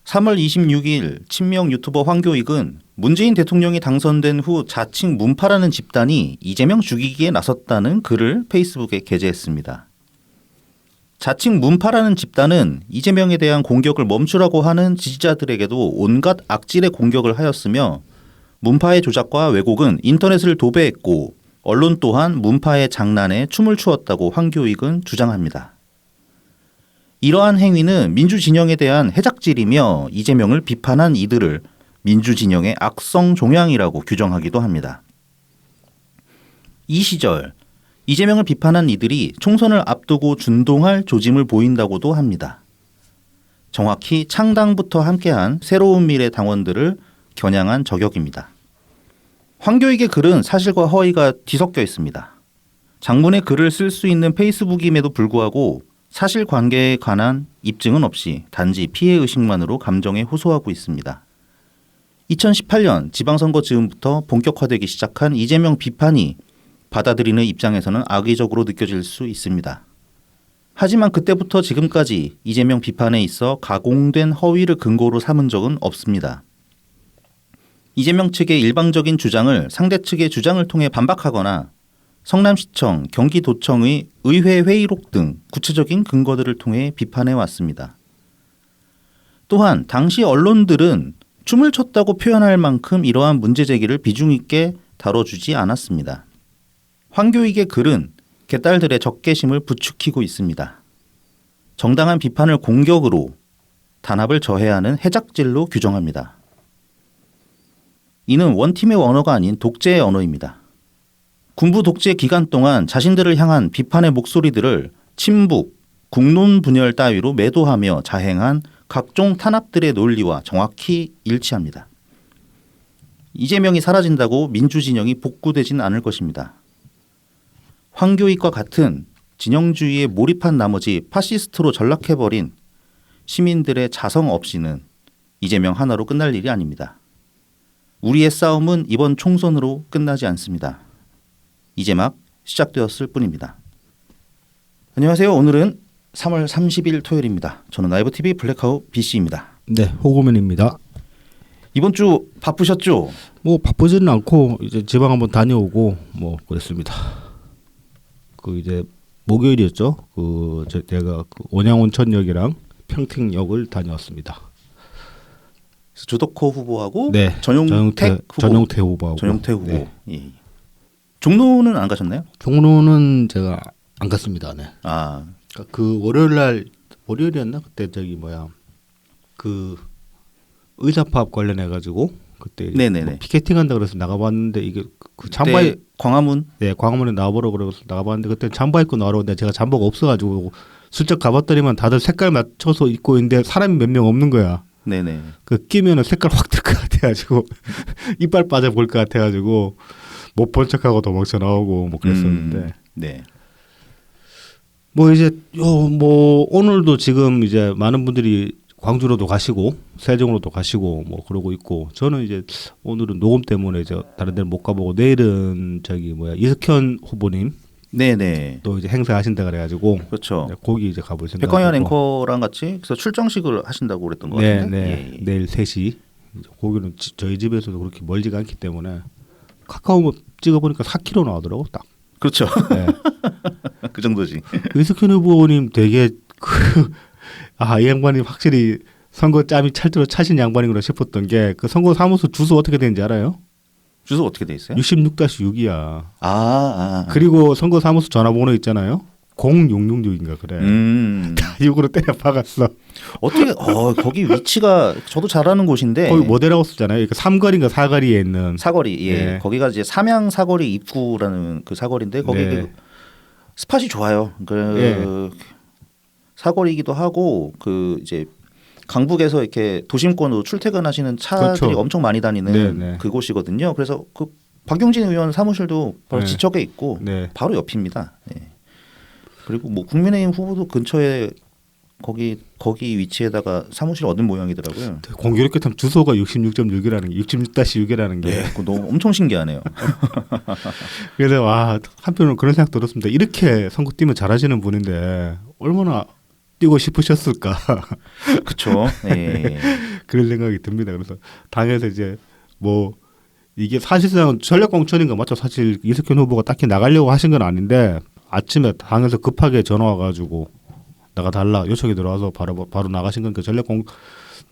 3월 26일 친명 유튜버 황교익은 문재인 대통령이 당선된 후 자칭 문파라는 집단이 이재명 죽이기에 나섰다는 글을 페이스북에 게재했습니다. 자칭 문파라는 집단은 이재명에 대한 공격을 멈추라고 하는 지지자들에게도 온갖 악질의 공격을 하였으며 문파의 조작과 왜곡은 인터넷을 도배했고 언론 또한 문파의 장난에 춤을 추었다고 황교익은 주장합니다. 이러한 행위는 민주진영에 대한 해작질이며 이재명을 비판한 이들을 민주진영의 악성 종양이라고 규정하기도 합니다. 이 시절 이재명을 비판한 이들이 총선을 앞두고 준동할 조짐을 보인다고도 합니다. 정확히 창당부터 함께한 새로운 미래 당원들을 겨냥한 저격입니다. 황교익의 글은 사실과 허위가 뒤섞여 있습니다. 장문의 글을 쓸 수 있는 페이스북임에도 불구하고 사실관계에 관한 입증은 없이 단지 피해의식만으로 감정에 호소하고 있습니다. 2018년 지방선거 즈음부터 본격화되기 시작한 이재명 비판이 받아들이는 입장에서는 악의적으로 느껴질 수 있습니다. 하지만 그때부터 지금까지 이재명 비판에 있어 가공된 허위를 근거로 삼은 적은 없습니다. 이재명 측의 일방적인 주장을 상대 측의 주장을 통해 반박하거나 성남시청, 경기도청의 의회 회의록 등 구체적인 근거들을 통해 비판해 왔습니다. 또한 당시 언론들은 춤을 췄다고 표현할 만큼 이러한 문제 제기를 비중 있게 다뤄주지 않았습니다. 황교익의 글은 개딸들의 적개심을 부추기고 있습니다. 정당한 비판을 공격으로, 단합을 저해하는 해작질로 규정합니다. 이는 원팀의 언어가 아닌 독재의 언어입니다. 군부 독재 기간 동안 자신들을 향한 비판의 목소리들을 친북, 국론 분열 따위로 매도하며 자행한 각종 탄압들의 논리와 정확히 일치합니다. 이재명이 사라진다고 민주진영이 복구되진 않을 것입니다. 황교익과 같은 진영주의에 몰입한 나머지 파시스트로 전락해버린 시민들의 자성 없이는 이재명 하나로 끝날 일이 아닙니다. 우리의 싸움은 이번 총선으로 끝나지 않습니다. 이제 막 시작되었을 뿐입니다. 안녕하세요. 오늘은 3월 30일 토요일입니다. 저는 나이버TV 블랙아웃 BC입니다. 네, 호구맨입니다. 이번 주 바쁘셨죠? 뭐 바쁘지는 않고 이제 지방 한번 다녀오고 뭐 그랬습니다. 그 이제 목요일이었죠. 제가 온양온천역이랑 평택역을 다녀왔습니다. 조덕호 후보하고 네, 전용택 후보하고 전용택 후보. 네. 예. 종로는 안 가셨나요? 종로는 제가 안 갔습니다. 네. 아, 그 월요일이었나 그때 그 의사파업 관련해 가지고 그때 뭐 피켓팅한다 그래서 나가봤는데 이게 그 잠바 광화문 광화문에 나와보라고 그래서 나가봤는데 그때 잠바 입고 나오는데 제가 잠바가 없어가지고 슬쩍 가봤더니만 다들 색깔 맞춰서 입고 있는데 사람이 몇 명 없는 거야. 네네. 그 끼면은 색깔 확 들 것 같아가지고 이빨 빠져 볼 것 같아가지고 못 본 척하고 도망쳐 나오고 뭐 그랬었는데. 네. 뭐 이제 뭐 오늘도 지금 이제 많은 분들이 광주로도 가시고 세종으로도 가시고 뭐 그러고 있고 저는 이제 오늘은 녹음 때문에 이제 다른 데는 못 가보고 내일은 이석현 후보님 네네 또 이제 행사하신다 그래가지고 그렇죠. 거기 이제 가볼 생각. 백광현 앵커랑 같이 그래서 출정식을 하신다고 그랬던 것 같은데. 네. 예. 내일 3시 거기는 저희 집에서도 그렇게 멀지가 않기 때문에 카카오 찍어보니까 4km 나오더라고 딱. 그렇죠. 네. 그 정도지. 이석현 후보님 되게 이 양반이 확실히 선거 짬이 찰대로 차신 양반이구나 싶었던 게 그 선거 사무소 주소 어떻게 되는지 알아요? 주소 어떻게 돼 있어요? 66-6이야. 그리고 선거 사무소 전화번호 있잖아요. 0666인가 그래. 다 6으로 때려 박았어. 어떻게 거기 위치가 저도 잘 아는 곳인데 거기 모델하고 쓰잖아요. 그러니까 삼거리인가 사거리에 있는 사거리. 예. 네. 거기가 이제 삼양 사거리 입구라는 그 사거리인데 거기 그 스팟이 좋아요. 사거리이기도 하고 그 이제 강북에서 이렇게 도심권으로 출퇴근하시는 차들이 그렇죠. 엄청 많이 다니는 그곳이거든요. 그래서 그 박용진 의원 사무실도 바로 지척에 있고 바로 옆입니다. 네. 그리고 뭐 국민의힘 후보도 근처에 거기 위치에다가 사무실 얻은 모양이더라고요. 공교롭게 주소가 66.6이라는 게 66-6이라는 게 그거 너무 엄청 신기하네요. 그래서 한편으로 그런 생각 들었습니다. 이렇게 선거 뛰면 잘하시는 분인데 얼마나 뛰고 싶으셨을까 그렇죠. 예. 그런 생각이 듭니다. 그래서 당에서 이제 뭐 이게 사실상 전략공천인 거 맞죠? 사실 이석현 후보가 딱히 나가려고 하신 건 아닌데 아침에 당에서 급하게 전화 와가지고 나가달라 요청이 들어와서 바로 나가신 거니까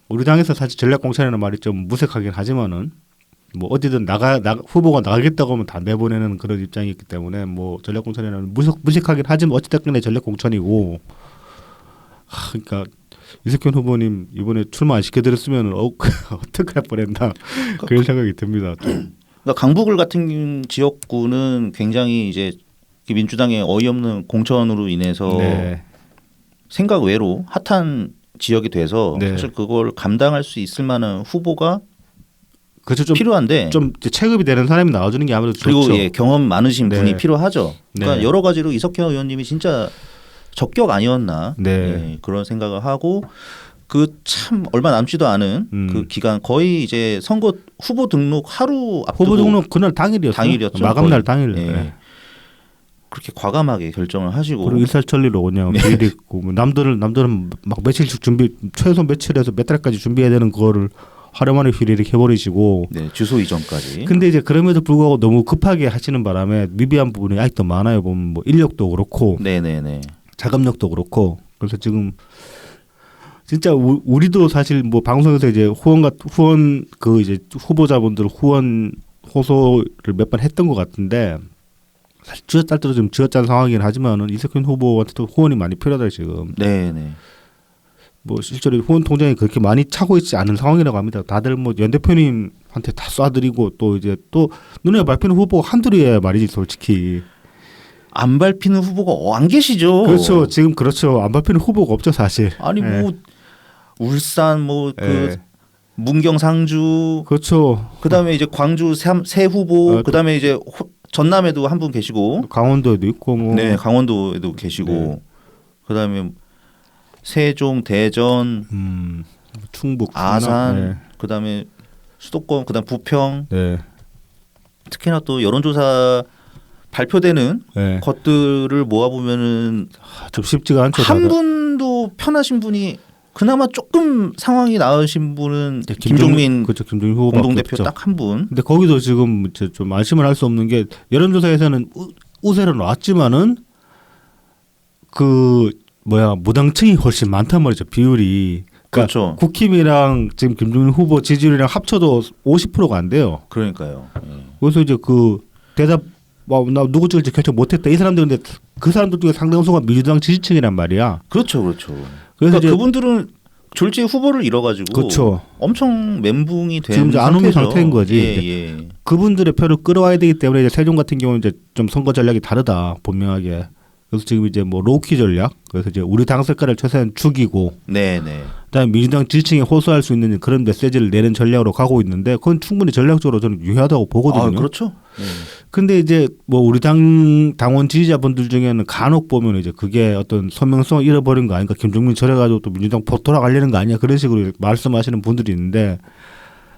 우리 당에서 사실 전략공천이라는 말이 좀 무색하긴 하지만은 뭐 어디든 후보가 나가겠다고 하면 다 내보내는 그런 입장이기 때문에 뭐 전략공천이라는 무색하긴 하지만 어찌됐건 전략공천이고 그러니까 이석현 후보님 이번에 출마 안 시켜드렸으면 어떻게 할 뻔했나 그런 생각이 듭니다. 그러니까 강북을 같은 지역구는 굉장히 이제 민주당의 어이없는 공천으로 인해서 네. 생각 외로 핫한 지역이 돼서 네. 사실 그걸 감당할 수 있을 만한 후보가 그렇죠. 필요한데 좀 체급이 되는 사람이 나와주는 게 아무래도 그리고 좋죠. 예, 경험 많으신 네. 분이 필요하죠. 그러니까 네. 여러 가지로 이석현 의원님이 진짜 적격 아니었나 네. 예, 그런 생각을 하고 그 참 얼마 남지도 않은 그 기간 거의 이제 선거 후보 등록 하루 앞두고 후보 등록 그날 당일이었어요. 당일이었죠. 마감날 거의. 당일. 예. 네. 그렇게 과감하게 결정을 하시고 그리고 일사천리로 그냥 비리 있고 뭐 남들은 막 며칠씩 최소 며칠에서 몇 달까지 준비해야 되는 그거를 하루 만에 휘리릭 해버리시고. 네, 주소 이전까지. 근데 이제 그럼에도 불구하고 너무 급하게 하시는 바람에 미비한 부분이 아직도 많아요. 보면 뭐 인력도 그렇고, 네네네. 자금력도 그렇고. 그래서 지금 진짜 우리도 사실 뭐 방송에서 이제 후원 그 이제 후보자분들 후원 호소를 몇 번 했던 것 같은데 사실 쥐어짤대로 좀 쥐어짠 상황이긴 하지만은 이석현 후보한테도 후원이 많이 필요하다 지금. 네네. 뭐 실제로 후원 통장이 그렇게 많이 차고 있지 않은 상황이라고 합니다. 다들 뭐 연 대표님한테 다 쏴드리고 또 이제 또 눈에 밟히는 후보가 한둘이야 말이지 솔직히. 안 밟히는 후보가 안 계시죠. 그렇죠. 지금 그렇죠. 안 밟히는 후보가 없죠 사실. 아니 예. 뭐 울산 뭐 그 예. 문경 상주 그렇죠. 그다음에 이제 광주 새 후보 어, 그다음에 이제 전남에도 한 분 계시고 강원도에도 있고 뭐. 네 강원도에도 계시고 네. 그다음에 세종 대전 충북 아산 충남, 그다음에 수도권 그다음 부평 네. 특히나 또 여론조사 발표되는 네. 것들을 모아보면은 좀 쉽지가 않죠. 한 다들. 분도 편하신 분이 그나마 조금 상황이 나으신 분은 네, 김종민 그렇죠. 김종민 후보 공동대표 딱 한 분. 근데 거기도 지금 이제 좀 안심을 할 수 없는 게 여론조사에서는 우세로 나왔지만은 그 무당층이 훨씬 많단 말이죠 비율이. 그러니까 그렇죠. 국힘이랑 지금 김종민 후보 지지율이랑 합쳐도 50%가 안 돼요. 그러니까요. 예. 그래서 이제 그 대답 나 누구 찍을지 결정 못했다 이 사람들 근데 그 사람들 중에 상당수가 민주당 지지층이란 말이야. 그렇죠, 그렇죠. 그래서 그러니까 이제 그분들은 졸지에 후보를 잃어가지고 그렇죠. 엄청 멘붕이 된 지금 이제 안 오는 상태죠. 상태인 거지. 예, 예. 그분들의 표를 끌어와야 되기 때문에 이제 세종 같은 경우는 이제 좀 선거 전략이 다르다 분명하게. 그래서 지금 이제 뭐 로키 전략, 그래서 이제 우리 당 색깔을 최소한 죽이고, 네, 네. 그다음에 민주당 지지층에 호소할 수 있는 그런 메시지를 내는 전략으로 가고 있는데, 그건 충분히 전략적으로 저는 유효하다고 보거든요. 아, 그렇죠. 네. 근데 이제 뭐 우리 당원 지지자분들 중에는 간혹 보면 이제 그게 어떤 선명성을 잃어버린 거 아닌가, 김종민 저래가지고 또 민주당 돌아가려는 거 아니야 그런 식으로 말씀하시는 분들이 있는데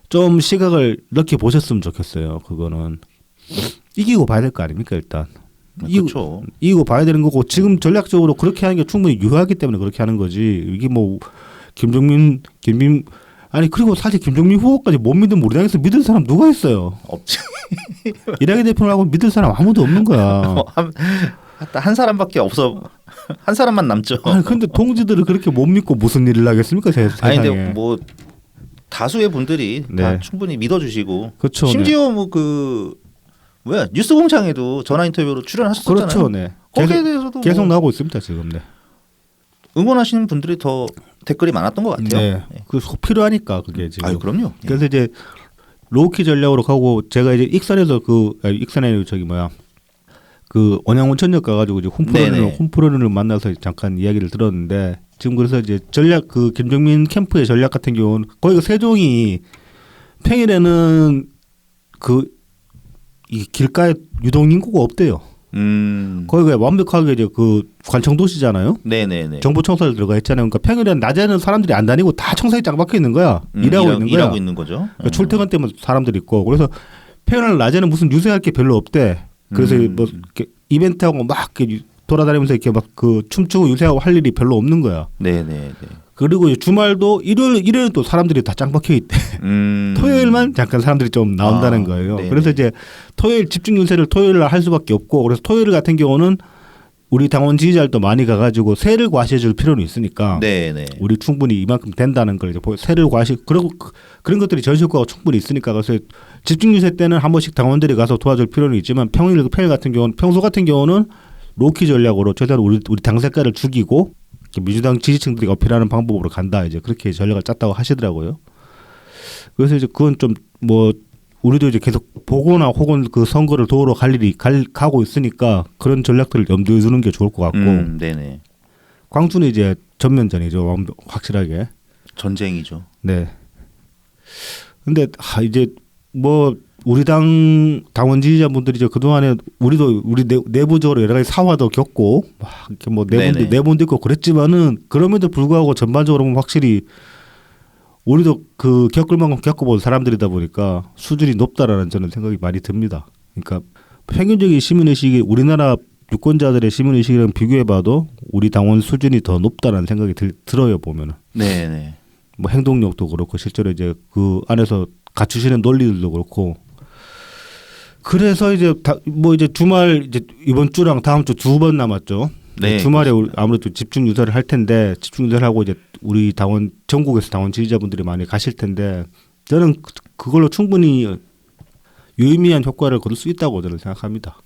좀 시각을 넓게 보셨으면 좋겠어요. 그거는 이기고 봐야 될 거 아닙니까 일단. 그렇죠. 이기고 봐야 되는 거고 지금 전략적으로 그렇게 하는 게 충분히 유효하기 때문에 그렇게 하는 거지. 이게 뭐 김종민 아니 그리고 사실 김종민 후보까지 못 믿으면 우리 당에서 믿을 사람 누가 있어요? 없지. 이낙연 대표라고 믿을 사람 아무도 없는 거야. 한 사람밖에 없어. 한 사람만 남죠. 아니 근데 동지들을 그렇게 못 믿고 무슨 일을 하겠습니까 세상에. 아니 근데 뭐 다수의 분들이 다 네. 충분히 믿어주시고 그렇죠. 심지어 뭐 그 뭐야 뉴스공장에도 전화 인터뷰로 출연하셨잖아요. 그렇죠. 네. 거기에 대해서도 계속 뭐 나오고 있습니다 지금. 네. 응원하시는 분들이 더 댓글이 많았던 것 같아요. 네. 그 필요하니까 그게 지금. 아유 그럼요. 그래서 이제 로키 전략으로 가고 제가 이제 익산에서 익산에 저기 그 언양온천역 가가지고 이제 홈프로를 만나서 잠깐 이야기를 들었는데 지금 그래서 이제 전략 그 김종민 캠프의 전략 같은 경우는 거기가 세종이 평일에는 그 이 길가에 유동 인구가 없대요. 거기가 완벽하게 이제 그 관청 도시잖아요. 네네네. 정부 청사를 들어가 있잖아요. 그러니까 평일에는 낮에는 사람들이 안 다니고 다 청사에 짱 박혀 있는 거야. 일하고 있는 거죠. 그러니까 출퇴근 때문에 사람들이 있고 그래서 평일 낮에는 무슨 유세할 게 별로 없대. 그래서 뭐 이렇게 이벤트하고 막 돌아다니면서 이렇게 막 그 춤추고 유세하고 할 일이 별로 없는 거야. 네네네. 그리고 주말도 일요일은 또 사람들이 다 짱 박혀 있대. 토요일만 잠깐 사람들이 좀 나온다는 거예요. 네네. 그래서 이제 토요일 집중 유세를 토요일 날 할 수밖에 없고 그래서 토요일 같은 경우는 우리 당원 지지자들도 많이 가가지고 세를 과시해줄 필요는 있으니까 네네. 우리 충분히 이만큼 된다는 걸 이제 세를 과시 그리고 그런 것들이 전시효과가 충분히 있으니까 그래서 집중 유세 때는 한 번씩 당원들이 가서 도와줄 필요는 있지만 평일 같은 경우는 평소 같은 경우는 로키 전략으로 최대한 우리 당 색깔을 죽이고 민주당 지지층들이 어필하는 방법으로 간다 이제 그렇게 전략을 짰다고 하시더라고요. 그래서 이제 그건 좀 뭐 우리도 이제 계속 보거나 혹은 그 선거를 도우러 갈 일이 가고 있으니까 그런 전략들을 염두에 두는 게 좋을 것 같고 네네. 광주는 이제 전면전이죠. 확실하게. 전쟁이죠. 네. 근데 이제 뭐 우리 당 당원 지지자분들이 이제 그동안에 우리 내부적으로 여러 가지 사화도 겪고 막 이렇게 뭐 내분도 있고 그랬지만은 그럼에도 불구하고 전반적으로 보면 확실히 우리도 그 겪을 만큼 겪어본 사람들이다 보니까 수준이 높다라는 저는 생각이 많이 듭니다. 그러니까 평균적인 시민의식이 우리나라 유권자들의 시민의식이랑 비교해봐도 우리 당원 수준이 더 높다는 생각이 들어요 보면은. 네네. 뭐 행동력도 그렇고 실제로 이제 그 안에서 갖추시는 논리들도 그렇고. 그래서 이제 뭐 이제 주말 이제 이번 주랑 다음 주 두 번 남았죠. 네, 주말에 아무래도 집중 유세를 할 텐데 집중 유세를 하고 이제 우리 당원 전국에서 당원 지지자분들이 많이 가실 텐데 저는 그걸로 충분히 유의미한 효과를 거둘 수 있다고 저는 생각합니다.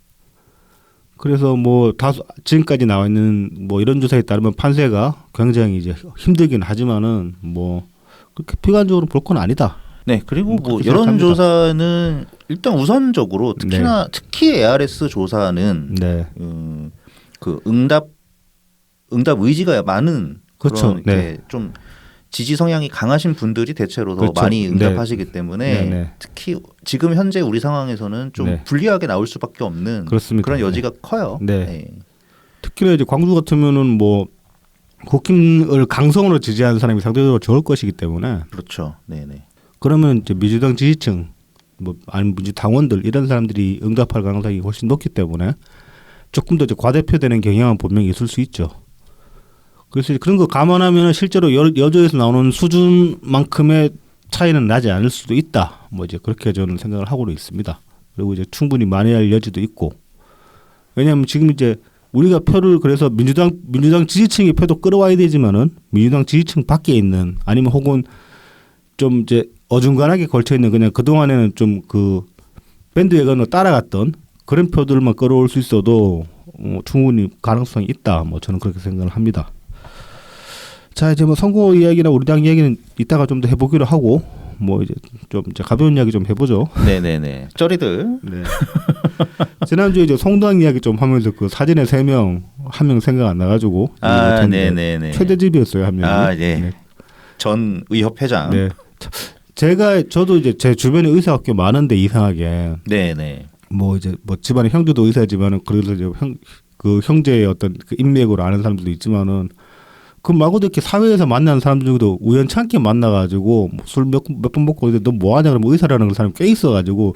그래서 뭐 다수 지금까지 나와 있는 뭐 이런 조사에 따르면 판세가 굉장히 이제 힘들긴 하지만은 뭐 그렇게 비관적으로 볼 건 아니다. 네, 그리고 뭐 여론조사는 일단 우선적으로 특히 ARS 조사는 네. 그 응답 의지가 많은 그렇죠. 그런 네. 좀 지지 성향이 강하신 분들이 대체로 더 그렇죠. 많이 응답하시기 때문에 네. 특히 지금 현재 우리 상황에서는 좀 불리하게 나올 수밖에 없는 그렇습니다. 그런 여지가 커요. 네. 네. 특히나 이제 광주 같으면은 뭐 국힘을 강성으로 지지하는 사람이 상대적으로 적을 것이기 때문에 그렇죠. 네네. 그러면 이제 민주당 지지층 뭐 아니면 민주당원들 이런 사람들이 응답할 가능성이 훨씬 높기 때문에 조금 더 이제 과대표되는 경향은 분명히 있을 수 있죠. 그래서 그런 거 감안하면 실제로 여조에서 나오는 수준만큼의 차이는 나지 않을 수도 있다. 뭐 이제 그렇게 저는 생각을 하고는 있습니다. 그리고 이제 충분히 만회할 여지도 있고. 왜냐하면 지금 이제 우리가 표를 그래서 민주당 지지층의 표도 끌어와야 되지만은 민주당 지지층 밖에 있는 아니면 혹은 좀 이제 어중간하게 걸쳐 있는 그냥 그 동안에는 좀 그 밴드웨건으로 따라갔던 그런 표들만 끌어올 수 있어도 충분히 가능성이 있다. 뭐 저는 그렇게 생각을 합니다. 자 이제 뭐 선거 이야기나 우리 당 이야기는 이따가 좀 더 해보기로 하고 뭐 이제 좀 이제 가벼운 이야기 좀 해보죠. 네네네. 쩌리들. 네. 지난주에 이제 성당 이야기 좀 하면서 그 사진에 3명 한 명 생각 안 나가지고 네네네. 최대집이었어요 한 명이. 네. 전 의협회장. 네. 저도 이제 제 주변에 의사학교 많은데 이상하게. 네네. 뭐 이제 뭐 집안에 형제도 의사지만은 그래서 이제 그 형제의 어떤 그 인맥으로 아는 사람들도 있지만은 그 말고도 이렇게 사회에서 만나는 사람들 중에도 우연찮게 만나가지고 술 몇 번 먹고 너 뭐하냐 그러면 의사라는 사람이 꽤 있어가지고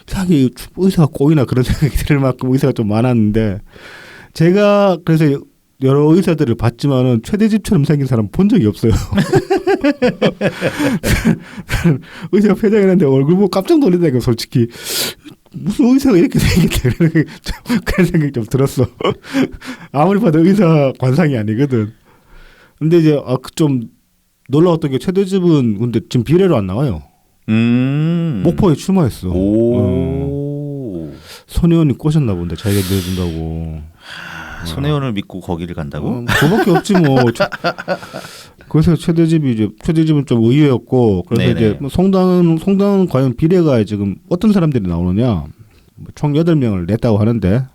이상하게 의사가 꼬이나 그런 생각이 들 만큼 의사가 좀 많았는데 제가 그래서 여러 의사들을 봤지만은 최대집처럼 생긴 사람 본 적이 없어요. 의사 회장이라는데 얼굴 보고 깜짝 놀랐다니까 솔직히. 무슨 의사가 이렇게 생겼대 그런 생각이 좀 들었어. 아무리 봐도 의사 관상이 아니거든. 근데 이제 좀 놀라웠던 게 최대집은 근데 지금 비례로 안 나와요. 목포에 출마했어. 손혜원이 꼬셨나 본데 자기가 내준다고. 손혜원을 믿고 거기를 간다고? 그밖에 없지 뭐. 그래서 최대집은 좀 의외였고 그래서 네네. 이제 성당은 과연 비례가 지금 어떤 사람들이 나오느냐 총 8명을 냈다고 하는데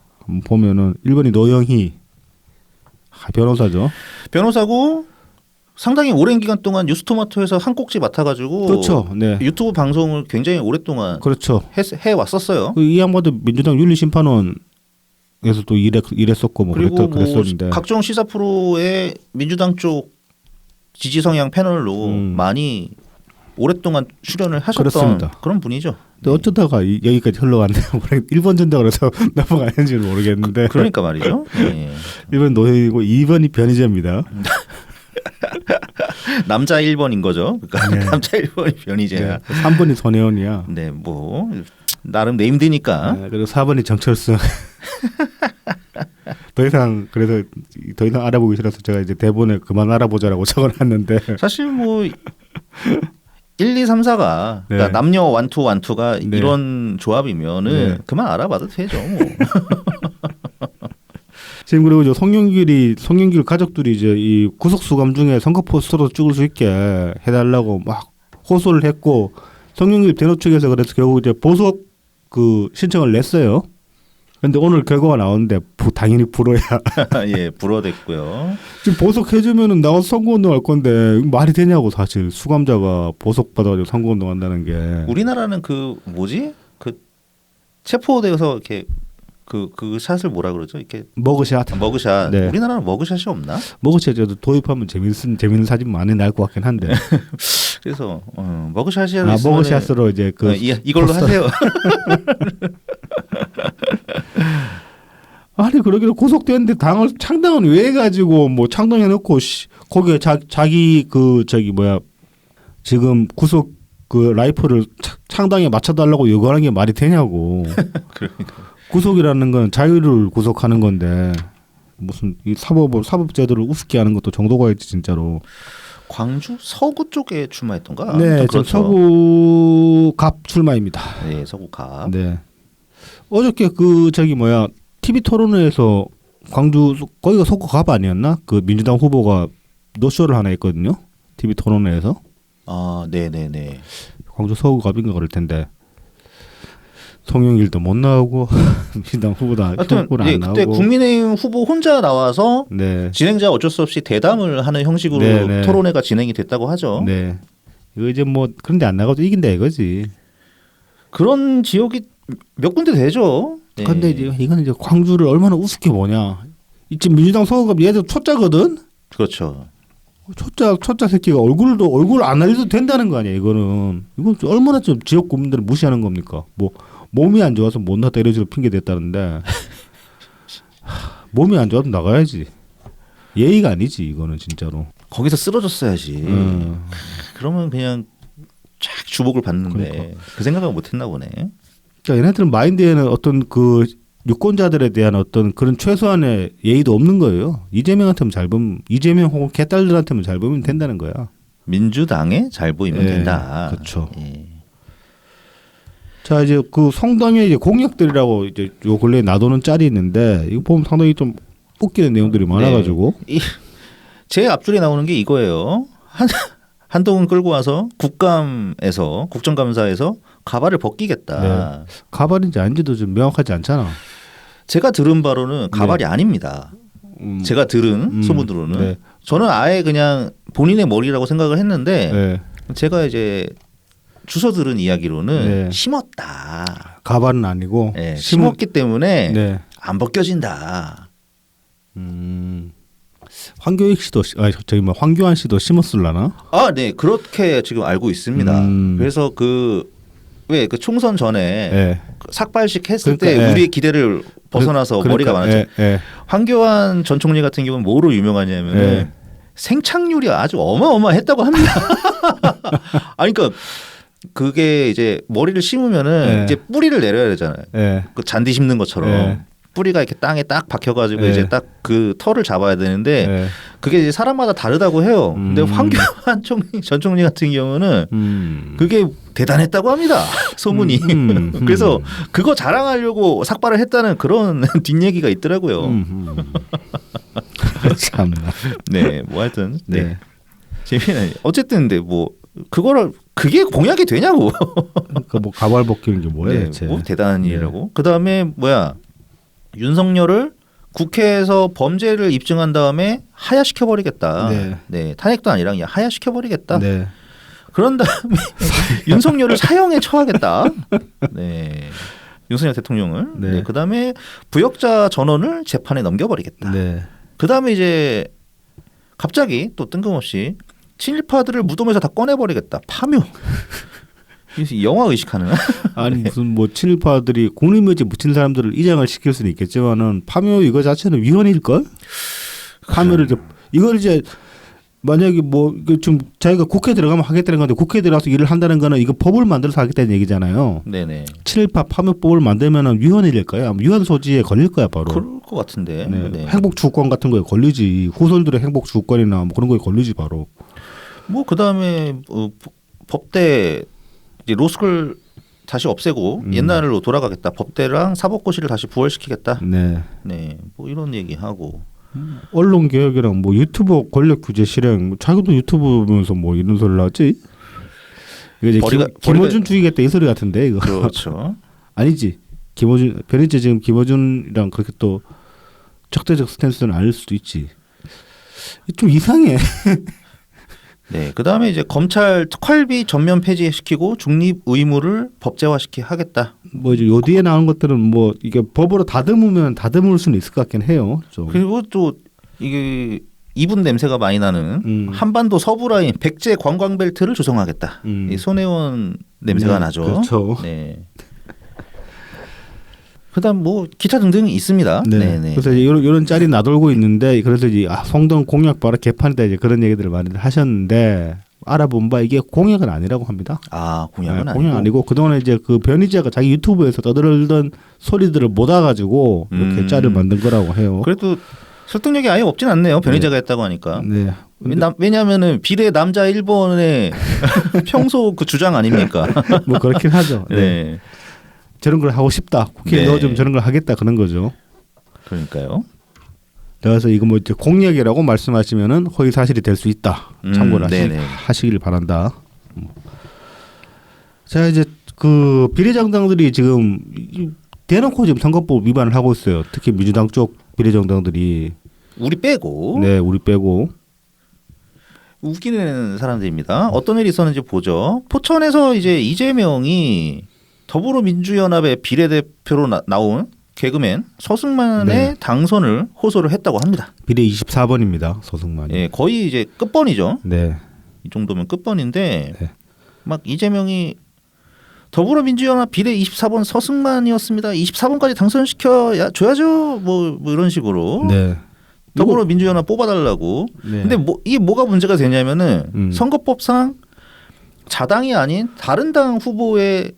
보면은 1번이 노영희 변호사죠. 변호사고 상당히 오랜 기간 동안 뉴스토마토에서 한 꼭지 맡아가지고 그렇죠. 네. 유튜브 방송을 굉장히 오랫동안 그렇죠. 해 왔었어요. 이 양반도 민주당 윤리심판원에서 또 일했었고 뭐 그리고 그랬었는데 각종 시사 프로에 민주당 쪽 지지 성향 패널로 많이 오랫동안 출연을 하셨던 그렇습니다. 그런 분이죠. 근데 어쩌다가 여기까지 흘러갔네요. 일본 전당으로 해서 넘어가는지는 모르겠는데. 그러니까 말이죠. 예. 1번 노현이고 2번이 변희재입니다. 남자 1번인 거죠. 그러니까 네. 남자 1번이 변희재야. 네. 3번이 손혜원이야. 네, 뭐 나름 네임드니까. 네, 그리고 4번이 정철수. 더 이상 알아보기 싫어서 제가 이제 대본에 그만 알아보자라고 적어놨는데 사실 뭐 1, 2, 3, 4가 네. 그러니까 남녀 완투가 네. 이런 조합이면은 네. 그만 알아봐도 되죠. 뭐. 지금 그리고 이제 송영길 가족들이 이제 이 구속 수감 중에 선거 포스터로 찍을 수 있게 해달라고 막 호소를 했고 송영길 대노 측에서 그래서 결국 이제 보석 그 신청을 냈어요. 근데 오늘 결과가 나오는데 당연히 불어야. 예, 불어댔고요. 지금 보석해주면은 나가서 선거운동 할 건데 말이 되냐고 사실 수감자가 보석받아가지고 선거운동 한다는 게. 우리나라는 그 뭐지? 그 체포되어서 이렇게 그 샷을 뭐라 그러죠? 이렇게 머그샷. 머그샷. 네. 우리나라는 머그샷이 없나? 머그샷도 도입하면 재밌는 사진 많이 나올 것 같긴 한데. 그래서 머그샷이라고 머그샷으로 이제 그 이걸로 포스터. 하세요. 아니 그러기로 구속됐는데 당을 창당은 왜 해가지고 뭐 창당해놓고 거기에 자기 그 저기 뭐야 지금 구속 그 라이프를 창당에 맞춰달라고 요구하는 게 말이 되냐고. 그러니까. 구속이라는 건 자유를 구속하는 건데 무슨 이 사법제도를 우습게 하는 것도 정도가 있지 진짜로. 광주 서구 쪽에 출마했던가? 네, 그렇죠. 서구갑 출마입니다. 네, 서구갑. 네. 어저께 그 저기 뭐야 TV 토론회에서 광주 거기가 서구갑 아니었나? 그 민주당 후보가 노쇼를 하나 했거든요. TV 토론회에서. 아, 네네네. 광주 서구갑인가 그럴 텐데. 송영길도 못 나오고 민주당 후보도 하여튼 안 예, 나오고. 그때 국민의힘 후보 혼자 나와서 네. 진행자 어쩔 수 없이 대담을 하는 형식으로 네, 네. 토론회가 진행이 됐다고 하죠. 네. 이거 이제 뭐 그런데 안 나가도 이긴다 이거지. 그런 지역이 몇 군데 되죠. 네. 근데 이제 이거는 이제 광주를 얼마나 우습게 보냐. 지금 민주당 서구갑 얘들 초짜거든. 그렇죠. 초짜 새끼가 얼굴 안 알려도 된다는 거 아니야 이거는. 이건 얼마나 좀 지역 국민들을 무시하는 겁니까? 뭐 몸이 안 좋아서 못 나갔다 이런 식으로 핑계 댔다는데 몸이 안 좋아도 나가야지. 예의가 아니지 이거는 진짜로. 거기서 쓰러졌어야지. 그러면 그냥 쫙 주목을 받는데 그러니까. 그 생각을 못했나 보네. 그러니까 얘네들은 마인드에는 어떤 그 유권자들에 대한 어떤 그런 최소한의 예의도 없는 거예요. 이재명한테만 잘 보면 이재명 혹은 개딸들한테만 잘 보면 된다는 거야. 민주당에 잘 보이면 예, 된다. 그렇죠. 예. 자 이제 그 성당의 이제 공약들이라고 이제 요 근래에 놔두는 짤이 있는데 이거 보면 상당히 좀 웃기는 내용들이 많아가지고. 네. 제 앞줄에 나오는 게 이거예요. 한동훈 끌고 와서 국정감사에서 가발을 벗기겠다. 네. 가발인지 아닌지도 좀 명확하지 않잖아. 제가 들은 바로는 가발이 아닙니다. 제가 들은 소문으로는 네. 저는 아예 그냥 본인의 머리라고 생각을 했는데 네. 제가 이제 주워 들은 이야기로는 네. 심었다. 가발은 아니고 네, 심었기 때문에 네. 안 벗겨진다. 황교익 씨도 저기 뭐 황교안 씨도 심었을라나? 아, 네, 그렇게 지금 알고 있습니다. 그래서 그 총선 전에 네. 그 삭발식 했을 그러니까, 때 예. 우리의 기대를 벗어나서 그러니까, 머리가 많았죠. 예, 예. 황교안 전 총리 같은 경우는 뭐로 유명하냐면 예. 생착률이 아주 어마어마했다고 합니다. 아니 그러니까 그게 이제 머리를 심으면은 예. 이제 뿌리를 내려야 되잖아요. 예. 그 잔디 심는 것처럼 예. 뿌리가 이렇게 땅에 딱 박혀가지고 예. 이제 딱 그 털을 잡아야 되는데 예. 그게 이제 사람마다 다르다고 해요. 근데 황교안 전 총리 같은 경우는 그게 대단했다고 합니다. 소문이. 그래서 그거 자랑하려고 삭발을 했다는 그런 뒷얘기가 있더라고요. 참나. 네, 뭐 하여튼 네. 네. 재미는 어쨌든 근데 뭐 그게 공약이 되냐고. 그러니까 뭐 가발 벗기는 게 뭐야 네, 대체? 뭐 대단한 일이라고. 그다음에 뭐야 윤석열을 국회에서 범죄를 입증한 다음에 하야시켜 버리겠다. 네. 네, 탄핵도 아니라 그냥 하야시켜 버리겠다. 네. 그런 다음에 윤석열을 사형에 처하겠다. 네. 윤석열 대통령을. 네. 네. 그다음에 부역자 전원을 재판에 넘겨버리겠다. 네. 그다음에 이제 갑자기 또 뜬금없이 친일파들을 무덤에서 다 꺼내버리겠다. 파묘. 영화 의식하는. 아니 무슨 뭐 친일파들이 국립묘지 묻힌 사람들을 이장을 시킬 수는 있겠지만은 파묘 이거 자체는 위헌일 걸? 파묘를 이걸 이제 만약에 뭐 좀 자기가 국회 들어가면 하겠다는 건데 국회 들어가서 일을 한다는 거는 이거 법을 만들어서 하겠다는 얘기잖아요. 네네. 친일파 파묘법을 만들면은 위헌일 거야. 위헌 소지에 걸릴 거야 바로. 그럴 것 같은데. 네. 네. 행복 주권 같은 거에 걸리지. 후손들의 행복 주권이나 뭐 그런 거에 걸리지 바로. 뭐 그다음에 법대 이제 로스쿨 다시 없애고 옛날로 돌아가겠다. 법대랑 사법고시를 다시 부활시키겠다. 네. 네. 뭐 이런 얘기하고. 언론 개혁이랑 뭐 유튜버 권력 규제 실행, 뭐 자기도 유튜브 보면서 뭐 이런 소리를 하지? 이거 이제 김어준 주의겠다 이 소리 같은데 이거. 그렇죠. 아니지. 김어준 변희재 지금 김어준이랑 그렇게 또 적대적 스탠스는 아닐 수도 있지. 좀 이상해. 네. 그다음에 이제 검찰 특활비 전면 폐지시키고 중립 의무를 법제화시키 하겠다. 뭐 이제 요 뒤에 나온 것들은 뭐 이게 법으로 다듬으면 다듬을 수는 있을 것 같긴 해요. 좀. 그리고 또 이게 이분 냄새가 많이 나는 한반도 서부라인 백제 관광벨트를 조성하겠다. 이 손혜원 냄새가 나죠. 그렇죠. 네. 그다음 뭐 기타 등등 있습니다. 네. 네네. 그래서 이런 짤이 나돌고 있는데 그래서 이제 송동 공약 바로 개판이다 이제 그런 얘기들을 많이 하셨는데 알아본 바 이게 공약은 아니라고 합니다. 아 공약은 네, 공약 아니고 그동안에 이제 그 변희재가 자기 유튜브에서 떠들던 소리들을 모아가지고 이렇게 짤을 만든 거라고 해요. 그래도 설득력이 아예 없진 않네요. 변희재가 했다고 하니까. 네. 왜냐하면은 비례 남자 1번의 평소 그 주장 아닙니까? 뭐 그렇긴 하죠. 네. 네. 저런 걸 하고 싶다. 국회에 네. 넣어주면 저런 걸 하겠다 그런 거죠. 그러니까요. 그래서 이거 뭐 이제 공약이라고 말씀하시면은 허위 사실이 될 수 있다. 참고를 하시길 바란다. 자 이제 그 비례정당들이 지금 대놓고 지금 선거법 위반을 하고 있어요. 특히 민주당 쪽 비례정당들이. 우리 빼고. 네, 우리 빼고. 웃기는 사람들입니다. 어떤 일이 있었는지 보죠. 포천에서 이제 이재명이 더불어민주연합의 비례대표로 나온 개그맨 서승만의 당선을 호소를 했다고 합니다. 비례 24번입니다. 서승만이. 예, 거의 이제 끝번이죠. 네. 이 정도면 끝번인데 막 이재명이 더불어민주연합 비례 24번 서승만이었습니다. 24번까지 당선시켜 줘야죠. 뭐 이런 식으로. 네. 더불어민주연합 뽑아달라고. 네. 근데 이게 뭐가 문제가 되냐면은 선거법상 자당이 아닌 다른 당 후보의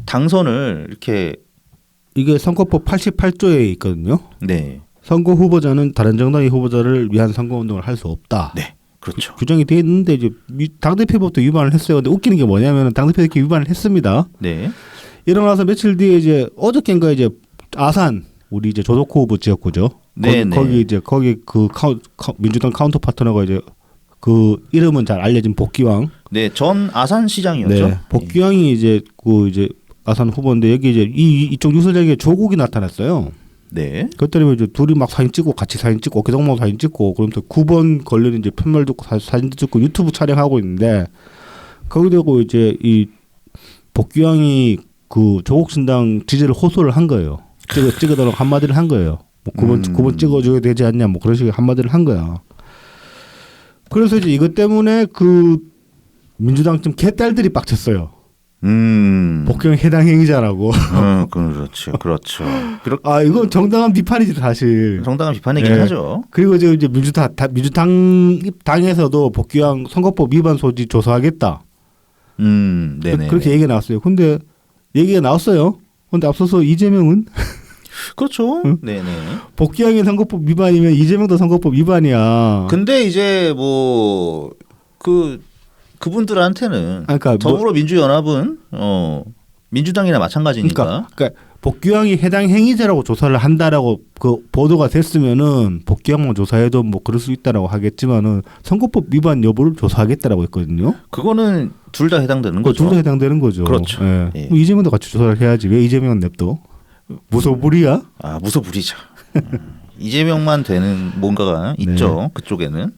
당선을 이렇게 이게 선거법 88조에 있거든요. 네. 선거 후보자는 다른 정당의 후보자를 위한 선거운동을 할 수 없다. 네. 그렇죠. 규정이 되어 있는데 이제 당대표법도 위반을 했어요. 근데 웃기는 게 뭐냐면 당대표 이렇게 위반을 했습니다. 네. 일어나서 며칠 뒤에 이제 어저께인가 이제 아산 우리 이제 조덕호 후보 지역구죠. 네. 거기 그 민주당 카운터 파트너가 이제 그 이름은 잘 알려진 복귀왕. 네. 전 아산시장이었죠. 네. 복귀왕이 이제 그 이제 아산 후보인데 여기 이제 이쪽 유서장에 조국이 나타났어요. 네. 그때는 이제 둘이 막 사진 찍고 같이 사진 찍고 어깨동무 사진 찍고 그러면서 9번 걸리는 이제 편말 듣고 사진 찍고 유튜브 촬영하고 있는데 거기다가 이제 이 복귀왕이 그 조국 신당 지지를 호소를 한 거예요. 찍어달라고 한마디를 한 거예요. 뭐 9번 찍어줘야 되지 않냐 뭐 그런 식의 한마디를 한 거야. 그래서 이제 이것 때문에 그 민주당 좀 개딸들이 빡쳤어요. 복귀형 해당 행위자라고. 그렇죠. 아 이건 정당한 비판이지 사실. 정당한 비판이긴 하죠. 그리고 이제 민주당에서도 복귀형 선거법 위반 소지 조사하겠다. 네네. 그렇게 얘기가 나왔어요. 근데 얘기가 나왔어요. 근데 앞서서 이재명은 그렇죠. 응? 네네. 복귀형이 선거법 위반이면 이재명도 선거법 위반이야. 근데 이제 뭐 그분들한테는 그러니까 더불어민주연합은 민주당이나 마찬가지니까. 그러니까 복귀형이 해당 행위자라고 조사를 한다라고 그 보도가 됐으면은 복귀형만 조사해도 뭐 그럴 수 있다라고 하겠지만은 선거법 위반 여부를 조사하겠다라고 했거든요. 그거는 둘 다 해당되는 거죠. 둘 다 해당되는 거죠. 그렇죠. 예. 예. 뭐 이재명도 같이 조사를 해야지. 왜 이재명은 냅둬? 무소불위야? 아 무소불위죠. 이재명만 되는 뭔가가 있죠. 그쪽에는.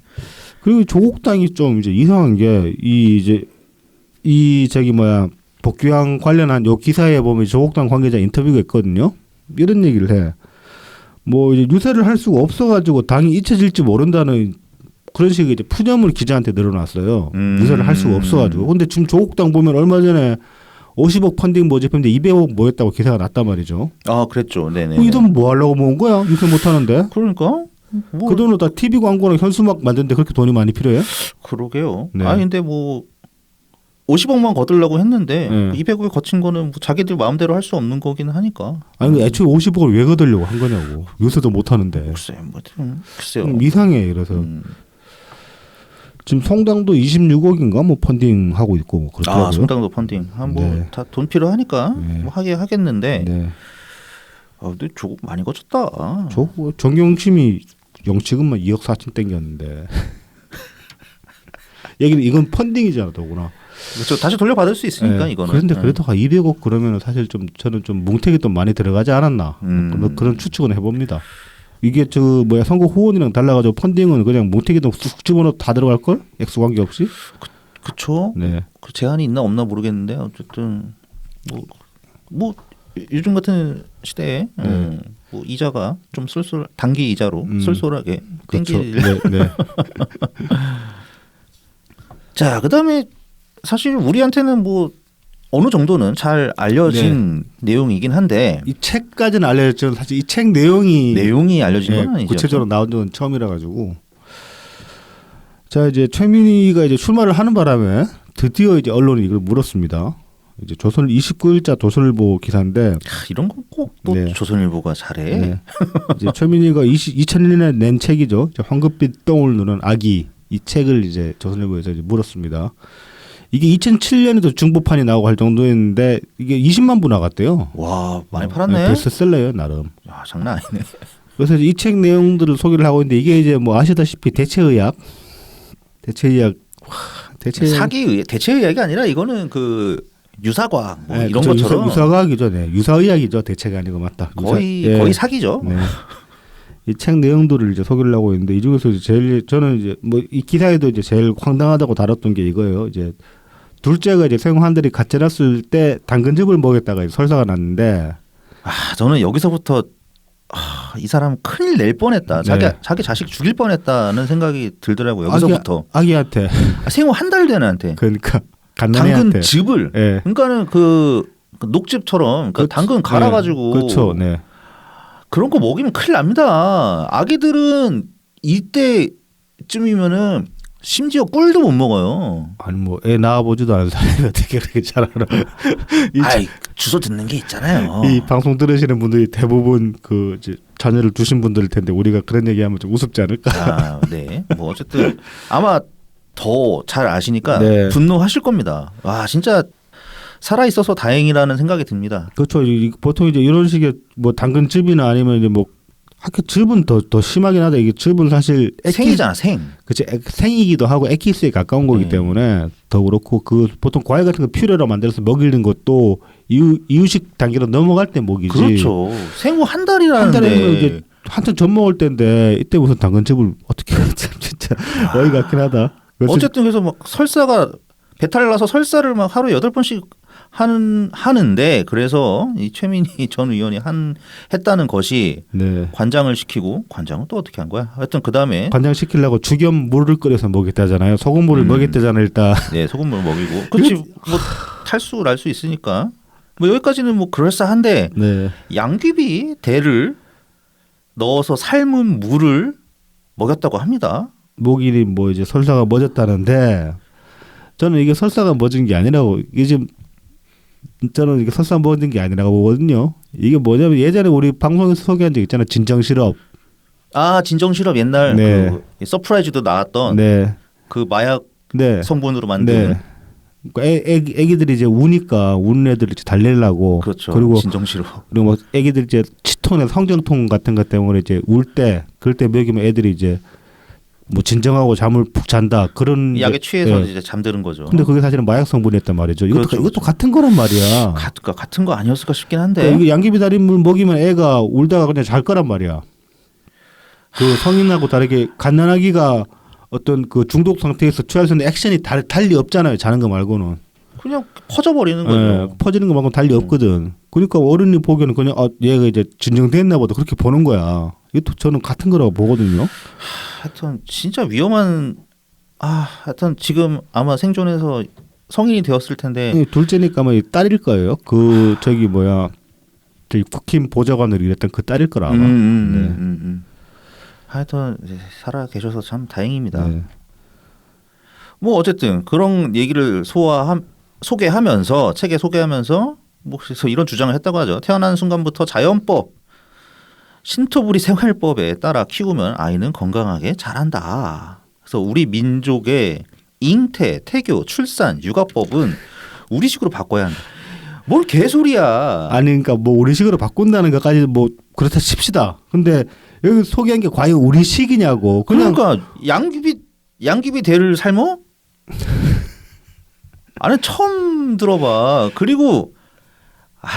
그리고 조국당이 좀 이제 이상한 게 이 저기 뭐야 복귀형 관련한 요 기사에 보면 조국당 관계자 인터뷰가 있거든요. 이런 얘기를 해. 뭐 이제 유세를 할 수가 없어가지고 당이 잊혀질지 모른다는 그런 식의 이제 푸념을 기자한테 늘어놨어요. 유세를 할 수가 없어가지고. 근데 지금 조국당 보면 얼마 전에 50억 펀딩 모집했는데 200억 모였다고 기사가 났단 말이죠. 아, 그랬죠. 네네. 이 돈 뭐 하려고 모은 거야? 유세 못 하는데. 그러니까 뭐 그 돈으로 다 TV 광고랑 현수막 만드는데 그렇게 돈이 많이 필요해? 그러게요. 네. 아, 근데 뭐 50억만 거들려고 했는데 네. 200억이 거친 거는 뭐 자기들 마음대로 할 수 없는 거긴 하니까. 아니 근데 애초에 50억을 왜 거들려고 한 거냐고. 요새도 못 하는데. 글쎄요. 뭐 글쎄요. 이상해. 그래서 지금 성당도 26억인가 뭐 펀딩하고 있고 뭐 그렇더라고요. 아, 성당도 펀딩. 네. 다 돈 필요하니까 네. 뭐 하게 하겠는데. 네. 아, 근데 조금 많이 거쳤다. 정경심이 영치금만 2억 4천 땡겼는데. 얘기는 이건 펀딩이잖아, 더구나. 그렇죠. 다시 돌려받을 수 있으니까 네. 이거는. 그런데 그래도 200억 그러면 사실 좀 저는 좀 뭉태기 돈 많이 들어가지 않았나 그런 추측은 해봅니다. 이게 선거 후원이랑 달라가지고 펀딩은 그냥 뭉태기 돈 쑥 집어넣어 다 들어갈 걸? 액수 관계 없이? 그렇죠. 네. 그 제한이 있나 없나 모르겠는데 어쨌든 뭐 요즘 같은 시대에 뭐 이자가 좀 쏠쏠 단기 이자로 쏠쏠하게 그렇죠. 땡길. 네. 자, 그다음에 사실 우리한테는 뭐 어느 정도는 잘 알려진 내용이긴 한데 이 책까지는 알려졌지만 사실 이 책 내용이 알려진 건 아니죠. 구체적으로 나온 건 처음이라 가지고. 자, 이제 최민희가 이제 출마를 하는 바람에 드디어 이제 언론이 이걸 물었습니다. 이제 조선 29일자 조선일보 기사인데 이런 건 꼭 또 네. 조선일보가 잘해. 네. 이제 최민희가 2001년에 낸 책이죠. 이제 황급빛 똥을 누는 아기 이 책을 이제 조선일보에서 이제 물었습니다. 이게 2007년에도 중고판이 나오고 할 정도였는데 이게 20만 부 나갔대요. 와, 많이 팔았네. 베스트셀러예요, 나름. 야, 장난 아니네. 그래서 이 책 내용들을 소개를 하고 있는데 이게 이제 뭐 아시다시피 대체의학 대체의학이 아니라 이거는 그 유사과학 뭐 네, 이런 그쵸, 것처럼 유사과학이죠. 네. 유사의학이죠. 대체가 아니고 맞다. 거의 사기죠. 네. 이 책 내용들을 이제 소개를 하고 있는데 이 중에서 이제 제일 저는 이제 뭐 이 기사에도 이제 제일 황당하다고 다뤘던 게 이거예요. 이제 둘째가 이제 생환들이 같이 났을 때 당근즙을 먹였다가 설사가 났는데 저는 여기서부터 이 사람 큰일 낼 뻔했다. 네. 자기 자식 죽일 뻔했다는 생각이 들더라고요. 여기서부터 아기한테 생후 한 달 된 애한테 그러니까 갓난애한테 당근즙을 네. 그러니까는 그 녹즙처럼 그 당근 갈아가지고 그렇죠. 네. 그런 거 먹이면 큰일 납니다. 아기들은 이때쯤이면은 심지어 꿀도 못 먹어요. 아니 뭐 애 낳아보지도 않은 사람이 어떻게 그렇게 잘 알아? 주소 듣는 게 있잖아요. 이 방송 들으시는 분들이 대부분 그 이제 자녀를 두신 분들일 텐데 우리가 그런 얘기하면 좀 우습지 않을까? 네. 뭐 어쨌든 아마 더 잘 아시니까 네. 분노하실 겁니다. 와, 진짜 살아 있어서 다행이라는 생각이 듭니다. 그렇죠. 보통 이제 이런 식의 뭐 당근즙이나 아니면 이제 뭐 학교 즙은 더 심하긴 하다. 이게 즙은 사실 생이잖아, 생. 그치, 생이기도 하고 에키스에 가까운 거기 네. 때문에 더 그렇고 그 보통 과일 같은 거 퓨레로 만들어서 먹이는 것도 이유식 단계로 넘어갈 때 먹이지. 그렇죠. 생후 한 한 달이라는데 달이면 이제 한참 젖 먹을 때인데 이때 무슨 당근즙을 어떻게 참 진짜 어이가 없긴 하다. 어쨌든 그래서 막 설사가 배탈 나서 설사를 막 하루에 8번씩 하는데 그래서 이 최민희 전 의원이 했다는 것이 네. 관장을 시키고 관장은 또 어떻게 한 거야? 하여튼 그다음에 관장 시키려고 죽염 물을 끓여서 먹였다잖아요. 소금물을 먹였다잖아요, 일단. 네, 소금물 먹이고. 그렇지. 뭐 탈수 날 수 있으니까. 뭐 여기까지는 뭐 그럴싸한데 네. 양귀비 대를 넣어서 삶은 물을 먹였다고 합니다. 목일이 뭐 이제 설사가 멎었다는데 저는 이게 설사가 멎은 게 아니라고 이게 지금 저는 이게 설사 멎은 게 아니라고 보거든요. 이게 뭐냐면 예전에 우리 방송에서 소개한 적 있잖아요. 진정 시럽. 진정 시럽 옛날 네. 그 서프라이즈도 나왔던 네. 그 마약 네. 성분으로 만든 네. 그러니까 애기들이 이제 우니까 우는 애들 이제 달래려고 그렇죠. 그리고 진정 시럽. 그리고 뭐 애기들 이제 치통이나 성정통 같은 것 때문에 이제 울 때 그럴 때 먹이면 애들이 이제 뭐 진정하고 잠을 푹 잔다 그런 약에 취해서 네. 이제 잠드는 거죠. 근데 그게 사실은 마약 성분이었단 말이죠. 그렇죠. 이것도 같은 거란 말이야. 같은 거 아니었을까 싶긴 한데. 그러니까 이게 양귀비 달인물 먹이면 애가 울다가 그냥 잘 거란 말이야. 그 성인하고 다르게 갓난아기가 어떤 그 중독 상태에서 취할 수 있는 액션이 달리 없잖아요. 자는 거 말고는. 그냥 퍼져버리는 거죠. 예, 퍼지는 거 말고는 달리 없거든. 그러니까 어른이 보기에는 그냥 얘가 이제 진정됐나 보다 그렇게 보는 거야. 이것도 저는 같은 거라고 보거든요. 하여튼 진짜 위험한 하여튼 지금 아마 생존해서 성인이 되었을 텐데 이 둘째니까 뭐 딸일 거예요. 그 저기 뭐야 저기 국힘 보좌관으로 일했던 그 딸일 거라 아마. 하여튼 살아 계셔서 참 다행입니다. 네. 뭐 어쨌든 그런 얘기를 소개하면서 책에 소개하면서 뭐 그래서 이런 주장을 했다고 하죠. 태어난 순간부터 자연법 신토부리 생활법에 따라 키우면 아이는 건강하게 자란다. 그래서 우리 민족의 잉태, 태교, 출산, 육아법은 우리식으로 바꿔야 한다. 뭘 개소리야. 아니 그러니까 뭐 우리식으로 바꾼다는 것까지 뭐 그렇다 칩시다. 근데 여기 소개한 게 과연 우리식이냐고. 그러니까 양귀비 대를 삶어? 아니 처음 들어봐. 그리고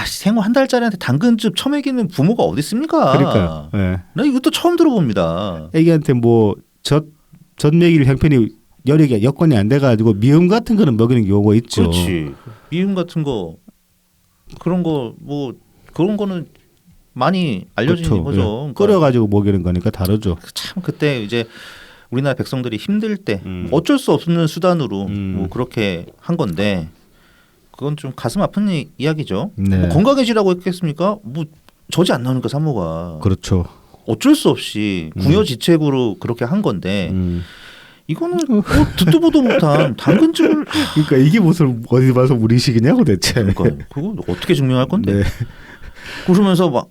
생후 한 달짜리한테 당근즙 처먹이는 부모가 어디 있습니까? 그러니까요. 네. 나 이것도 처음 들어봅니다. 애기한테 뭐 젖 먹일 형편이 여건이 안 돼가지고 미음 같은 거는 먹이는 경우가 있죠. 그렇지. 미음 같은 거 그런 거 뭐 그런 거는 많이 알려진 그렇죠. 거죠. 예. 그러니까 끓여가지고 먹이는 거니까 다르죠. 참 그때 이제 우리나라 백성들이 힘들 때 어쩔 수 없는 수단으로 뭐 그렇게 한 건데 그건 좀 가슴 아픈 이야기죠. 네. 뭐 건강해지라고 했겠습니까? 뭐 젖이 안 나오니까 산모가 그렇죠. 어쩔 수 없이 궁여지책으로 그렇게 한 건데 이거는 뭐 듣도 보도 못한 당근즙을 그러니까 이게 무슨 어디 봐서 우리식이냐고 대체. 그러니까 그거 어떻게 증명할 건데? 네. 그러면서 막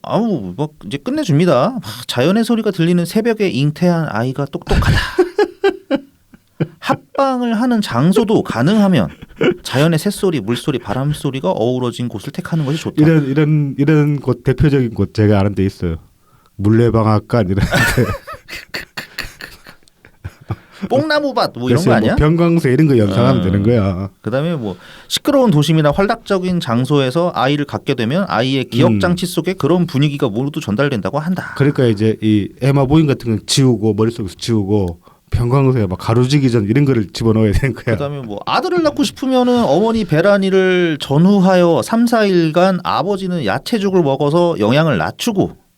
이제 끝내줍니다. 막 자연의 소리가 들리는 새벽에 잉태한 아이가 똑똑하다. 합방을 하는 장소도 가능하면 자연의 새소리, 물소리, 바람소리가 어우러진 곳을 택하는 것이 좋다. 이런 곳 대표적인 곳 제가 아는 데 있어요. 물레방앗간 이런 뽕나무밭 뭐 이런 거 뭐 아니야? 병광세 이런 거 연상하면 되는 거야. 그다음에 뭐 시끄러운 도심이나 활락적인 장소에서 아이를 갖게 되면 아이의 기억 장치 속에 그런 분위기가 모두 전달된다고 한다. 그러니까 이제 이 에마 보인 같은 거 지우고 머릿속에서 지우고 병광세 막 가로지기 전 이런 거를 집어넣어야 되는 거야. 그다음에 뭐 아들을 낳고 싶으면은 어머니 배란이를 전후하여 3, 4일간 아버지는 야채죽을 먹어서 영양을 낮추고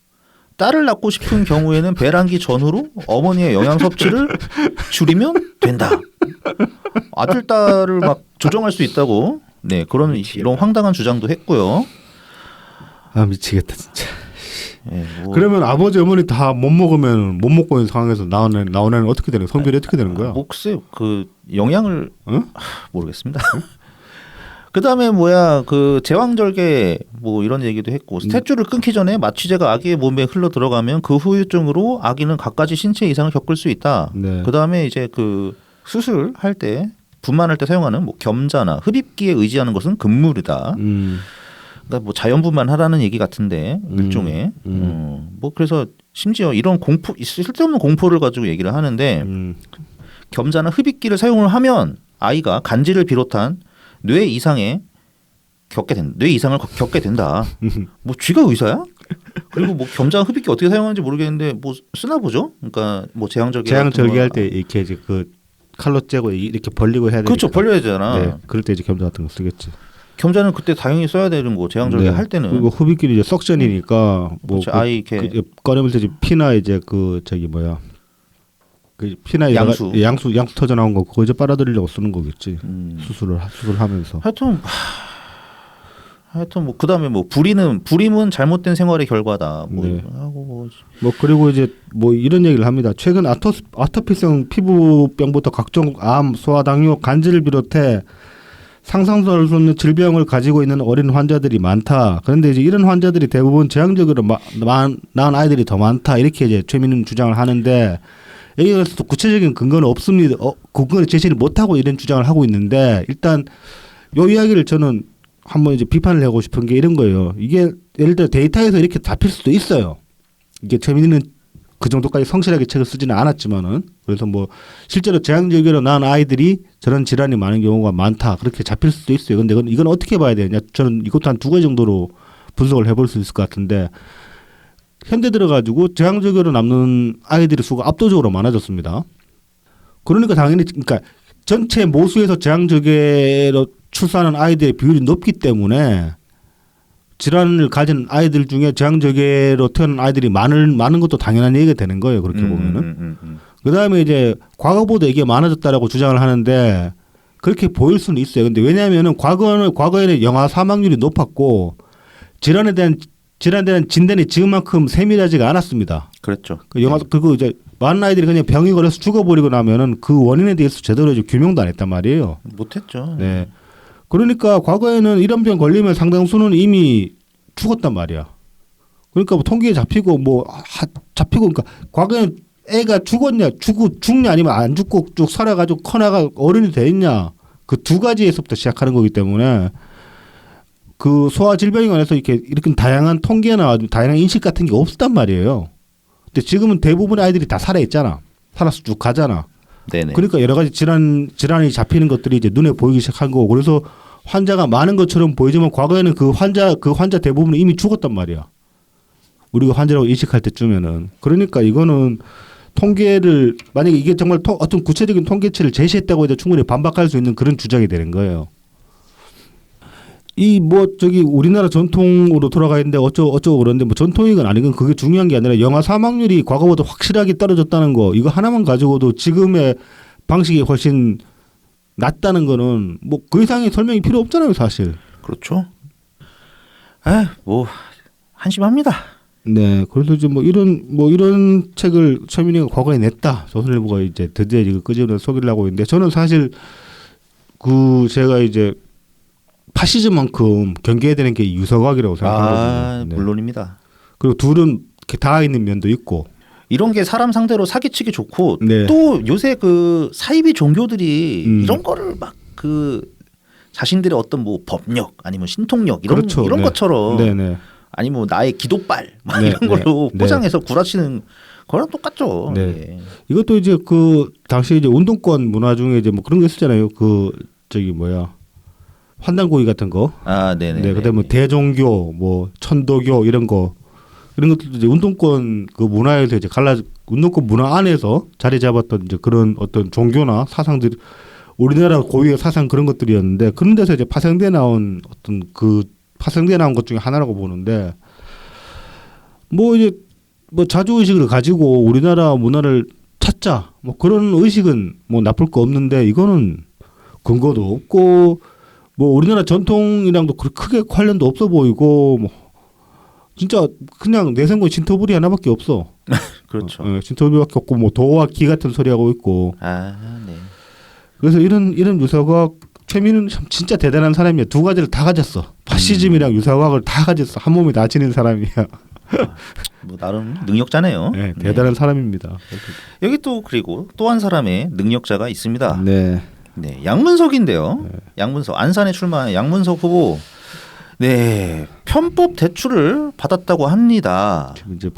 딸을 낳고 싶은 경우에는 배란기 전후로 어머니의 영양 섭취를 줄이면 된다. 아들 딸을 막 조정할 수 있다고. 네, 그런 이런 황당한 주장도 했고요. 아 미치겠다 진짜. 네, 뭐 그러면 아버지 어머니 다 못 먹으면 못 먹고 있는 상황에서 나오는 애는 어떻게 되는 성별이 어떻게 되는 거야? 글쎄 그 영양을 응? 모르겠습니다. 그다음에 그 제왕절개 뭐 이런 얘기도 했고 스탯줄을 끊기 전에 마취제가 아기의 몸에 흘러 들어가면 그 후유증으로 아기는 갖가지 신체 이상을 겪을 수 있다. 네. 그다음에 이제 그 수술할 때 분만할 때 사용하는 뭐 겸자나 흡입기에 의지하는 것은 금물이다. 그러니까 뭐 자연분만 하라는 얘기 같은데 일종의 뭐 그래서 심지어 이런 쓸데없는 공포를 가지고 얘기를 하는데 겸자나 흡입기를 사용을 하면 아이가 간질을 비롯한 뇌 이상을 겪게 된다. 뭐 쥐가 의사야? 그리고 뭐 겸자 흡입기 어떻게 사용하는지 모르겠는데 뭐 쓰나 보죠. 그러니까 뭐 제왕절개할 때 이렇게 이제 그 칼로 째고 이렇게 벌리고 해야 되니까. 그렇죠. 벌려야 되잖아. 네, 그럴 때 이제 겸자 같은 거 쓰겠지. 겸자는 그때 당연히 써야 되는 거. 제왕절개 할 때는. 그리고 흡입기는 이제 석션이니까 뭐 그렇죠. 아이 이렇게 꺼내면서 이제 피나 이제 그 저기 뭐야 그 피나 양수 터져 나온 거 그거 이제 빨아들이려고 쓰는 거겠지. 수술하면서. 하여튼 뭐 그다음에 뭐 불임은 잘못된 생활의 결과다. 뭐 네. 하고 뭐 그리고 이제 뭐 이런 얘기를 합니다. 최근 아토피성 피부병부터 각종 암, 소아당뇨, 간질을 비롯해 상상할 수 없는 질병을 가지고 있는 어린 환자들이 많다. 그런데 이제 이런 환자들이 대부분 제왕적으로 낳은 아이들이 더 많다. 이렇게 이제 최민은 주장을 하는데 여기서 또 구체적인 근거는 없습니다. 근거를 제시를 못하고 이런 주장을 하고 있는데 일단 요 이야기를 저는 한번 이제 비판을 하고 싶은 게 이런 거예요. 이게 예를 들어 데이터에서 이렇게 잡힐 수도 있어요. 이게 최민희는 그 정도까지 성실하게 책을 쓰지는 않았지만은 그래서 뭐 실제로 제왕절개로 낳은 아이들이 저런 질환이 많은 경우가 많다 그렇게 잡힐 수도 있어요. 근데 이건 어떻게 봐야 되냐? 저는 이것도 한 2가지 정도로 분석을 해볼 수 있을 것 같은데 현대 들어가지고 제왕절개로 남는 아이들의 수가 압도적으로 많아졌습니다. 그러니까 당연히 그러니까 전체 모수에서 제왕절개로 출산하는 아이들의 비율이 높기 때문에 질환을 가진 아이들 중에 저항적으로 태어난 아이들이 많은 것도 당연한 얘기가 되는 거예요. 그렇게 보면은. 그다음에 이제 과거보다 이게 많아졌다라고 주장을 하는데 그렇게 보일 수는 있어요. 근데 왜냐하면은 과거에는 영아 사망률이 높았고 질환에 대한 진단이 지금만큼 세밀하지가 않았습니다. 그렇죠. 그리고 이제 많은 아이들이 그냥 병이 걸려서 죽어버리고 나면은 그 원인에 대해서 제대로 이제 규명도 안 했단 말이에요. 못했죠. 네. 그러니까 과거에는 이런 병 걸리면 상당수는 이미 죽었단 말이야. 그러니까 뭐 통계에 잡히고 잡히고 그러니까 과거에는 애가 죽냐 아니면 안 죽고 쭉 살아가지고 커나가 어른이 돼 있냐 그 두 가지에서부터 시작하는 거기 때문에 그 소아질병에 관해서 이렇게 다양한 통계나 다양한 인식 같은 게 없었단 말이에요. 근데 지금은 대부분의 아이들이 다 살아 있잖아. 살아서 쭉 가잖아. 네네. 그러니까 여러 가지 질환이 잡히는 것들이 이제 눈에 보이기 시작한 거고 그래서 환자가 많은 것처럼 보이지만 과거에는 그 환자 대부분은 이미 죽었단 말이야. 우리가 환자라고 인식할 때쯤에는. 그러니까 이거는 통계를 만약에 이게 정말 어떤 구체적인 통계치를 제시했다고 해도 충분히 반박할 수 있는 그런 주장이 되는 거예요. 우리나라 전통으로 돌아가 있는데 어쩌고 그러는데 뭐 전통이건 아니건 그게 중요한 게 아니라 영아 사망률이 과거보다 확실하게 떨어졌다는 거 이거 하나만 가지고도 지금의 방식이 훨씬 낫다는 거는 뭐 그 이상의 설명이 필요 없잖아요, 사실. 그렇죠. 한심합니다. 네, 그래서 이제 이런 책을 최민희가 과거에 냈다. 조선일보가 이제 드디어 이거 끄집어내 소개를 하고 있는데 저는 사실 제가 이제 파시즘만큼 경계해야 되는 게 유서각이라고 생각하거든요. 물론입니다. 그리고 둘은 닿아 있는 면도 있고. 이런 게 사람 상대로 사기치기 좋고 네. 또 요새 그 사이비 종교들이 이런 거를 막 자신들의 어떤 뭐 법력 아니면 신통력 이런 그렇죠. 이런 네. 것처럼 네네. 아니면 나의 기도빨 막 네. 이런 걸로 네. 포장해서 구라치는 거랑 똑같죠. 네. 예. 이것도 이제 당시 이제 운동권 문화 중에 이제 뭐 그런 거 있었잖아요. 환단고기 같은 거. 네네. 네. 그다음에 대종교, 천도교 이런 것들도 이제 운동권 그 문화에서 이제 운동권 문화 안에서 자리 잡았던 이제 그런 어떤 종교나 사상들이 우리나라 고유의 사상 그런 것들이었는데 그런 데서 이제 파생돼 나온 것 중에 하나라고 보는데 자주 의식을 가지고 우리나라 문화를 찾자 그런 의식은 나쁠 거 없는데 이거는 근거도 없고 우리나라 전통이랑도 크게 관련도 없어 보이고 진짜 그냥 내세운 건 진토부리 하나밖에 없어. 그렇죠. 진토부리밖에 없고 도와 기 같은 소리 하고 있고. 네. 그래서 이런 유사과학 최민은 참 진짜 대단한 사람이야. 두 가지를 다 가졌어. 파시즘이랑 유사과학을 다 가졌어. 한 몸에 다 지닌 사람이야. 나름 능력자네요. 네, 대단한 사람입니다. 여기 그리고 또 한 사람의 능력자가 있습니다. 네. 네, 양문석인데요. 양문석 안산에 출마한 양문석 후보. 네, 편법 대출을 받았다고 합니다. 지금 이제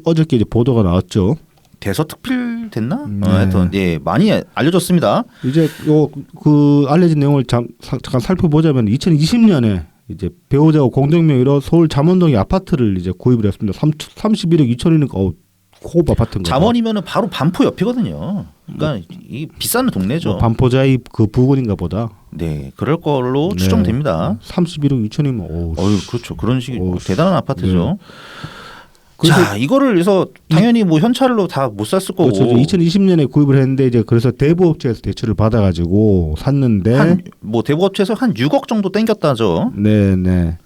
어저께 이제 보도가 나왔죠. 대서특필 됐나? 네. 하여튼 많이 알려졌습니다. 이제 알려진 내용을 잠깐 살펴보자면 2020년에 이제 배우자와 공동명의로 서울 잠원동의 아파트를 이제 구입을 했습니다. 31억 2천이니까 고급 아파트인가. 잠원이면은 바로 반포 옆이거든요. 그러니까 이 비싼 동네죠. 반포자의 그 부근인가 보다. 네, 그럴 걸로 추정됩니다. 31억 2천이면 그렇죠. 그런 식의 대단한 아파트죠. 네. 자, 이거를 그래서 당연히 현찰로 다 못 샀을 거고. 그렇죠. 2020년에 구입을 했는데 이제 그래서 대부업체에서 대출을 받아가지고 샀는데 대부업체에서 한 6억 정도 땡겼다죠. 네.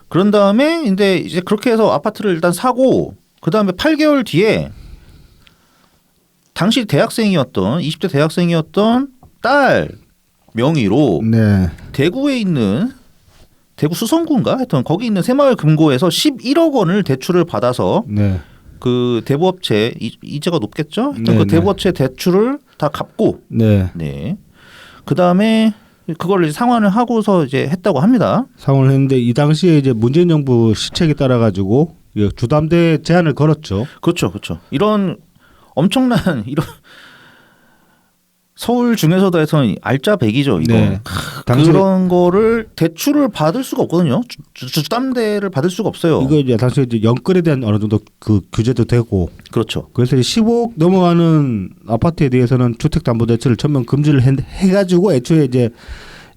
그런 다음에 이제 그렇게 해서 아파트를 일단 사고 그 다음에 8개월 뒤에 당시 20대 대학생이었던 딸 명의로 대구에 있는 대구 수성구인가 하여튼 거기 있는 새마을 금고에서 11억 원을 대출을 받아서 그 대부업체 이자가 높겠죠? 그 대부업체 대출을 다 갚고 그 다음에 그걸 이제 상환을 하고서 이제 했다고 합니다. 상환을 했는데 이 당시에 이제 문재인 정부 시책에 따라 가지고 주담대 제한을 걸었죠. 그렇죠. 이런 엄청난 서울 중에서도 해서 알짜배기죠. 이거. 그런 거를 대출을 받을 수가 없거든요. 주담대를 받을 수가 없어요. 이거 이제 당시 이제 연끌에 대한 어느 정도 그 규제도 되고. 그렇죠. 그래서 15억 넘어가는 아파트에 대해서는 주택담보대출을 전면 금지를 해가지고 애초에 이제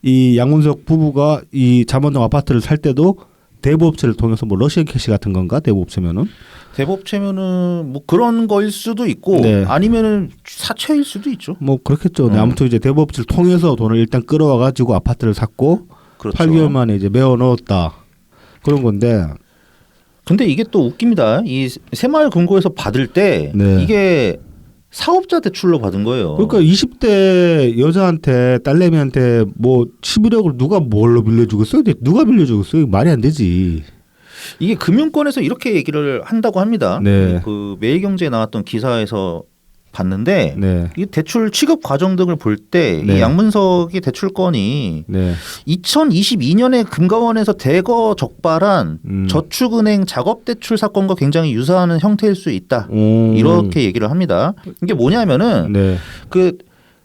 이 양문석 부부가 이 잠원동 아파트를 살 때도 대부업체를 통해서 뭐 러시안 캐시 같은 건가 대부업체면은 대법체면은 뭐 그런 거일 수도 있고 네. 아니면은 사채일 수도 있죠. 뭐 그렇겠죠. 네, 아무튼 이제 대부업체를 통해서 돈을 일단 끌어와 가지고 아파트를 샀고 그렇죠. 8개월 만에 이제 메워 넣었다 그런 건데 근데 이게 또 웃깁니다. 이 새마을금고에서 받을 때 네. 이게 사업자 대출로 받은 거예요. 그러니까 20대 여자한테 딸내미한테 뭐 11억을 누가 뭘로 빌려주겠어요? 누가 빌려주겠어요? 말이 안 되지. 이게 금융권에서 이렇게 얘기를 한다고 합니다. 네. 그 매일경제에 나왔던 기사에서 봤는데 네. 이 대출 취급 과정 등을 볼 때 이 네. 양문석의 대출 건이 네. 2022년에 금감원에서 대거 적발한 저축은행 작업대출 사건과 굉장히 유사한 형태일 수 있다. 이렇게 얘기를 합니다. 이게 뭐냐면은 네. 그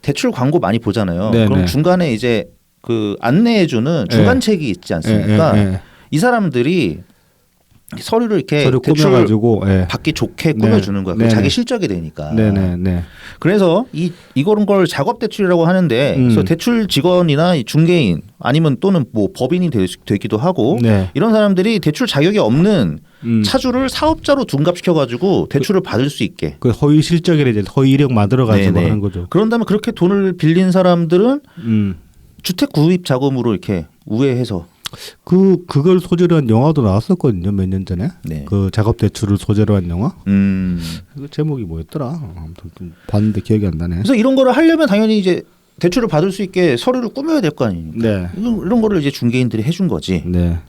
대출 광고 많이 보잖아요. 네, 그럼 네. 중간에 이제 그 안내해주는 중간책이 있지 않습니까? 이 사람들이 서류를 이렇게 서류 대출 꾸며가지고 예. 받기 좋게 네. 꾸며주는 거야. 네. 자기 실적이 되니까. 네네네. 그래서 이거는 걸 작업 대출이라고 하는데 그래서 대출 직원이나 이 중개인 아니면 또는 뭐 법인이 되기도 하고 네. 이런 사람들이 대출 자격이 없는 차주를 사업자로 둔갑시켜 가지고 대출을 받을 수 있게. 그 허위 실적에 이제 허위 이력 만들어 가지고 네네. 하는 거죠. 그런 다음에 그렇게 돈을 빌린 사람들은 음. 주택 구입 자금으로 이렇게 우회해서 그걸 소재로 한 영화도 나왔었거든요. 몇 년 전에. 네. 그 작업 대출을 소재로 한 영화. 그 제목이 뭐였더라? 아무튼 좀 봤는데 기억이 안 나네. 그래서 이런 거를 하려면 당연히 이제 대출을 받을 수 있게 서류를 꾸며야 될 거 아닙니까? 네. 이런 거를 이제 중개인들이 해준 거지. 네.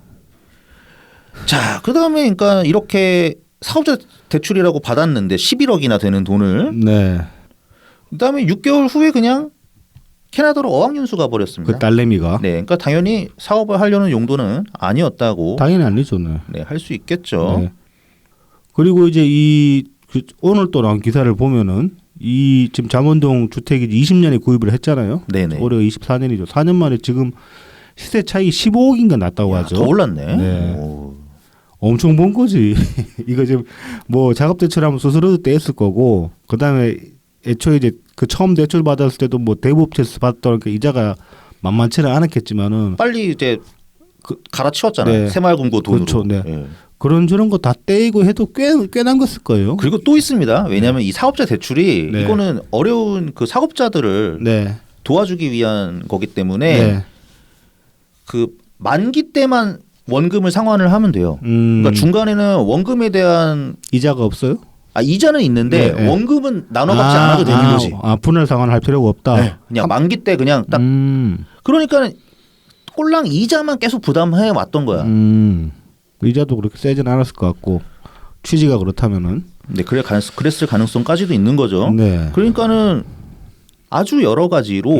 자, 그다음에 그러니까 이렇게 사업자 대출이라고 받았는데 11억이나 되는 돈을 네. 그다음에 6개월 후에 그냥 캐나다로 어학연수 가버렸습니다. 그 딸내미가 네, 그러니까 당연히 사업을 하려는 용도는 아니었다고 당연히 아니죠. 네. 네, 할 수 있겠죠. 네. 그리고 이제 오늘 또 나온 기사를 보면은 이 지금 잠원동 주택이 20년에 구입을 했잖아요. 네네. 올해가 24년이죠. 4년 만에 지금 시세 차익이 15억인가 났다고 야, 하죠. 더 올랐네. 네. 오. 엄청 본 거지. 이거 지금 뭐 작업 대출하면 수수료도 떼었을 거고 그다음에 애초에 이제 그 처음 대출 받았을 때도 뭐 대부업체에서 받았던 그 이자가 만만치는 않았겠지만은 빨리 이제 갈아치웠잖아요. 네. 새마을금고 돈으로. 그렇죠. 네. 예. 그런 저런 거 다 떼이고 해도 꽤 남겼을 거예요. 그리고 또 있습니다. 왜냐하면 이 사업자 대출이 네. 이거는 어려운 그 사업자들을 네. 도와주기 위한 거기 때문에 네. 그 만기 때만 원금을 상환을 하면 돼요. 그러니까 중간에는 원금에 대한 이자가 없어요? 이자는 있는데 네, 네. 원금은 나눠받지 않아도 되는 거지. 분할 상환할 필요가 없다. 네. 그냥 만기 때 그냥 딱 그러니까 꼴랑 이자만 계속 부담해 왔던 거야. 이자도 그렇게 세진 않았을 것 같고 취지가 그렇다면은. 네, 그랬을 가능성까지도 있는 거죠. 네. 그러니까는 아주 여러 가지로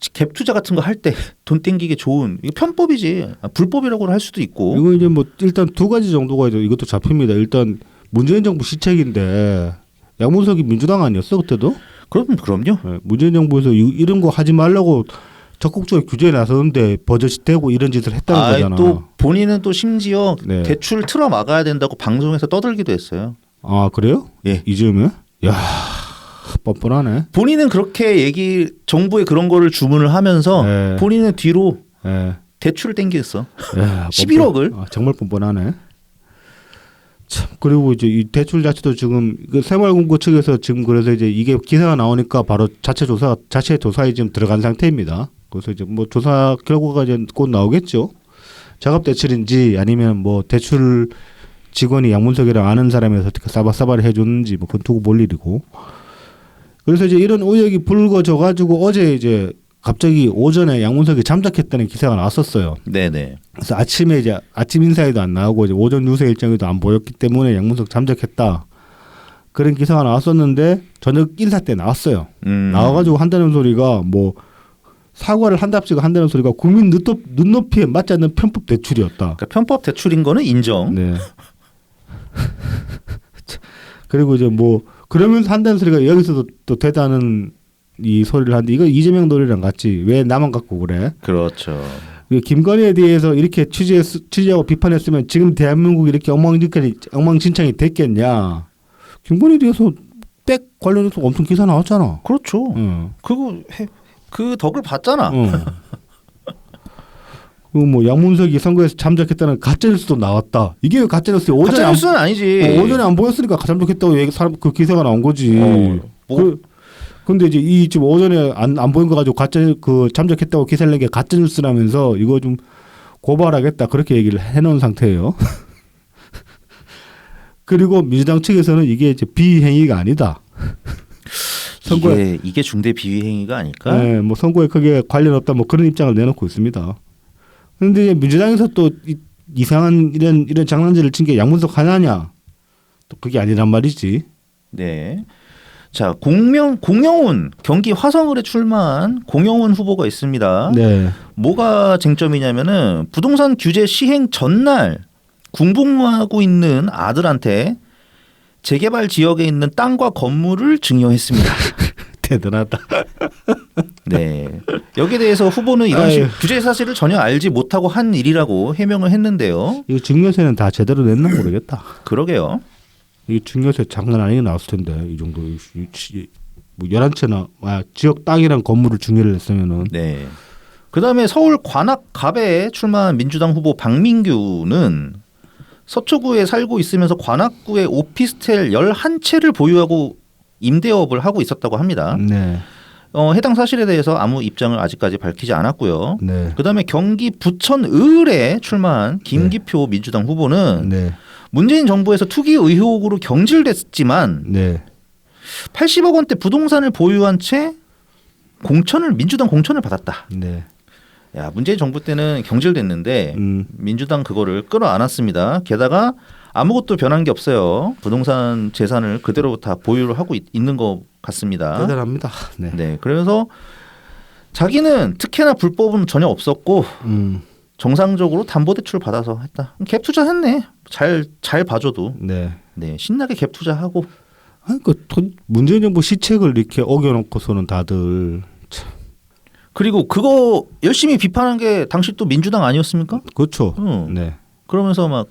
갭 투자 같은 거 할 때 돈 땡기기 좋은 이거 편법이지 불법이라고 할 수도 있고. 이거 이제 뭐 일단 두 가지 정도가 이제 이것도 잡힙니다. 일단 문재인 정부 시책인데 양문석이 민주당 아니었어 그때도? 그럼요. 네, 문재인 정부에서 이런 거 하지 말라고 적극적으로 규제에 나서는데 버젓이 되고 이런 짓을 했다는 거잖아. 또 본인은 또 심지어 네. 대출 틀어 막아야 된다고 방송에서 떠들기도 했어요. 아 그래요? 예. 이즈음에? 야 뻔뻔하네. 본인은 그렇게 정부에 그런 거를 주문을 하면서 네. 본인은 뒤로 예. 대출을 땡겼어. 야, 11억을. 정말 뻔뻔하네. 참 그리고 이제 이 대출 자체도 지금 새마을금고 측에서 지금 그래서 이제 이게 기사가 나오니까 바로 자체 조사에 지금 들어간 상태입니다. 그래서 이제 뭐 조사 결과가 이제 곧 나오겠죠. 작업 대출인지 아니면 뭐 대출 직원이 양문석이랑 아는 사람이라서 어떻게 싸바싸바를 해줬는지 뭐 그건 두고 볼 일이고. 그래서 이제 이런 의혹이 불거져 가지고 어제 이제 갑자기 오전에 양문석이 잠적했다는 기사가 나왔었어요. 네네. 그래서 아침에 이제 아침 인사에도 안 나오고 이제 오전 뉴스 일정에도 안 보였기 때문에 양문석 잠적했다. 그런 기사가 나왔었는데 저녁 인사 때 나왔어요. 나와가지고 한다는 소리가 뭐 사과를 한답시고 한다는 소리가 국민 눈높이에 맞지 않는 편법 대출이었다. 그러니까 편법 대출인 거는 인정. 네. 그리고 이제 뭐 그러면서 한다는 소리가 여기서도 또 되다는 이 소리를 하는데 이거 이재명 노래랑 같이 왜 나만 갖고 그래? 그렇죠. 김건희에 대해서 이렇게 취재하고 비판했으면 지금 대한민국이 이렇게 엉망진창이 됐겠냐? 김건희에 대해서 백 관련해서 엄청 기사 나왔잖아. 그렇죠. 그 덕을 봤잖아. 그리고 뭐 양문석이 선거에서 참작했다는 가짜뉴스도 나왔다. 이게 왜 가짜뉴스야? 오전에 가짜뉴스는 아니지. 오전에 안 보였으니까 참작했다고 얘기 사람 그 기사가 나온 거지. 뭐. 근데 이제 이 지금 오전에 안 보인 거 가지고 가짜 그 참작했다고 기사를 낸 게 가짜뉴스라면서 이거 좀 고발하겠다 그렇게 얘기를 해놓은 상태예요. 그리고 민주당 측에서는 이게 이제 비행위가 아니다. 이게 중대 비위 행위가 아닐까? 네, 뭐 선거에 크게 관련 없다 뭐 그런 입장을 내놓고 있습니다. 그런데 이제 민주당에서 또 이상한 이런 장난질을 친 게 양문석 하나냐? 또 그게 아니란 말이지. 네. 자, 공영훈 경기 화성을에 출마한 공영훈 후보가 있습니다. 네. 뭐가 쟁점이냐면은 부동산 규제 시행 전날 군복무하고 있는 아들한테 재개발 지역에 있는 땅과 건물을 증여했습니다. 대단하다. 네. 여기에 대해서 후보는 이런 규제 사실을 전혀 알지 못하고 한 일이라고 해명을 했는데요. 이거 증여세는 다 제대로 냈나 모르겠다. 그러게요. 이 증여세 장난 아니게 나왔을 텐데 이 정도 뭐 11채나 지역 땅이랑 건물을 증여를 했으면은. 네. 그다음에 서울 관악갑에 출마한 민주당 후보 박민규는 서초구에 살고 있으면서 관악구에 오피스텔 11채를 보유하고 임대업을 하고 있었다고 합니다. 네. 해당 사실에 대해서 아무 입장을 아직까지 밝히지 않았고요. 네. 그다음에 경기 부천을에 출마한 김기표 민주당 후보는 네. 문재인 정부에서 투기 의혹으로 경질됐지만 네. 80억 원대 부동산을 보유한 채 민주당 공천을 받았다. 네. 야, 문재인 정부 때는 경질됐는데 민주당 그거를 끌어안았습니다. 게다가 아무것도 변한 게 없어요. 부동산 재산을 그대로 다 보유를 하고 있는 것 같습니다. 대단합니다. 네. 네, 그래서 자기는 특혜나 불법은 전혀 없었고 정상적으로 담보대출 받아서 했다. 갭 투자했네. 잘 봐줘도. 네. 네, 신나게 갭 투자하고. 아니 그 문재인 정부 시책을 이렇게 어겨놓고서는 다들 참. 그리고 그거 열심히 비판한 게 당시 또 민주당 아니었습니까? 그렇죠. 네. 그러면서 막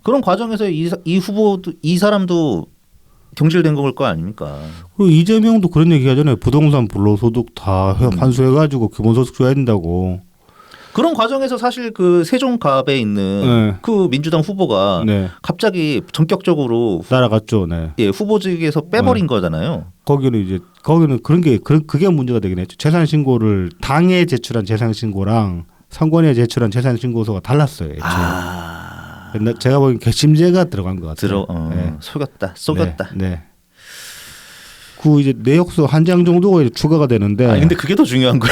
그런 과정에서 이 후보도 이 사람도 경질된 걸 거 아닙니까? 그리고 이재명도 그런 얘기 하잖아요. 부동산 불로소득 다 환수해가지고 기본소득 줘야 된다고. 그런 과정에서 사실 그 세종갑에 있는 네. 그 민주당 후보가 네. 갑자기 전격적으로 따라갔죠. 네. 예, 후보직에서 빼버린 거잖아요. 거기는 그게 문제가 되긴 했죠. 재산 신고를 당에 제출한 재산 신고랑 선관위에 제출한 재산 신고서가 달랐어요. 제가 보기엔 괘씸죄가 들어간 것 같아요. 네. 속였다. 네. 그 이제 내역서 한 장 정도가 이제 추가가 되는데. 근데 그게 더 중요한 거야.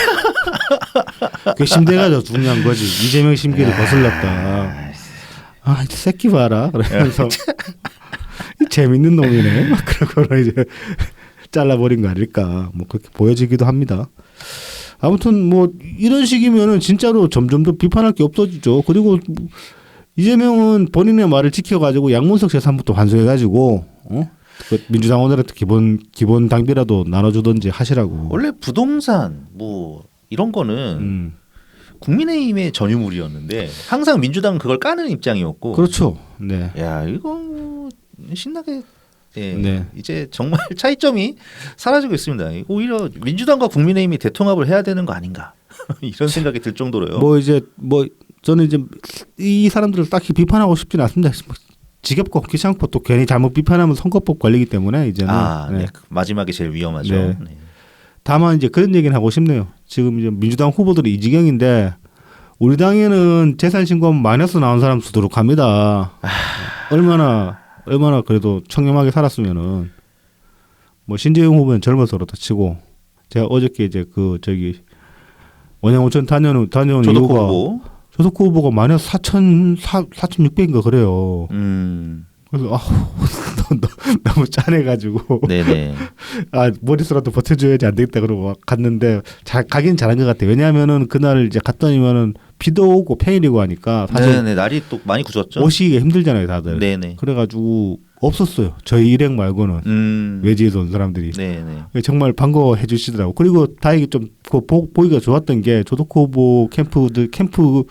괘씸죄가 더 중요한 거지. 이재명 심기를 거슬렀다. 이 새끼 봐라. 그러면서 재밌는 놈이네. 막 그러고 이제 잘라버린 거 아닐까. 뭐 그렇게 보여지기도 합니다. 아무튼 뭐 이런 식이면은 진짜로 점점 더 비판할 게 없어지죠. 그리고 이재명은 본인의 말을 지켜가지고 양문석 재산부터 환수해가지고 그 민주당 원들한테 기본 당비라도 나눠주든지 하시라고. 원래 부동산 뭐 이런 거는 국민의힘의 전유물이었는데 항상 민주당은 그걸 까는 입장이었고. 그렇죠. 네. 야, 이거 신나게. 예, 네. 이제 정말 차이점이 사라지고 있습니다. 오히려 민주당과 국민의힘이 대통합을 해야 되는 거 아닌가 이런 생각이 들 정도로요. 저는 이제 이 사람들을 딱히 비판하고 싶지는 않습니다. 지겹고 귀찮고 또 괜히 잘못 비판하면 선거법 걸리기 때문에 이제는 네. 마지막에 제일 위험하죠. 네. 네. 다만 이제 그런 얘기는 하고 싶네요. 지금 이제 민주당 후보들이 이 지경인데 우리 당에는 재산 신고하면 마이너스 나온 사람 수두룩 합니다. 얼마나 그래도 청렴하게 살았으면은 뭐 신재영 후보는 젊어서라도 치고 제가 어저께 이제 원양어촌 다녀온 이유가 조덕구 후보가 마이너스 4,600인가 그래요. 그래서 너무 짠해가지고 네네. 머릿수라도 버텨줘야지 안 되겠다 그러고 갔는데 가긴 잘한 것 같아요. 왜냐하면은 그날 이제 갔더니면은 비도 오고 평일이고 하니까 사실 네네. 날이 또 많이 굳었죠. 오시기가 힘들잖아요, 다들. 네네. 그래가지고 없었어요. 저희 일행 말고는 외지에서 온 사람들이. 네네. 정말 반가워해 주시더라고. 그리고 다행히 좀 보기가 좋았던 게 조덕호 후보 캠프의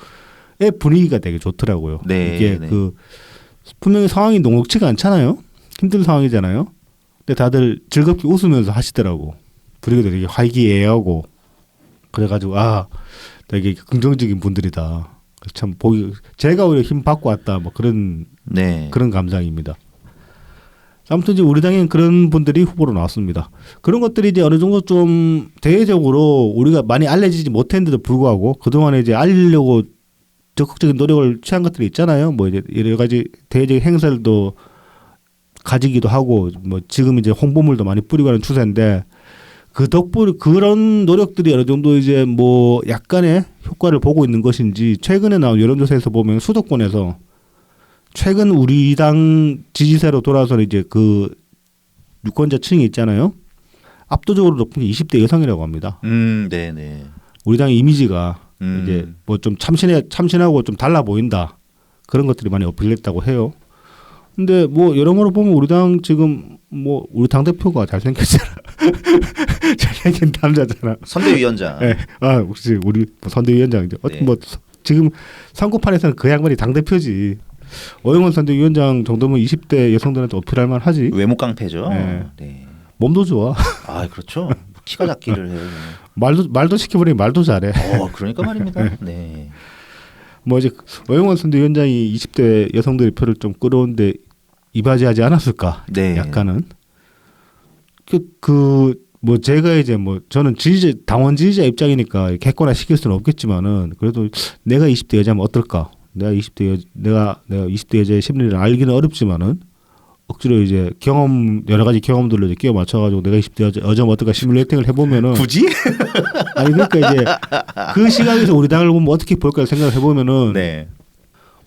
분위기가 되게 좋더라고요. 네. 이게 분명히 상황이 녹록치가 않잖아요. 힘든 상황이잖아요. 근데 다들 즐겁게 웃으면서 하시더라고. 분위기도 되게 화기애애하고 그래가지고 되게 긍정적인 분들이다. 참 보기 제가 오히려 힘 받고 왔다 뭐 그런 네. 그런 감상입니다. 아무튼 이제 우리 당엔 그런 분들이 후보로 나왔습니다. 그런 것들이 이제 어느 정도 좀 대외적으로 우리가 많이 알려지지 못했는데도 불구하고 그동안에 이제 알리려고 적극적인 노력을 취한 것들이 있잖아요. 뭐 이제 여러 가지 대외적인 행사들도 가지기도 하고 뭐 지금 이제 홍보물도 많이 뿌리고 하는 추세인데 그 덕분에 그런 노력들이 어느 정도 이제 뭐 약간의 효과를 보고 있는 것인지 최근에 나온 여론조사에서 보면 수도권에서 최근 우리 당 지지세로 돌아서 이제 그 유권자층이 있잖아요. 압도적으로 높은 게 20대 여성이라고 합니다. 네네. 우리 당의 이미지가 이제 뭐 좀 참신하고 좀 달라 보인다. 그런 것들이 많이 어필했다고 해요. 근데 뭐 여러모로 보면 우리 당 지금 뭐 우리 당 대표가 잘생겼잖아. 잘생긴 남자잖아. 선대위원장. 네. 아 혹시 우리 뭐 선대위원장이죠. 네. 뭐 지금 선거판에서는 그 양반이 당 대표지. 오영원 선대위원장 정도면 20대 여성들한테 어필할 만하지. 외모 깡패죠. 네. 네. 몸도 좋아. 아 그렇죠. 키가 작기를 해요. 말도 시켜보니 말도 잘해. 그러니까 말입니다. 네. 뭐 이제 오영원 선대위원장이 20대 여성들의 표를 좀 끌어오는데 이바지하지 않았을까? 네. 약간은 뭐 제가 이제 뭐 저는 당원 지지자 입장이니까 객관화 시킬 수는 없겠지만은 그래도 내가 20대 여자면 어떨까? 내가 20대 여자의 심리를 알기는 어렵지만은 억지로 이제 여러 가지 경험들로 이제 끼워 맞춰가지고 내가 20대 여자면 어떨까 시뮬레이팅을 해보면은 굳이? 아니 그러니까 이제 그 시각에서 우리 당을 보면 어떻게 볼까 생각을 해보면은 네.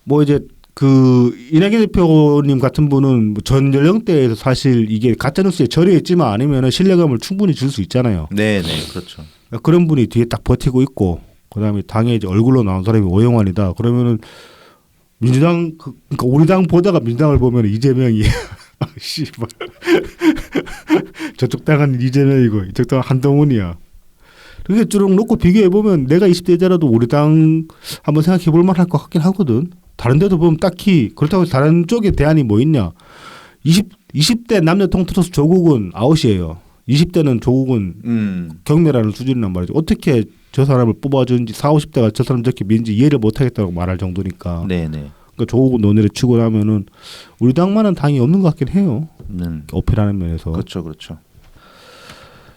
뭐 이제 그 이낙연 대표님 같은 분은 뭐 전 연령대에서 사실 이게 가짜뉴스에 절여 있지만 아니면은 신뢰감을 충분히 줄 수 있잖아요. 네네 그렇죠. 그런 분이 뒤에 딱 버티고 있고 그다음에 당에 이제 얼굴로 나온 사람이 오영환이다. 그러면은 민주당 그러니까 우리 당 보다가 민주당을 보면 이재명이 씨발 저쪽 당은 이재명이고 이쪽 당은 한동훈이야. 그렇게 쭉 놓고 비교해 보면 내가 20대 여자라도 우리 당 한번 생각해 볼 만할 것 같긴 하거든. 다른 데도 보면 딱히 그렇다고 해서 다른 쪽에 대안이 뭐 있냐. 20대 남녀 통틀어서 조국은 아웃이에요. 20대는 조국은 경멸하는 수준이란 말이죠. 어떻게 저 사람을 뽑아주는지 40, 50대가 저 사람 저렇게 민지 이해를 못하겠다고 말할 정도니까. 네네. 그러니까 조국은 논의를 치고 나면은 우리 당만은 당이 없는 것 같긴 해요. 어필하는 면에서. 그렇죠, 그렇죠.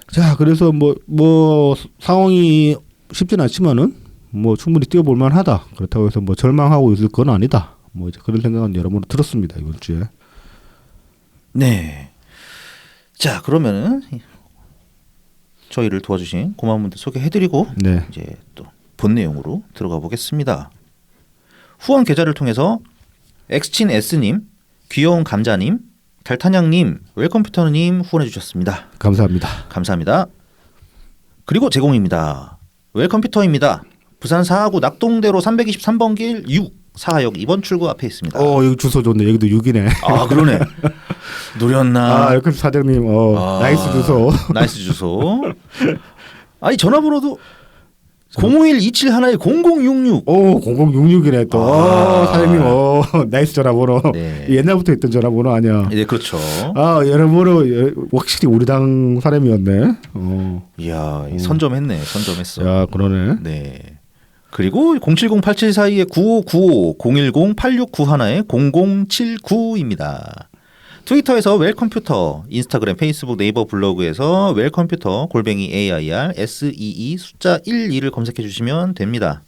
자, 그래서 뭐 상황이 쉽지는 않지만은 뭐 충분히 뛰어볼 만하다. 그렇다고 해서 뭐 절망하고 있을 건 아니다. 뭐 이제 그런 생각은 여러모로 들었습니다 이번 주에. 네. 자, 그러면은 저희를 도와주신 고마운 분들 소개해드리고 네. 이제 또 본 내용으로 들어가 보겠습니다. 후원 계좌를 통해서 엑스친 S님, 귀여운 감자님, 달탄양님, 웰컴퓨터님 후원해 주셨습니다. 감사합니다. 감사합니다. 그리고 제공입니다. 웰컴퓨터입니다. 부산 사하구 낙동대로 323번 길 6 사하역 2번 출구 앞에 있습니다. 여기 주소 좋네. 여기도 6이네. 아 그러네. 노렸나? 아, 여기 사장님, 나이스 주소. 나이스 주소. 아니 전화번호도 051-2711-0066. 0066이네 또. 사장님, 나이스 전화번호. 네. 옛날부터 있던 전화번호 아니야. 네, 그렇죠. 여러모로 확실히 우리 당 사람이었네. 이야, 선점했네. 선점했어. 야, 그러네. 네. 그리고 070-8742-9595, 010-8691-0079입니다. 트위터에서 웰컴퓨터, 인스타그램, 페이스북, 네이버 블로그에서 웰컴퓨터 @ AIR 숫자 12를 검색해 주시면 됩니다.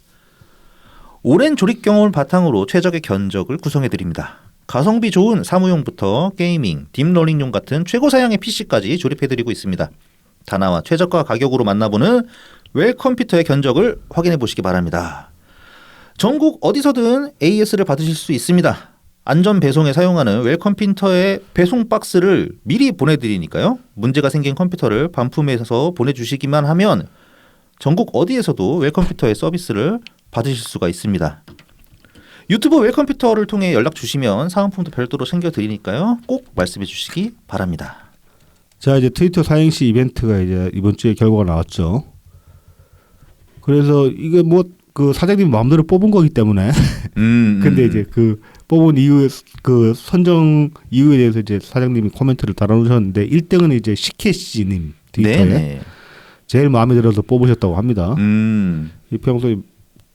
오랜 조립 경험을 바탕으로 최적의 견적을 구성해 드립니다. 가성비 좋은 사무용부터 게이밍, 딥러닝용 같은 최고 사양의 PC까지 조립해 드리고 있습니다. 다나와 최저가 가격으로 만나보는 웰컴퓨터의 견적을 확인해 보시기 바랍니다. 전국 어디서든 AS를 받으실 수 있습니다. 안전 배송에 사용하는 웰컴퓨터의 배송 박스를 미리 보내드리니까요. 문제가 생긴 컴퓨터를 반품해서 보내주시기만 하면 전국 어디에서도 웰컴퓨터의 서비스를 받으실 수가 있습니다. 유튜브 웰컴퓨터를 통해 연락 주시면 사은품도 별도로 챙겨드리니까요. 꼭 말씀해 주시기 바랍니다. 자, 이제 트위터 사행시 이벤트가 이제 이번 주에 결과가 나왔죠. 그래서 이게 뭐 그 사장님 마음대로 뽑은 거기 때문에 근데 이제 그 뽑은 이유 그 선정 이유에 대해서 이제 사장님이 코멘트를 달아놓으셨는데 1등은 이제 시케시님 트위터에 제일 마음에 들어서 뽑으셨다고 합니다. 이 평소에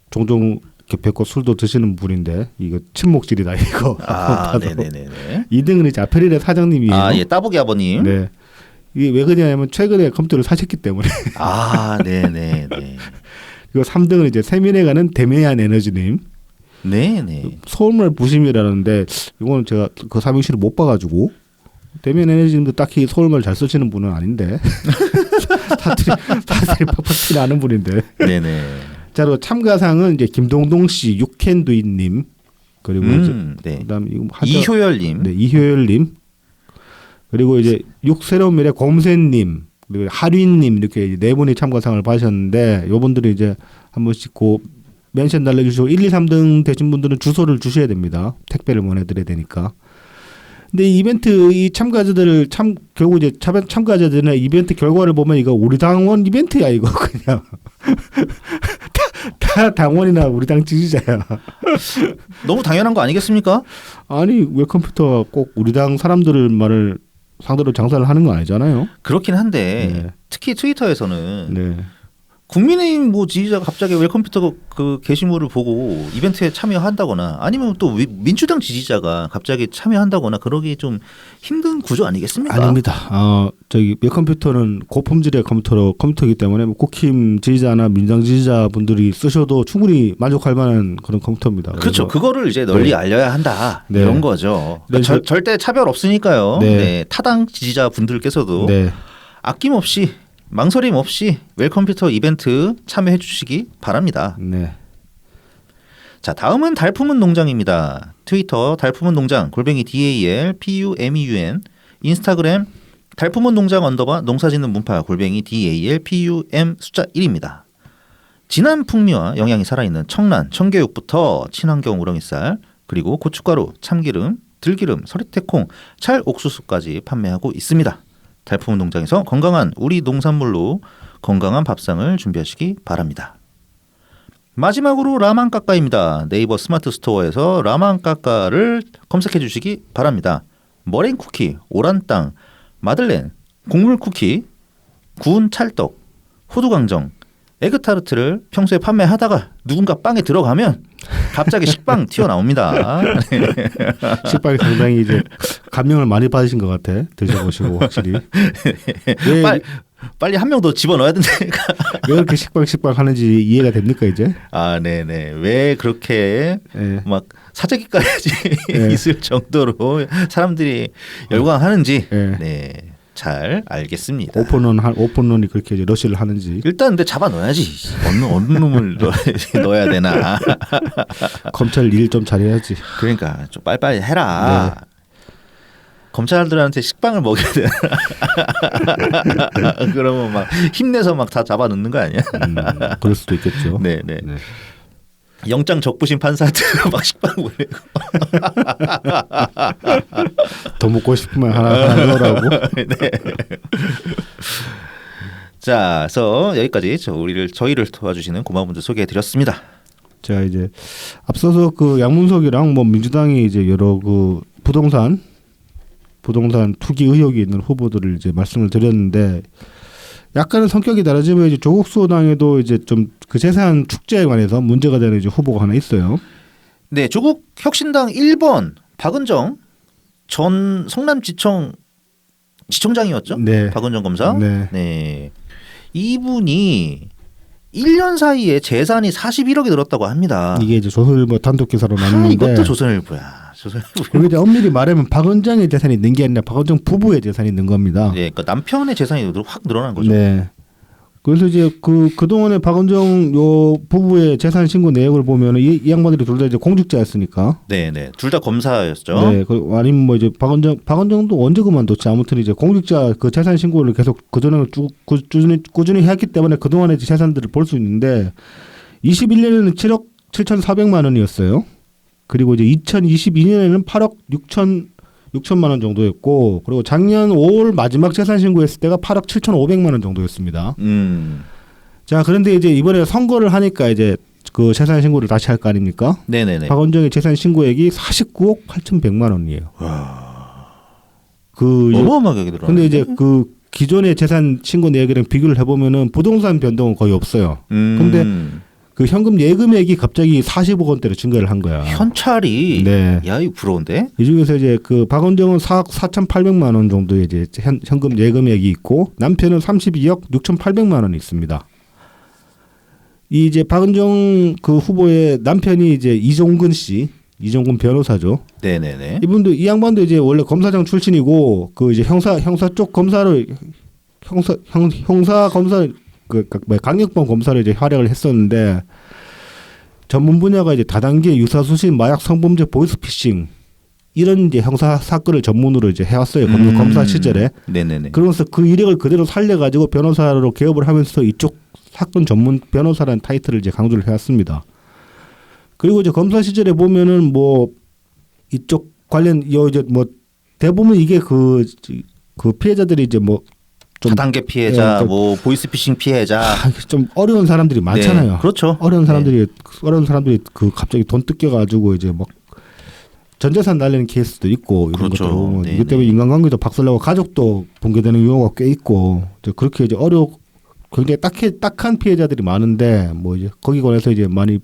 종종 뵙고 술도 드시는 분인데 이거 친목질이다 이거. 아, 네네네. 2등은 이제 아페릴의 사장님이에요. 아, 예, 따보기 아버님. 네. 이게 왜 그러냐면 최근에 컴퓨터를 사셨기 때문에. 아, 네네네. 그리고 3등은 이제 세민에 가는 데메안 에너지님. 네네. 서울말 부심이라는데 이거는 제가 그 삼행시를 못 봐가지고 데메안 에너지님도 딱히 서울말 잘 쓰시는 분은 아닌데 사투리 팍팍 나는 분인데. 네네. 자, 그리고 참가상은 이제 김동동 씨, 유캔두인님 그리고 이제 네. 그다음 이거 이효열님. 네, 이효열님. 그리고 이제 육새로운 미래 곰새님 그리고 하륜님 이렇게 이제 네 분이 참가상을 받으셨는데 요분들이 이제 한 번씩 멘션 달려주시고 1, 2, 3등 되신 분들은 주소를 주셔야 됩니다. 택배를 보내드려야 되니까. 근데 이벤트 이 참가자들을 결국 이제 참가자들은 이벤트 결과를 보면 이거 우리 당원 이벤트야 이거 그냥 다 당원이나 우리 당 지지자야. 너무 당연한 거 아니겠습니까? 아니 왜 컴퓨터가 꼭 우리 당 사람들을 말을 상대로 장사를 하는 거 아니잖아요. 그렇긴 한데 네. 특히 트위터에서는 네. 국민의힘 뭐 지지자가 갑자기 웰컴퓨터 그 게시물을 보고 이벤트에 참여한다거나 아니면 또 민주당 지지자가 갑자기 참여한다거나 그러기 좀 힘든 구조 아니겠습니까? 아닙니다. 저기 웰컴퓨터는 고품질의 컴퓨터이기 때문에 뭐 국힘 지지자나 민주당 지지자 분들이 쓰셔도 충분히 만족할 만한 그런 컴퓨터입니다. 그렇죠. 그거를 이제 널리 네. 알려야 한다 네. 이런 거죠. 네, 절대 차별 없으니까요. 네. 네. 타당 지지자 분들께서도 네. 아낌없이 망설임 없이 웰컴퓨터 이벤트 참여해 주시기 바랍니다. 네. 자, 다음은 달품은 농장입니다. 트위터 달품은 농장 @ DALPUMEUN 인스타그램 달품은 농장 _ 농사짓는 문파 @ DALPUM 숫자 1입니다. 진한 풍미와 영양이 살아있는 청란, 청개육부터 친환경 우렁이쌀 그리고 고춧가루, 참기름, 들기름, 서리태콩, 찰옥수수까지 판매하고 있습니다. 달품은 농장에서 건강한 우리 농산물로 건강한 밥상을 준비하시기 바랍니다. 마지막으로 라만까까입니다. 네이버 스마트 스토어에서 라만까까를 검색해 주시기 바랍니다. 머랭 쿠키, 오란땅, 마들렌, 곡물 쿠키, 구운 찰떡, 호두광정, 에그타르트를 평소에 판매하다가 누군가 빵에 들어가면 갑자기 식빵 튀어나옵니다. 식빵이 상당히 이제 감명을 많이 받으신 것 같아. 드셔보시고 확실히. 빨리 한 명 더 집어넣어야 된다니까. 왜 그렇게 식빵 하는지 이해가 됩니까 이제? 아, 네네. 왜 그렇게 네. 막 사재기까지 네. 있을 정도로 사람들이 열광하는지 네. 네, 잘 알겠습니다. 오픈런이 그렇게 이제 러시를 하는지. 일단 근데 잡아 넣어야지. 어느 놈을 넣어야 되나. 검찰 일 좀 잘해야지. 그러니까 좀 빨리빨리 해라. 네. 검찰들한테 식빵을 먹여야 되나. 그러면 막 힘내서 막 다 잡아 넣는 거 아니야? 그럴 수도 있겠죠. 네네. 네. 영장 적부심 판사한테 막 식빵 보내고. 더 먹고 싶으면 하나 넣으라고. 네. 자, 그래서 여기까지 저희를 도와주시는 고마운 분들 소개해드렸습니다. 자, 이제 앞서서 그 양문석이랑 뭐 민주당이 이제 여러 그 부동산 투기 의혹이 있는 후보들을 이제 말씀을 드렸는데 약간은 성격이 다르지만 이제 조국 수호당에도 이제 좀 그 재산 축제에 관해서 문제가 되는 이제 후보가 하나 있어요. 네, 조국 혁신당 1번 박은정 전 성남지청 지청장이었죠? 네. 박은정 검사. 네. 네. 이분이 1년 사이에 재산이 41억이 늘었다고 합니다. 이게 이제 조선일보 단독 기사로 나왔는데 이것도 조선일보야. 그리고 이제 엄밀히 말하면 박은정의 재산이 는 게 아니라 박은정 부부의 재산이 는 겁니다. 네, 그러니까 남편의 재산이 확 늘어난 거죠. 네. 그래서 이제 그동안에 박은정 요 부부의 재산 신고 내역을 보면 이 양반들이 둘 다 이제 공직자였으니까. 네, 네. 둘 다 검사였죠. 네. 아니면 뭐 이제 박은정도 언제 그만뒀지. 아무튼 이제 공직자 그 재산 신고를 계속 그전에 꾸준히 해왔기 때문에 그동안의 재산들을 볼 수 있는데 21년에는 7억 7,400만 원이었어요. 그리고 이제 2022년에는 8억 6천만 원 정도였고, 그리고 작년 5월 마지막 재산 신고했을 때가 8억 7,500만 원 정도였습니다. 자, 그런데 이제 이번에 선거를 하니까 이제 그 재산 신고를 다시 할 거 아닙니까? 네네네. 박원정의 재산 신고액이 49억 8,100만 원이에요. 어마어마하게 늘어나네. 근데 이제 그 기존의 재산 신고 내역이랑 비교를 해보면은 부동산 변동은 거의 없어요. 근데 그 현금 예금액이 갑자기 40억 원대로 증가를 한 거야. 현찰이 네. 야, 이거 부러운데? 이 중에서 이제 그 박은정은 4억 4,800만 원 정도의 이제 현금 예금액이 있고 남편은 32억 6,800만 원이 있습니다. 이 이제 박은정 그 후보의 남편이 이제 이종근 변호사죠. 네네네. 이분도 이 양반도 이제 원래 검사장 출신이고 그 이제 형사 쪽 검사를 형사 검사 그 강력범 검사를 이제 활약을 했었는데 전문 분야가 이제 다단계 유사수신 마약 성범죄 보이스피싱 이런 이제 형사 사건을 전문으로 이제 해왔어요. 검사 시절에. 네네네. 그러면서 그 이력을 그대로 살려가지고 변호사로 개업을 하면서 이쪽 사건 전문 변호사라는 타이틀을 이제 강조를 해왔습니다. 그리고 이제 검사 시절에 보면은 뭐 이쪽 관련 이제 뭐 대부분 이게 그 피해자들이 이제 뭐 좀 다단계 피해자, 예, 뭐 보이스피싱 피해자, 좀 어려운 사람들이 많잖아요. 네, 그렇죠. 어려운 사람들이 그 갑자기 돈 뜯겨가지고 이제 막 전 재산 날리는 케이스도 있고 이런 그렇죠. 것도 네, 이것 때문에 네. 인간관계도 박살나고 가족도 붕괴되는 경우가 꽤 있고 이제 그렇게 이제 굉장히 딱한 피해자들이 많은데 뭐 이제 거기 관해서 이제 많이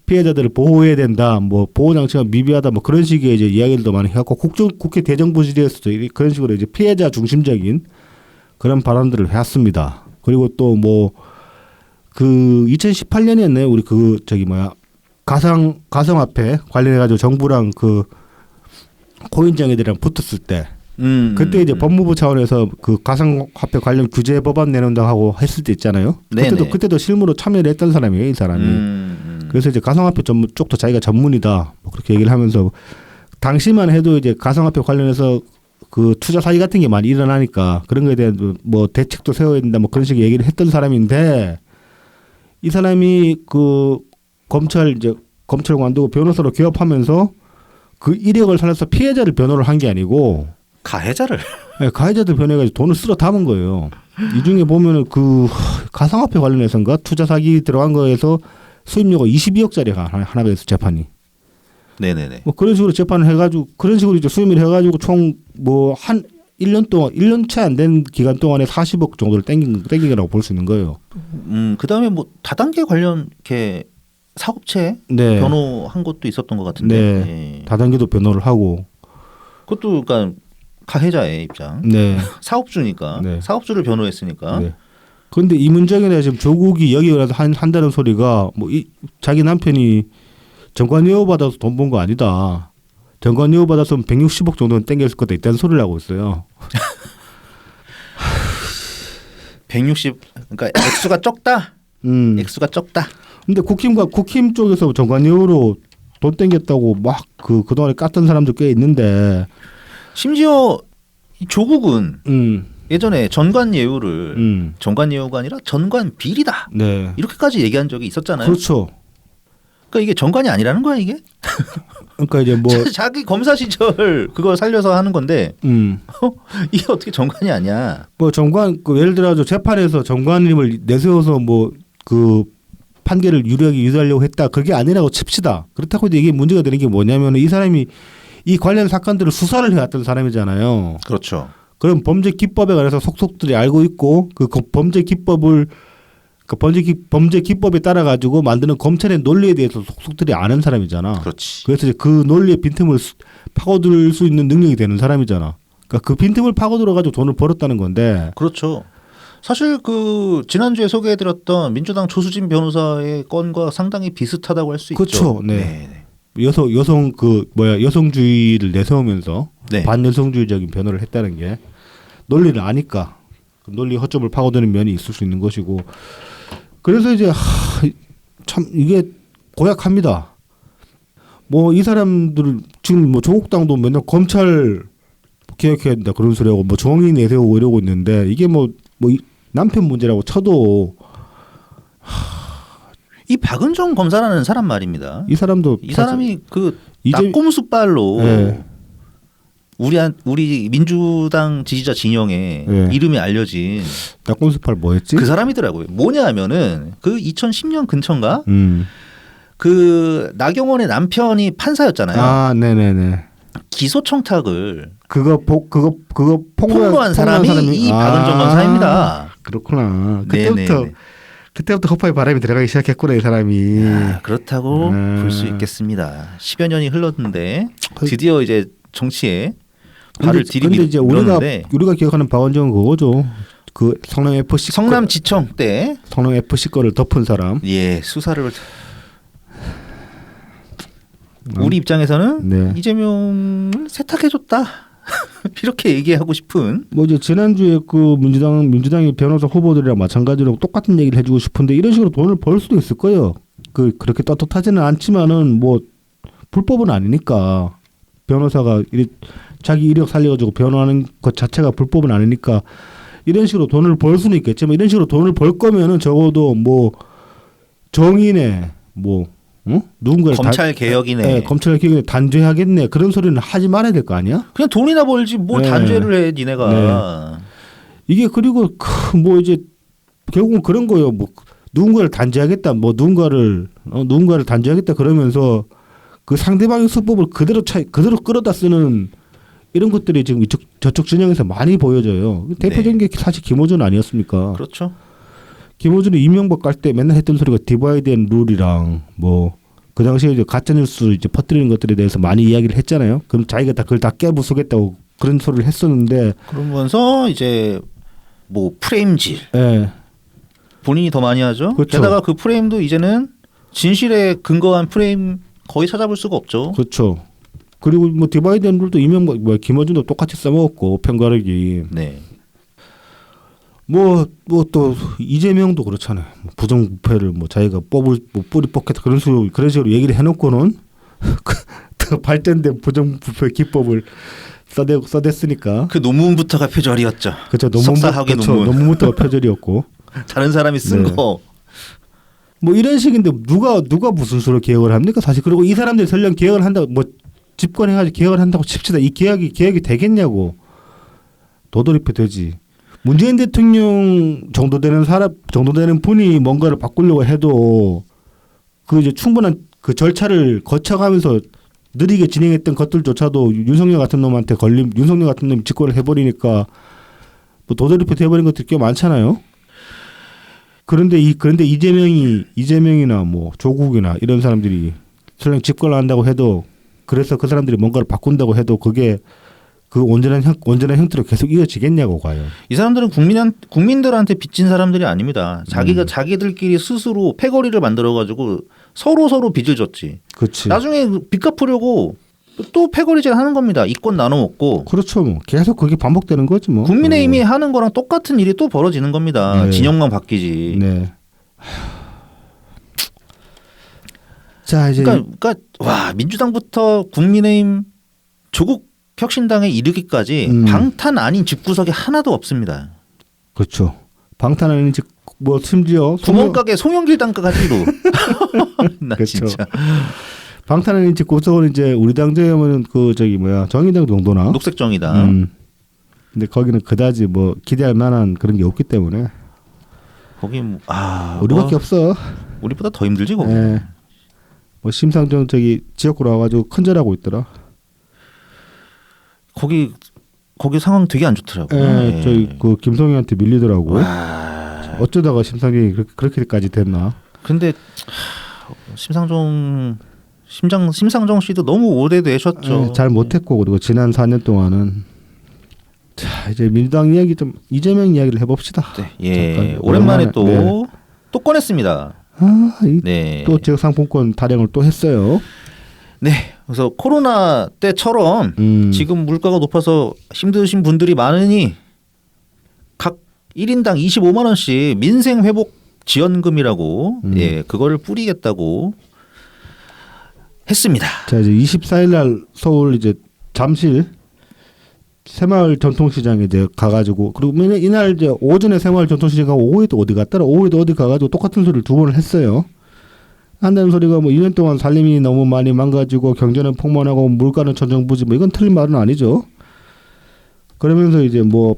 피해자들을 보호해야 된다, 뭐 보호 장치가 미비하다, 뭐 그런 식의 이제 이야기들도 많이 해왔고 국회 대정부질에서도 그런 식으로 이제 피해자 중심적인 그런 발언들을 해왔습니다. 그리고 또 뭐 그 2018년이었네 우리 그 저기 뭐야 가상화폐 관련해가지고 정부랑 그 코인장애들이랑 붙었을 때 그때 이제 법무부 차원에서 그 가상화폐 관련 규제 법안 내놓는다고 하고 했을 때 있잖아요. 그때도 실무로 참여를 했던 사람이에요, 이 사람이. 그래서 이제 가상화폐 전문 쪽도 자기가 전문이다, 뭐 그렇게 얘기를 하면서 당시만 해도 이제 가상화폐 관련해서 그 투자 사기 같은 게 많이 일어나니까 그런 거에 대한 뭐 대책도 세워야 된다, 뭐 그런 식의 얘기를 했던 사람인데 이 사람이 그 검찰 관두고 변호사로 개업하면서 그 이력을 살려서 피해자를 변호를 한 게 아니고 가해자를. 네, 가해자들 변해가지고 돈을 쓸어 담은 거예요. 이 중에 보면은 그 가상화폐 관련해서인가 투자 사기 들어간 거에서 수임료가 22억짜리가 하나가 있어 재판이. 네네네. 뭐 그런 식으로 재판을 해가지고 그런 식으로 이제 수임을 해가지고 총 뭐 한 1년 동안 1년 채 안 된 기간 동안에 40억 정도를 땡긴 거라고 볼 수 있는 거예요. 그다음에 뭐 다단계 관련 이렇게 사업체 네. 변호한 것도 있었던 것 같은데. 네. 예. 다단계도 변호를 하고. 그것도 그러니까 가해자의 입장. 네. 사업주니까. 네. 사업주를 변호했으니까. 네. 그런데 이 문장에 대해 지금 조국이 여기 와서 한다는 소리가 뭐 자기 남편이 정관예우 받아서 돈 번 거 아니다. 정관예우 받았으면 160억 정도는 땡겼을 거다 있다는 소리를 하고 있어요. 160 그러니까 액수가 적다. 액수가 적다. 근데 국힘 쪽에서 정관예우로 돈 땡겼다고 막 그동안에 깠던 사람들 꽤 있는데 심지어 이 조국은 예전에 전관예우를 전관예우가 아니라 전관비리다. 네. 이렇게까지 얘기한 적이 있었잖아요. 그렇죠. 그러니까 이게 전관이 아니라는 거야 이게. 그러니까 이제 뭐 자기 검사 시절 그걸 살려서 하는 건데 이게 어떻게 전관이 아니야? 뭐 정관 예를 들어서 재판에서 정관님을 내세워서 뭐 그 판결을 유리하게 유도하려고 했다, 그게 아니라고 칩시다. 그렇다고 해도 이게 문제가 되는 게 뭐냐면 이 사람이 이 관련 사건들을 수사를 해왔던 사람이잖아요. 그렇죠. 그럼 범죄 기법에 관해서 속속들이 알고 있고 그 범죄 기법을 범죄 기법에 따라 가지고 만드는 검찰의 논리에 대해서 속속들이 아는 사람이잖아. 그렇지. 그래서 이제 그 논리의 빈틈을 파고들 수 있는 능력이 되는 사람이잖아. 그러니까 그 빈틈을 파고들어 가지고 돈을 벌었다는 건데. 그렇죠. 사실 그 지난주에 소개해드렸던 민주당 조수진 변호사의 건과 상당히 비슷하다고 할 수 있죠. 그렇죠. 네. 여성주의를 내세우면서 네. 반여성주의적인 변호를 했다는 게 논리를 아니까 그 논리 허점을 파고드는 면이 있을 수 있는 것이고, 그래서 이제 참 이게 고약합니다. 뭐 이 사람들 지금 뭐 조국당도 맨날 검찰 개혁해야 된다 그런 소리하고 뭐 정의 내세우고 이러고 있는데 이게 뭐 남편 문제라고 쳐도 이 박은정 검사라는 사람 말입니다. 이 사람이 그 이제- 낙곰수빨로 네. 우리 민주당 지지자 진영에 네. 이름이 알려진 낙곰수팔 뭐였지? 그 사람이더라고요. 뭐냐면은 그 2010년 근처인가 그 나경원의 남편이 판사였잖아요. 아, 네네네. 기소 청탁을 그거 폭로한 사람이 이 박은정 검사입니다. 그렇구나. 네네네. 그때부터 허파에 바람이 들어가기 시작했구나 이 사람이. 그렇다고 볼 수 있겠습니다. 10여 년이 흘렀는데 드디어 이제 정치에 발을 근데 이제 들이밀었는데 우리가 기억하는 박원정은 그거죠. 그 성남 FC 성남지청 때 성남 FC 거를 덮은 사람. 예 수사를 우리 입장에서는 네. 이재명을 세탁해줬다 이렇게 얘기하고 싶은. 뭐 이제 지난주에 그 민주당의 변호사 후보들이랑 마찬가지로 똑같은 얘기를 해주고 싶은데 이런 식으로 돈을 벌 수도 있을 거예요. 그렇게 떳떳하지는 않지만은 뭐 불법은 아니니까 변호사가 자기 이력 살려가지고 변호하는 것 자체가 불법은 아니니까 이런 식으로 돈을 벌 수는 있겠지만 이런 식으로 돈을 벌 거면은 적어도 뭐 정인의 뭐 누군가를 검찰 개혁이네. 검찰 개혁에 단죄하겠네 그런 소리는 하지 말아야 될 거 아니야? 그냥 돈이나 벌지 뭘 네. 단죄를 해 니네가. 이게 그리고 뭐 이제 결국은 그런 거예요. 뭐 누군가를 단죄하겠다, 뭐 누군가를 단죄하겠다 그러면서 그 상대방의 수법을 그대로 끌어다 쓰는 이런 것들이 지금 저쪽 진영에서 많이 보여져요. 대표적인 게 사실 김어준 아니었습니까? 그렇죠. 김어준이 이명박 갈 때 맨날 했던 소리가 디바이드 앤 룰이랑 뭐 그 당시에 이제 가짜뉴스 이제 퍼뜨리는 것들에 대해서 많이 이야기를 했잖아요. 그럼 자기가 그걸 다 깨부수겠다고 그런 소리를 했었는데 그러면서 이제 뭐 프레임질 예. 본인이 더 많이 하죠. 그렇죠. 게다가 그 프레임도 이제는 진실에 근거한 프레임 거의 찾아볼 수가 없죠. 그렇죠. 그리고 뭐 디바이드 앤 룰도 이명박 김어준도 똑같이 써먹었고 편가르기. 네. 뭐 또 이재명도 그렇잖아요. 부정부패를 뭐 자기가 뿌리 뽑겠다 그런 식으로 얘기를 해놓고는 더 발전된 부정부패 기법을 써댔으니까. 그 논문부터가 표절이었죠. 그렇죠. 석사학위 논문. 논문부터가 표절이었고. 다른 사람이 쓴 네. 거. 뭐 이런 식인데 누가 무슨 수로 개혁을 합니까? 사실 그리고 이 사람들이 설령 개혁을 한다고 뭐 집권해가지고 개혁을 한다고 칩시다. 이 계획이 되겠냐고. 도돌이표 되지. 문재인 대통령 정도 되는 분이 뭔가를 바꾸려고 해도 그 이제 충분한 그 절차를 거쳐가면서 느리게 진행했던 것들조차도 윤석열 같은 놈이 집권을 해버리니까 뭐 도돌이표 돼버린 것들이 꽤 많잖아요. 그런데 이재명이나 뭐 조국이나 이런 사람들이 설령 집권을 한다고 해도 그래서 그 사람들이 뭔가를 바꾼다고 해도 그게 그 온전한 형태로 계속 이어지겠냐고 과연. 이 사람들은 국민들한테 빚진 사람들이 아닙니다. 자기들끼리 스스로 패거리를 만들어 가지고 서로 빚을 졌지. 그렇지. 나중에 빚 갚으려고 또 패거리질 하는 겁니다. 이권 나눠 먹고. 그렇죠. 뭐 계속 그게 반복되는 거지 뭐. 국민의힘이 하는 거랑 똑같은 일이 또 벌어지는 겁니다. 네. 진영만 바뀌지. 네. 자 이제 그러니까 와 민주당부터 국민의힘 조국 혁신당에 이르기까지 방탄 아닌 집구석이 하나도 없습니다. 그렇죠. 방탄 아닌 뭐 심지어 구멍가게 송영길 당까지도. 나 그렇죠. 진짜. 방탄 아닌 집구석은 이제 우리 당제하면은 그 저기 뭐야 정의당 정도나. 녹색정의당. 근데 거기는 그다지 뭐 기대할 만한 그런 게 없기 때문에. 거기 우리밖에 없어. 우리보다 더 힘들지 거기. 네. 뭐 심상정 저기 지역구로 와가지고 큰절하고 있더라. 거기 상황 되게 안 좋더라고. 네, 저희 그 김성희한테 밀리더라고. 와. 어쩌다가 심상정이 그렇게까지 됐나? 근데 심상정 씨도 너무 오래 되셨죠. 네, 잘 못했고 그리고 지난 4년 동안은 자 이제 민주당 이야기 좀 이재명 이야기를 해봅시다. 네, 예, 잠깐, 오랜만에 또 네. 꺼냈습니다. 네. 또 지역 상품권 타령을 또 했어요. 네. 그래서 코로나 때처럼 지금 물가가 높아서 힘드신 분들이 많으니 각 1인당 25만 원씩 민생 회복 지원금이라고 예, 그거를 뿌리겠다고 했습니다. 자 이제 24일 날 서울 이제 잠실 새마을 전통시장에 이제 가가지고 그리고 이날 이제 오전에 새마을 전통시장 가고 오후에도 어디 갔더라. 오후에도 어디 가가지고 똑같은 소리를 2번을 했어요. 한다는 소리가 뭐 2년 동안 살림이 너무 많이 망가지고 경제는 폭망하고 물가는 천정부지 뭐 이건 틀린 말은 아니죠. 그러면서 이제 뭐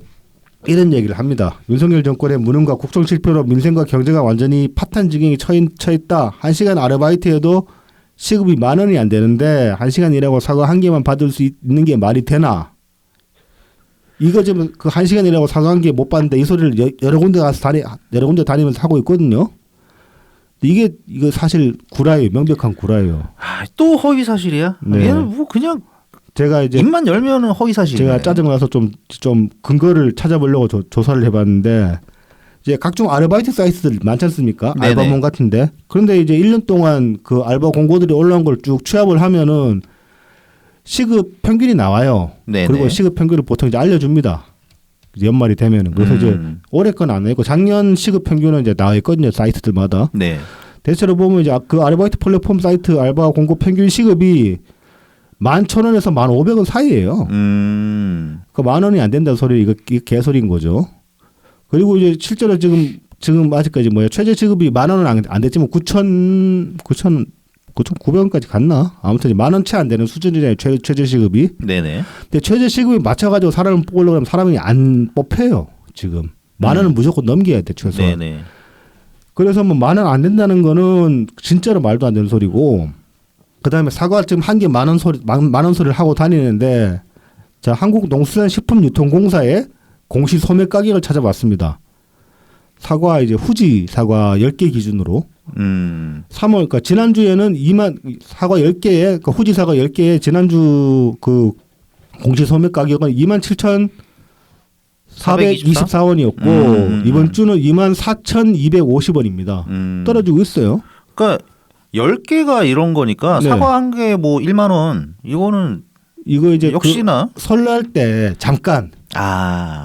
이런 얘기를 합니다. 윤석열 정권의 무능과 국정 실패로 민생과 경제가 완전히 파탄 지경에 처했다. 1시간 아르바이트에도 시급이 10,000원이 안 되는데 1시간 일하고 사과 1개만 받을 수 있는 게 말이 되나? 이거 지금 그 1시간 일하고 사과 1개 못 받는데 이 소리를 여러 군데 다니면서 하고 있거든요. 이거 사실 구라예요. 명백한 구라예요. 아, 또 허위 사실이야? 네. 얘는 뭐 그냥 제가 이제 입만 열면은 허위 사실이네. 제가 짜증나서 좀 근거를 찾아보려고 조사를 해봤는데 이제 각종 아르바이트 사이트들 많지 않습니까? 네네. 알바몬 같은데. 그런데 이제 1년 동안 그 알바 공고들이 올라온 걸 쭉 취합을 하면은 시급 평균이 나와요. 네네. 그리고 시급 평균을 보통 이제 알려줍니다. 이제 연말이 되면은. 그래서 이제 올해 건 안 내고 작년 시급 평균은 이제 나와 있거든요. 사이트들마다. 네. 대체로 보면 이제 그 아르바이트 플랫폼 사이트 알바 공고 평균 시급이 11,000원에서 1,500원 사이예요. 그 10,000원이 안 된다는 소리 이거 개소리인 거죠. 그리고 이제 실제로 지금 아직까지 최저 시급이 10,000원은 안 됐지만 9,900원까지 갔나? 아무튼 10,000원 채 안 되는 수준이잖아요. 최저 시급이. 네네. 근데 최저 시급에 맞춰가지고 사람을 뽑으려고 하면 사람이 안 뽑혀요. 지금 10,000원은 무조건 넘겨야 돼 최소. 네네. 그래서 뭐 10,000원 안 된다는 거는 진짜로 말도 안 되는 소리고. 그다음에 사과 지금 한 개 10,000원 소리를 하고 다니는데 자 한국농수산식품유통공사의 공시 소매 가격을 찾아봤습니다. 사과 이제 후지 사과 10개 기준으로 3월 그러니까 지난주에는 사과 10개에 그러니까 후지 사과 10개에 지난주 그 공시 소매 가격은 27,424원이었고 이번 주는 24,250원입니다. 떨어지고 있어요. 그러니까 10개가 이런 거니까 네. 사과 한 개 뭐 1만 원. 이거 이제 역시나 그 설날 때 잠깐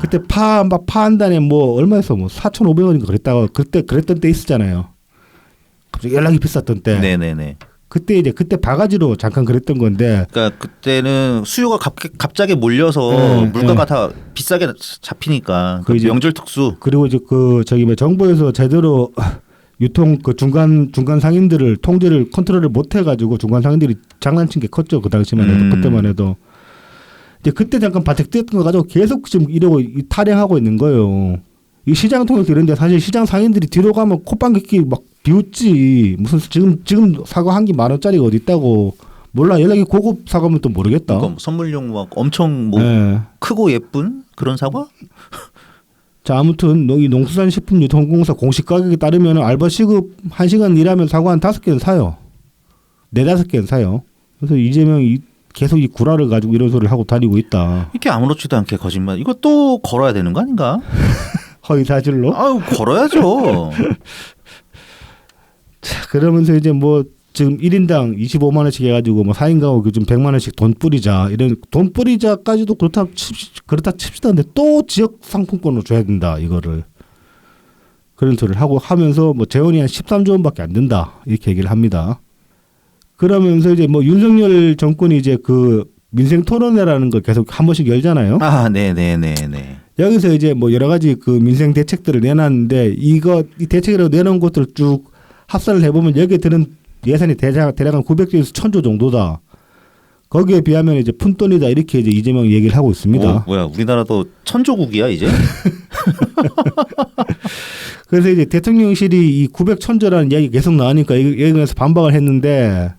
그때 파 한 단에 뭐 얼마였어? 뭐 4,500원인가 그랬다가 그때 그랬던 때 있었잖아요. 갑자기 연락이 비쌌던 때. 네네네. 그때 바가지로 잠깐 그랬던 건데. 그러니까 그때는 수요가 갑자기 몰려서 물가가 다 비싸게 잡히니까 그 명절 특수. 그리고 이제 정부에서 제대로 유통 그 중간 상인들을 통제를 컨트롤을 못 해가지고 중간 상인들이 장난친 게 컸죠. 그 당시만 해도 그때만 해도 이제 그때 잠깐 바짝 뛰었던 거 가지고 계속 지금 이러고 탈행하고 있는 거예요. 이 시장 통해서 이런데 사실 시장 상인들이 뒤로 가면 콧방귀 막 비웃지. 무슨 지금 사과 한 개 10,000원짜리가 어디 있다고. 몰라. 연락이 고급 사과면 또 모르겠다. 그러니까 뭐 선물용 막 엄청 크고 예쁜 그런 사과? 자, 아무튼 이 농수산식품유통공사 공식 가격에 따르면 알바 시급 1시간 일하면 사과 한 5개는 사요. 4-5개는 사요. 그래서 이재명이 계속 이 구라를 가지고 이런 소리를 하고 다니고 있다. 이렇게 아무렇지도 않게 거짓말. 이거 또 걸어야 되는 거 아닌가? 허위 사실로? 아유, 걸어야죠. 자, 그러면서 이제 뭐 지금 1인당 25만 원씩 해가지고 뭐 4인 가구 요즘 100만 원씩 돈 뿌리자 이런 돈 뿌리자까지도 그렇다 칩시다. 근데 또 지역 상품권으로 줘야 된다 이거를 그런 소리를 하면서 뭐 재원이 한 13조 원밖에 안 된다 이렇게 얘기를 합니다. 그러면서 이제 뭐 윤석열 정권이 이제 그 민생 토론회라는 걸 계속 한 번씩 열잖아요. 네네네네. 여기서 이제 뭐 여러 가지 그 민생 대책들을 내놨는데 이 대책이라고 내놓은 것들을 쭉 합산을 해보면 여기에 드는 예산이 대략 한 900조에서 1,000조 정도다. 거기에 비하면 이제 푼돈이다 이렇게 이제 이재명이 얘기를 하고 있습니다. 뭐야 우리나라도 천조국이야 이제? 그래서 이제 대통령실이 이 900천조라는 이야기 계속 나오니까 여기에서 반박을 했는데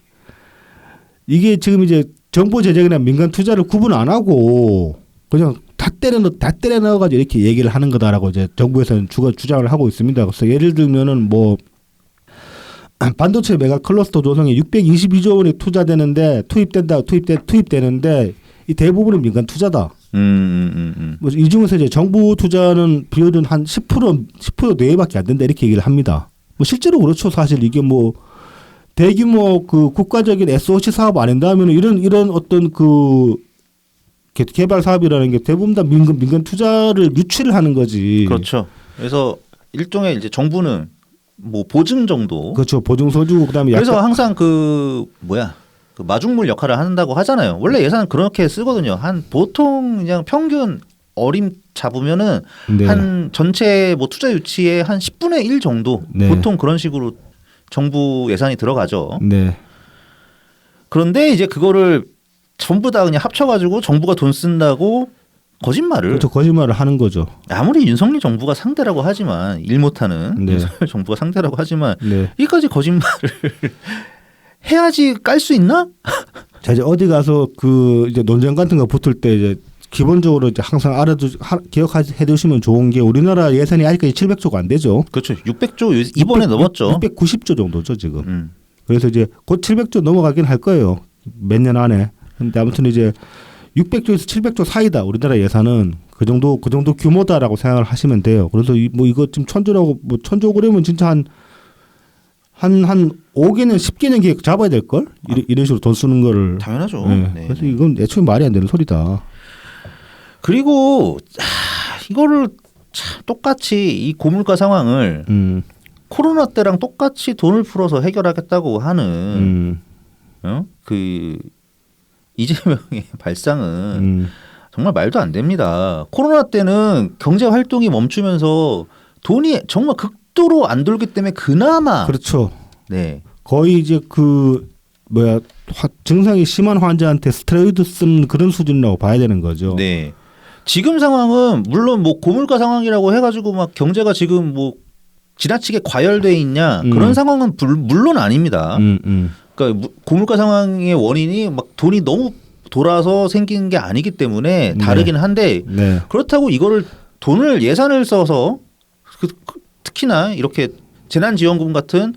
이게 지금 이제 정부 재정이나 민간 투자를 구분 안 하고 그냥 다 때려 넣어가지고 이렇게 얘기를 하는 거다라고 이제 정부에서는 주장을 하고 있습니다. 그래서 예를 들면은 뭐 반도체 메가 클러스터 조성에 622조 원이 투자되는데 투입되는데 이 대부분은 민간 투자다. 뭐 이 중에서 이제 정부 투자는 비율은 한 10% 내외밖에 안 된다 이렇게 얘기를 합니다. 뭐 실제로 그렇죠. 사실 이게 뭐 대규모 그 국가적인 SOC 사업 안 한다면 이런 어떤 그 개발 사업이라는 게 대부분 다 민간 투자를 유치를 하는 거지. 그렇죠. 그래서 일종의 이제 정부는 뭐 보증 정도. 그렇죠. 보증서 주고 그다음에 그래서 항상 그 마중물 역할을 한다고 하잖아요. 원래 예산은 그렇게 쓰거든요. 한 보통 그냥 평균 어림 잡으면은 한 전체 뭐 투자 유치의 한 10분의 1 정도 보통 그런 식으로 정부 예산이 들어가죠. 네. 그런데 이제 그거를 전부 다 그냥 합쳐가지고 정부가 돈 쓴다고 거짓말을. 그렇죠. 거짓말을 하는 거죠. 아무리 윤석열 정부가 상대라고 하지만 일 못하는 윤석열 정부가 상대라고 하지만 이까지 거짓말을 해야지 깔 수 있나? 자 이제 어디 가서 그 이제 논쟁 같은 거 붙을 때 이제 기본적으로 이제 항상 기억해 두시면 좋은 게 우리나라 예산이 아직까지 700조가 안 되죠. 그렇죠. 600조 이번에 넘었죠. 690조 정도죠 지금. 음. 그래서 이제 곧 700조 넘어가긴 할 거예요. 몇 년 안에. 근데 아무튼 이제 600조에서 700조 사이다. 우리나라 예산은 그 정도 규모다라고 생각을 하시면 돼요. 그래서 뭐 이거 지금 천조라고 뭐 천조 그러면 진짜 한 5개년 10개년 계획 잡아야 될 걸. 이런 식으로 돈 쓰는 거를. 당연하죠. 네. 네. 그래서 이건 애초에 말이 안 되는 소리다. 그리고 이거를 참 똑같이 이 고물가 상황을 코로나 때랑 똑같이 돈을 풀어서 해결하겠다고 하는 그 이재명의 발상은 정말 말도 안 됩니다. 코로나 때는 경제 활동이 멈추면서 돈이 정말 극도로 안 돌기 때문에 그나마 그렇죠. 네. 거의 이제 증상이 심한 환자한테 스테로이드 쓴 그런 수준이라고 봐야 되는 거죠. 네. 지금 상황은 물론 뭐 고물가 상황이라고 해가지고 막 경제가 지금 뭐 지나치게 과열돼 있냐 그런 상황은 물론 아닙니다. 그러니까 고물가 상황의 원인이 막 돈이 너무 돌아서 생긴 게 아니기 때문에 다르긴 한데 네. 그렇다고 이거를 돈을 예산을 써서 특히나 이렇게 재난지원금 같은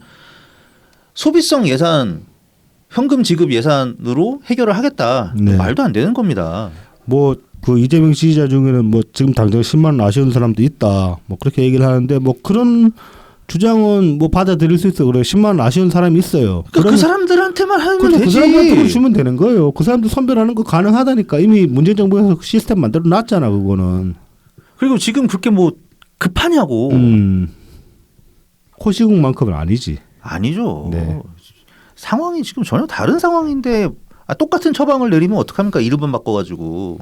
소비성 예산 현금 지급 예산으로 해결을 하겠다. 네. 말도 안 되는 겁니다. 뭐 그 이재명 지지자 중에는 뭐 지금 당장 10만 원 아쉬운 사람도 있다. 뭐 그렇게 얘기를 하는데 뭐 그런 주장은 뭐 받아들일 수 있어. 그래 10만 원 아쉬운 사람이 있어요. 그러니까 그 사람들한테만 하면 그렇죠. 되지. 그 사람한테 주면 되는 거예요. 그 사람들 선별하는 거 가능하다니까. 이미 문재인 정부에서 시스템 만들어 놨잖아. 그거는. 그리고 지금 그렇게 뭐 급하냐고. 코시국만큼은 아니지. 아니죠. 네. 상황이 지금 전혀 다른 상황인데 똑같은 처방을 내리면 어떡합니까? 이름만 바꿔가지고.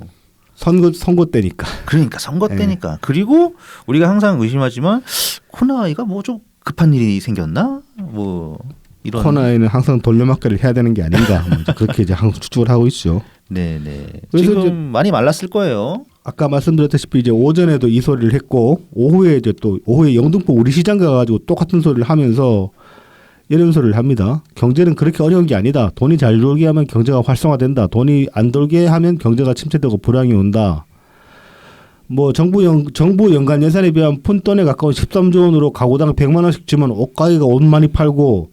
선거 때니까. 그러니까 선거 때니까. 그리고 우리가 항상 의심하지만 코로나가 뭐 좀 급한 일이 생겼나? 뭐 이런. 코로나에는 항상 돌려막기를 해야 되는 게 아닌가. 뭐 이제 그렇게 이제 항상 추측을 하고 있죠. 네네. 그래서 지금 이제 많이 말랐을 거예요. 아까 말씀드렸다시피 이제 오전에도 이 소리를 했고 오후에 이제 또 오후에 영등포 우리 시장 가가지고 똑같은 소리를 하면서 이런 소리를 합니다. 경제는 그렇게 어려운 게 아니다. 돈이 잘 돌게 하면 경제가 활성화된다. 돈이 안 돌게 하면 경제가 침체되고 불황이 온다. 뭐 정부 연간 예산에 비하면 푼돈에 가까운 13조 원으로 가구당 100만 원씩 주면 옷가게가 옷 많이 팔고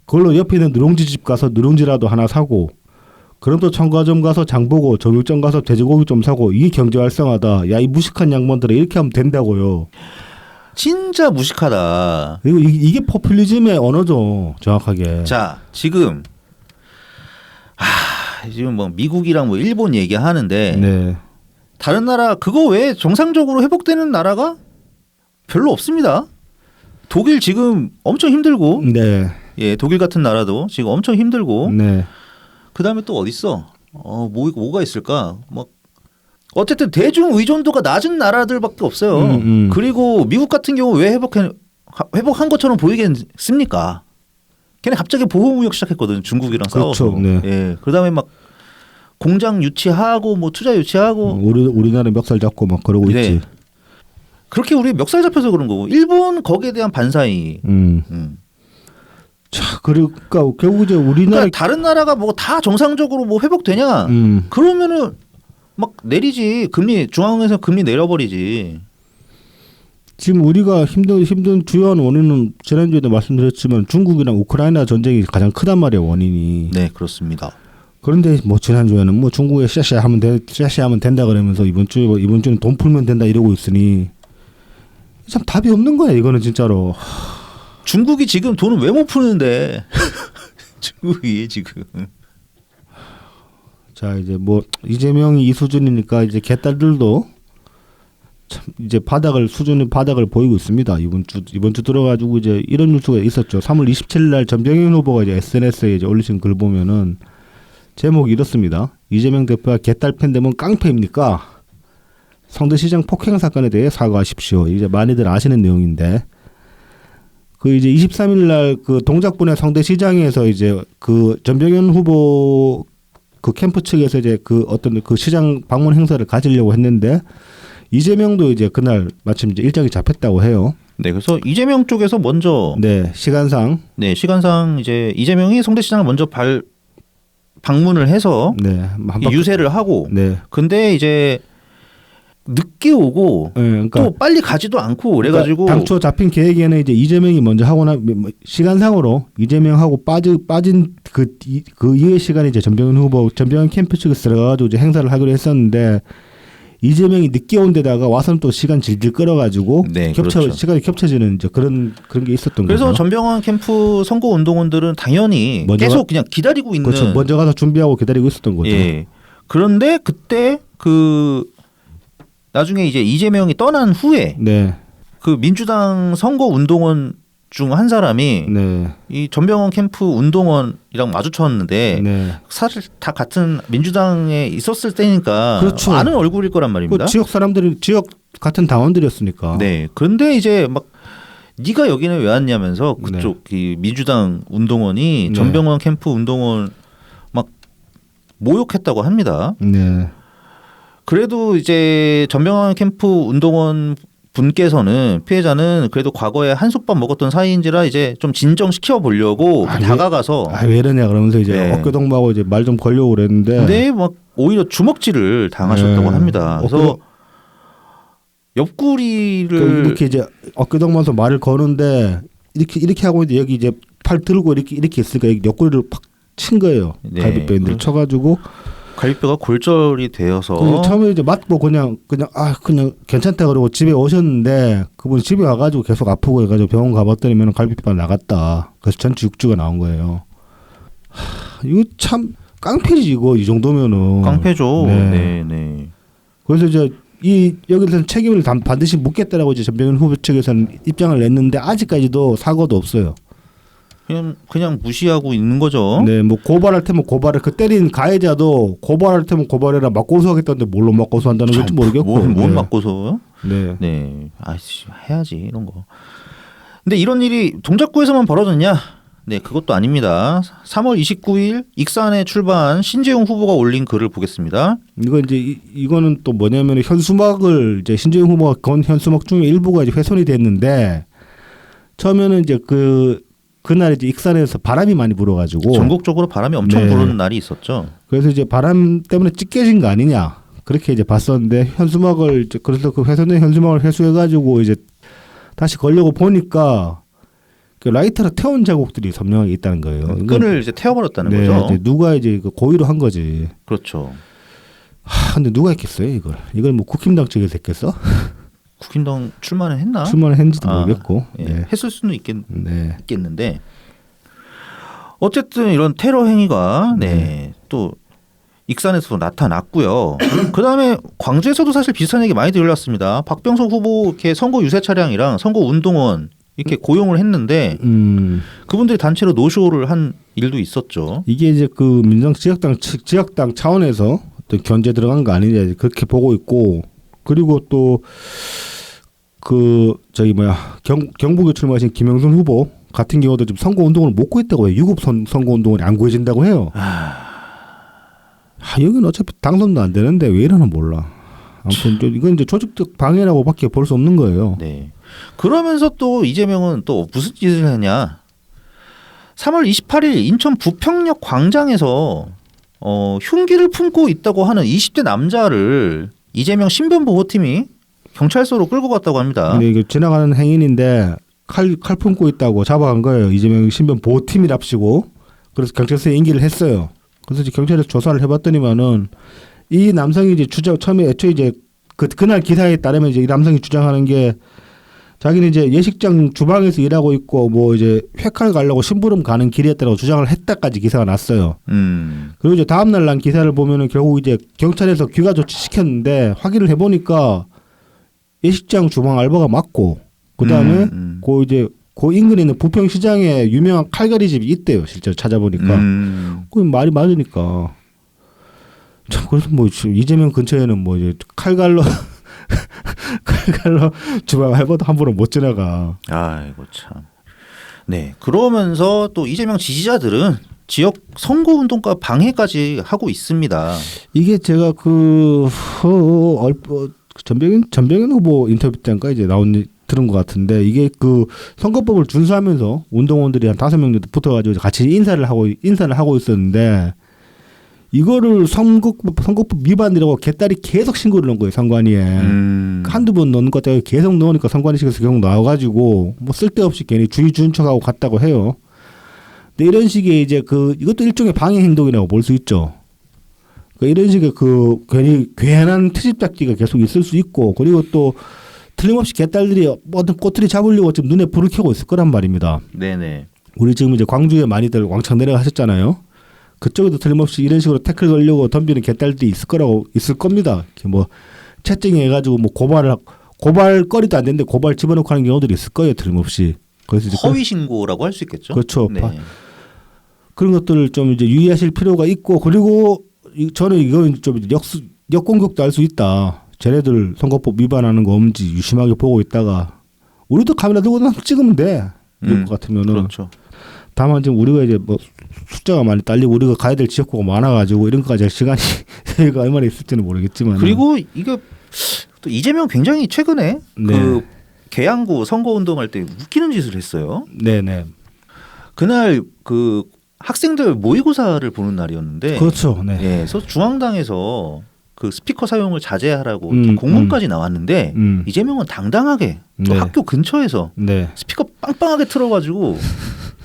그걸로 옆에 있는 누룽지 집 가서 누룽지라도 하나 사고 그럼 또 청가점 가서 장 보고 정육점 가서 돼지고기 좀 사고 이게 경제 활성화다. 야 이 무식한 양반들아 이렇게 하면 된다고요. 진짜 무식하다. 그리고 이게 포퓰리즘의 언어죠. 정확하게. 자, 지금 지금 뭐 미국이랑 뭐 일본 얘기하는데 네. 다른 나라 그거 외에 정상적으로 회복되는 나라가 별로 없습니다. 독일 지금 엄청 힘들고, 네. 예, 독일 같은 나라도 지금 엄청 힘들고, 네. 그 다음에 또 어디 있어? 뭐가 있을까? 뭐 어쨌든 대중 의존도가 낮은 나라들밖에 없어요. 그리고 미국 같은 경우 왜 회복한 것처럼 보이겠습니까? 걔네 갑자기 보호무역 시작했거든. 중국이랑 그렇죠. 싸워서. 네. 예. 그다음에 막 공장 유치하고 뭐 투자 유치하고 우리나라 멱살 잡고 막 그러고 네. 있지. 그렇게 우리 멱살 잡혀서 그런 거고 일본 거기에 대한 반사이. 자, 그러니까 결국 이제 우리나라 그러니까 다른 나라가 뭐 다 정상적으로 뭐 회복되냐? 그러면은 막 내리지. 중앙에서 금리 내려버리지. 지금 우리가 힘든 주요한 원인은 지난주에도 말씀드렸지만 중국이랑 우크라이나 전쟁이 가장 크단 말이에요. 원인이. 네, 그렇습니다. 그런데 뭐 지난주에는 뭐 중국에 샤샤하면 된다 그러면서 이번 주는 돈 풀면 된다 이러고 있으니 참 답이 없는 거야. 이거는 진짜로. 중국이 지금 돈을 왜 못 푸는데? 중국이 지금. 자 이제 뭐 이재명이 이 수준이니까 이제 개딸들도 참 이제 수준의 바닥을 보이고 있습니다. 이번 주 들어가지고 이제 이런 뉴스가 있었죠. 3월 27일 날 전병현 후보가 이제 SNS에 이제 올리신 글 보면은 제목이 이렇습니다. 이재명 대표가 개딸 팬데몬 깡패입니까? 성대시장 폭행 사건에 대해 사과하십시오. 이제 많이들 아시는 내용인데 그 이제 23일 날 그 동작군의 성대시장에서 이제 그 전병현 후보 그 캠프 측에서 이제 그 어떤 그 시장 방문 행사를 가지려고 했는데 이재명도 이제 그날 마침 이제 일정이 잡혔다고 해요. 네, 그래서 이재명 쪽에서 먼저 시간상 이제 이재명이 성대시장을 먼저 방문을 해서 유세를 하고 근데 이제 늦게 오고 예, 그러니까 또 빨리 가지도 않고 그래가지고 당초 잡힌 계획에는 이제 이재명이 먼저 하거나 시간상으로 이재명하고 빠진 그 이후의 시간에 이제 전병헌 캠프 측에서 들어가가지고 이제 행사를 하기로 했었는데 이재명이 늦게 온 데다가 와서는 또 시간 질질 끌어가지고 네, 그렇죠. 시간이 겹쳐지는 이제 그런 게 있었던 거죠. 그래서 전병헌 캠프 선거 운동원들은 당연히 계속 그냥 기다리고 있는. 그렇죠. 먼저 가서 준비하고 기다리고 있었던 거죠. 예. 그런데 그때 나중에 이제 이재명이 떠난 후에 네. 그 민주당 선거 운동원 중 한 사람이 네. 이 전병헌 캠프 운동원이랑 마주쳤는데 네. 사실 다 같은 민주당에 있었을 때니까 그렇죠. 아는 얼굴일 거란 말입니다. 그 지역 사람들이 지역 같은 당원들이었으니까. 네. 그런데 이제 막 네가 여기는 왜 왔냐면서 그쪽 이 민주당 운동원이 네. 전병헌 캠프 운동원 막 모욕했다고 합니다. 네. 그래도 이제 전병헌 캠프 운동원 분께서는 피해자는 그래도 과거에 한솥밥 먹었던 사이인지라 이제 좀 진정시켜 보려고 다가가서 왜 이러냐 그러면서 이제 네. 어깨동무하고 이제 말 좀 걸려고 그랬는데 근데 막 오히려 주먹질을 당하셨다고 네. 합니다. 그래서 옆구리를 이렇게 이제 어깨동무하면서 말을 거는데 이렇게 하고 있는데 여기 이제 팔 들고 이렇게 있으니까 여기 옆구리를 팍 친 거예요. 네. 갈비뼈인들 쳐가지고 갈비뼈가 골절이 되어서 처음에 이제 맞고 그냥 괜찮다 그러고 집에 오셨는데 그분 집에 와가지고 계속 아프고 해가지고 병원 가봤더니면 갈비뼈가 나갔다. 그래서 전치 6주가 나온 거예요. 이거 참 깡패지 이거 이 정도면은. 깡패죠. 네. 네, 네. 그래서 이제 여기서는 책임을 반드시 묻겠다라고 이제 전병헌 후보 측에서는 입장을 냈는데 아직까지도 사과도 없어요. 그냥 무시하고 있는 거죠. 네, 뭐 고발할 테면 고발을 그 때린 가해자도 고발할 테면 고발해라 막 고소하겠다는데 뭘로 막 고소한다는 건지 모르겠고. 뭔 네. 막 고소요? 네. 네, 아씨 해야지 이런 거. 근데 이런 일이 동작구에서만 벌어졌냐? 네, 그것도 아닙니다. 3월 29일 익산에 출발한 신재용 후보가 올린 글을 보겠습니다. 이거 이제 이거는 또 뭐냐면 현수막을 이제 신재용 후보가 건 현수막 중에 일부가 이제 훼손이 됐는데 처음에는 이제 그날 이제 익산에서 바람이 많이 불어가지고 전국적으로 바람이 엄청 네. 부는 날이 있었죠. 그래서 이제 바람 때문에 찢겨진 거 아니냐 그렇게 이제 봤었는데 현수막을 이제 그래서 그 훼손된 현수막을 회수해가지고 이제 다시 걸려고 보니까 그 라이터로 태운 자국들이 선명하게 있다는 거예요. 끈을 이제 태워버렸다는 네, 거죠. 이제 누가 이제 고의로 한 거지. 그렇죠. 근데 누가 했겠어요 이걸 뭐 국힘당 측에서 했겠어? 국힘당 출마는 했나? 출마를 했는지도 모르겠고. 예. 네. 했을 수는 네. 있겠는데 어쨌든 이런 테러 행위가 또 익산에서도 나타났고요. 그다음에 광주에서도 사실 비슷한 얘기 많이 들려왔습니다. 박병석 후보 이렇게 선거 유세 차량이랑 선거 운동원 이렇게 고용을 했는데 그분들이 단체로 노쇼를 한 일도 있었죠. 이게 이제 그 민정 지역당 차원에서 어떤 견제 들어간 거 아니냐 그렇게 보고 있고 그리고 또 그 경북에 출마하신 김영선 후보 같은 경우도 지금 선거 운동을 못 구했다고 해요. 유급 선거 운동원이 안 구해진다고 해요. 여기는 어차피 당선도 안 되는데 왜 이러나 몰라. 아무튼 이건 이제 조직적 방해라고밖에 볼 수 없는 거예요. 네. 그러면서 또 이재명은 또 무슨 짓을 했냐? 3월 28일 인천 부평역 광장에서 흉기를 품고 있다고 하는 20대 남자를 이재명 신변 보호팀이 경찰서로 끌고 갔다고 합니다. 근데 이게 지나가는 행인인데 칼 품고 있다고 잡아간 거예요. 이재명 신변 보호팀이랍시고 그래서 경찰서에 인기를 했어요. 그래서 이제 경찰에서 조사를 해봤더니만은 이 남성이 이제 처음에 애초에 이제 그날 기사에 따르면 이제 이 남성이 주장하는 게 자기는 이제 예식장 주방에서 일하고 있고 뭐 이제 회칼 가려고 심부름 가는 길이었다고 주장을 했다까지 기사가 났어요. 그리고 이제 다음날 난 기사를 보면은 결국 이제 경찰에서 귀가 조치 시켰는데 확인을 해보니까 예식장 주방 알바가 맞고 그다음에 그 인근에 있는 부평시장에 유명한 칼갈이 집이 있대요. 실제로 찾아보니까 그 말이 맞으니까 참 그래서 뭐 이재명 근처에는 뭐 이제 칼갈로 주방 알바도 함부로 못 지나가. 아이고 참. 네. 그러면서 또 이재명 지지자들은 지역 선거 운동과 방해까지 하고 있습니다. 이게 제가 전병헌 후보 인터뷰 때인가 이제 들은 것 같은데 이게 그 선거법을 준수하면서 운동원들이 한 5명 정도 붙어가지고 같이 인사를 하고 있었는데 이거를 선거법 위반이라고 개딸이 계속 신고를 넣은 거예요 선관위에. 한두 번 넣는 것 때문에 계속 넣으니까 선관위식에서 결국 나와가지고 뭐 쓸데없이 괜히 주의 준척하고 갔다고 해요. 근데 이런 식의 이제 이것도 일종의 방해 행동이라고 볼 수 있죠. 그러니까 이런 식의 괜히 괜한 트집 잡기가 계속 있을 수 있고 그리고 또 틀림없이 개딸들이 어떤 꼬투리 잡으려고 지금 눈에 불을 켜고 있을 거란 말입니다. 네네. 우리 지금 이제 광주에 많이들 왕창 내려가셨잖아요. 그쪽에도 틀림없이 이런 식으로 태클 걸려고 덤비는 개딸들이 있을 겁니다. 뭐 채팅해 해가지고 뭐 고발거리도 안 되는데 고발 집어넣고 하는 경우들이 있을 거예요. 틀림없이. 그래서 허위 신고라고 할 수 있겠죠. 그렇죠. 네. 그런 것들을 좀 이제 유의하실 필요가 있고 그리고 저는 이건 좀 역공격도 할 수 있다. 쟤네들 선거법 위반하는 거 없는지 유심하게 보고 있다가 우리도 카메라 들고 찍으면 돼. 이럴 것 같으면은. 그렇죠. 다만 지금 우리가 이제 뭐 숫자가 많이 딸리고 우리가 가야 될 지역구가 많아가지고 이런 것까지 할 시간이 저희가 얼마나 있을지는 모르겠지만. 그리고 이게 또 이재명 굉장히 최근에 네. 계양구 선거운동할 때 웃기는 짓을 했어요. 네네. 그날 학생들 모의고사를 보는 날이었는데. 그렇죠. 네. 예, 그래서 중앙당에서 스피커 사용을 자제하라고 공문까지 나왔는데 이재명은 당당하게 또 네. 학교 근처에서 네. 스피커 빵빵하게 틀어가지고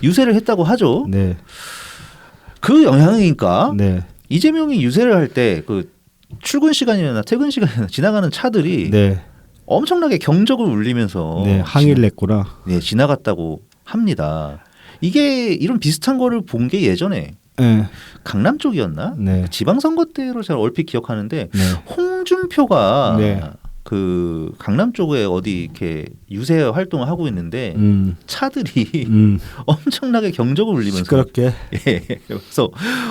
유세를 했다고 하죠. 네. 그 영향이니까 네. 이재명이 유세를 할 때 출근 시간이나 퇴근 시간이나 지나가는 차들이 네. 엄청나게 경적을 울리면서 네. 항의를 했구나. 네, 지나갔다고 합니다. 이게 이런 비슷한 거를 본 게 예전에 네. 강남 쪽이었나? 네. 지방선거 때로 제가 얼핏 기억하는데 네. 홍준표가 네. 강남 쪽에 어디 이렇게 유세 활동을 하고 있는데 차들이 엄청나게 경적을 울리면서 시끄럽게. 예. 그래서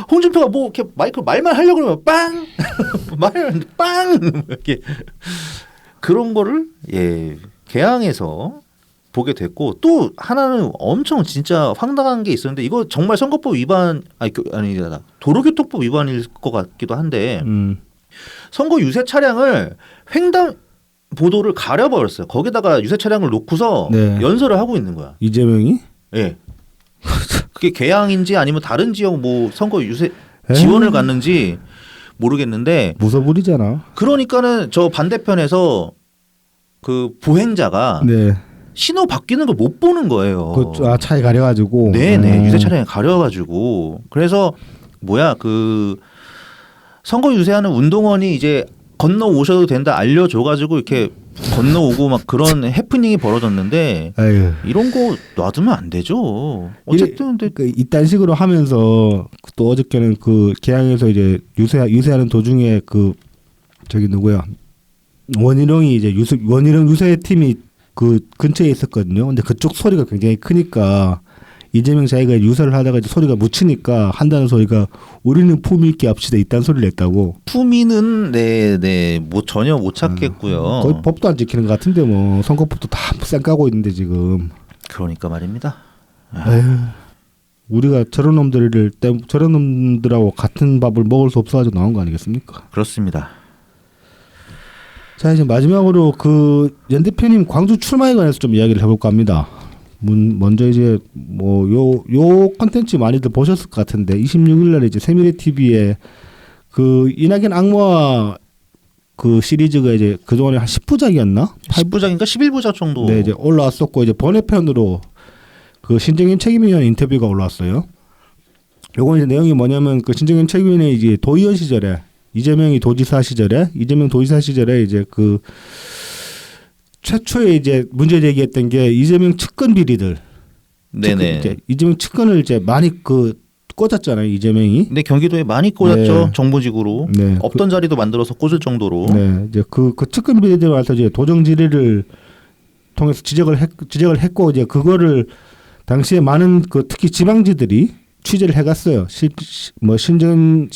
홍준표가 뭐 이렇게 말만 하려고 그러면 빵 말하는데 빵 이렇게 그런 거를 개항에서 보게 됐고 또 하나는 엄청 진짜 황당한 게 있었는데 이거 정말 선거법 위반 아니다 도로교통법 위반일 것 같기도 한데 선거 유세 차량을 횡단 보도를 가려버렸어요. 거기다가 유세 차량을 놓고서 네. 연설을 하고 있는 거야. 이재명이? 예. 그게 개항인지 아니면 다른 지역 뭐 선거 유세 지원을 갔는지 모르겠는데 무서부리잖아. 그러니까는 저 반대편에서 보행자가 네. 신호 바뀌는 걸 못 보는 거예요. 차에 가려가지고. 네네. 유세 차량에 가려가지고. 그래서 선거 유세하는 운동원이 이제 건너오셔도 된다 알려줘가지고 이렇게 건너오고 막 그런 해프닝이 벌어졌는데 아유. 이런 거 놔두면 안 되죠. 어쨌든 이딴 식으로 하면서 또 어저께는 개항에서 이제 유세하는 도중에 저기 누구야 원희룡이 이제 원희룡 유세 팀이 근처에 있었거든요. 근데 그쪽 소리가 굉장히 크니까 이재명 자기가 유세를 하다가 이제 소리가 묻히니까 한다는 소리가 우리는 품위 있게 합시다 이딴 소리를 냈다고. 품위는 뭐 전혀 못 찾겠고요. 거의 법도 안 지키는 것 같은데 뭐 선거법도 다 쌩 까고 있는데 지금. 그러니까 말입니다. 에휴, 우리가 저런 놈들하고 같은 밥을 먹을 수 없어가지고 나온 거 아니겠습니까? 그렇습니다. 자 이제 마지막으로 연 대표님 광주 출마에 관해서 좀 이야기를 해볼까 합니다. 먼저 이제 요 컨텐츠 많이들 보셨을 것 같은데 26일날 이제 세미래 TV에 이낙연 악마 시리즈가 이제 그동안에 한 10부작이었나? 10부작인가 11부작 정도. 네, 이제 올라왔었고 이제 번외편으로 신정현 책임위원 인터뷰가 올라왔어요. 요건 이제 내용이 뭐냐면 신정현 책임위원의 이제 도의원 시절에 이재명 도지사 시절에 이제 최초에 이제 문제 제기했던 게 이재명 측근 비리들. 네네. 이제 이재명 측근을 이제 많이 꽂았잖아요, 이재명이. 네, 경기도에 많이 꽂았죠. 네. 정보직으로. 네. 없던 자리도 만들어서 꽂을 정도로. 네, 이제 그 측근 비리들 와서 이제 도정 질의를 통해서 지적을 했고 이제 그거를 당시에 많은 특히 지방지들이 취재를 해갔어요. 신정현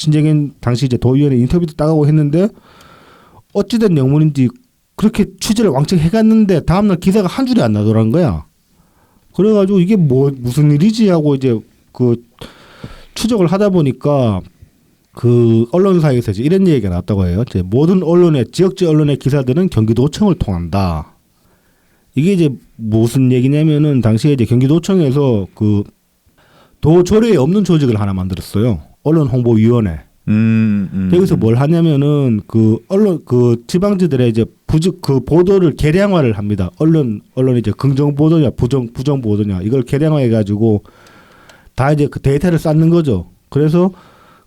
당시 이제 도의원의 인터뷰도 따가고 했는데 어찌된 영문인지 그렇게 취재를 왕창 해갔는데 다음날 기사가 한 줄이 안 나더라는 거야. 그래가지고 이게 무슨 일이지 하고 이제 추적을 하다 보니까 언론사에서 이제 이런 얘기가 나왔다고 해요. 이제 모든 지역지 언론의 기사들은 경기도청을 통한다. 이게 이제 무슨 얘기냐면은 당시에 이제 경기도청에서 도조례에 없는 조직을 하나 만들었어요. 언론홍보위원회. 여기서 뭘 하냐면은 그 언론 그 지방지들의 이제 그 보도를 계량화를 합니다. 언론이 이제 긍정 보도냐 부정 보도냐 이걸 계량화해 가지고 다 이제 그 데이터를 쌓는 거죠. 그래서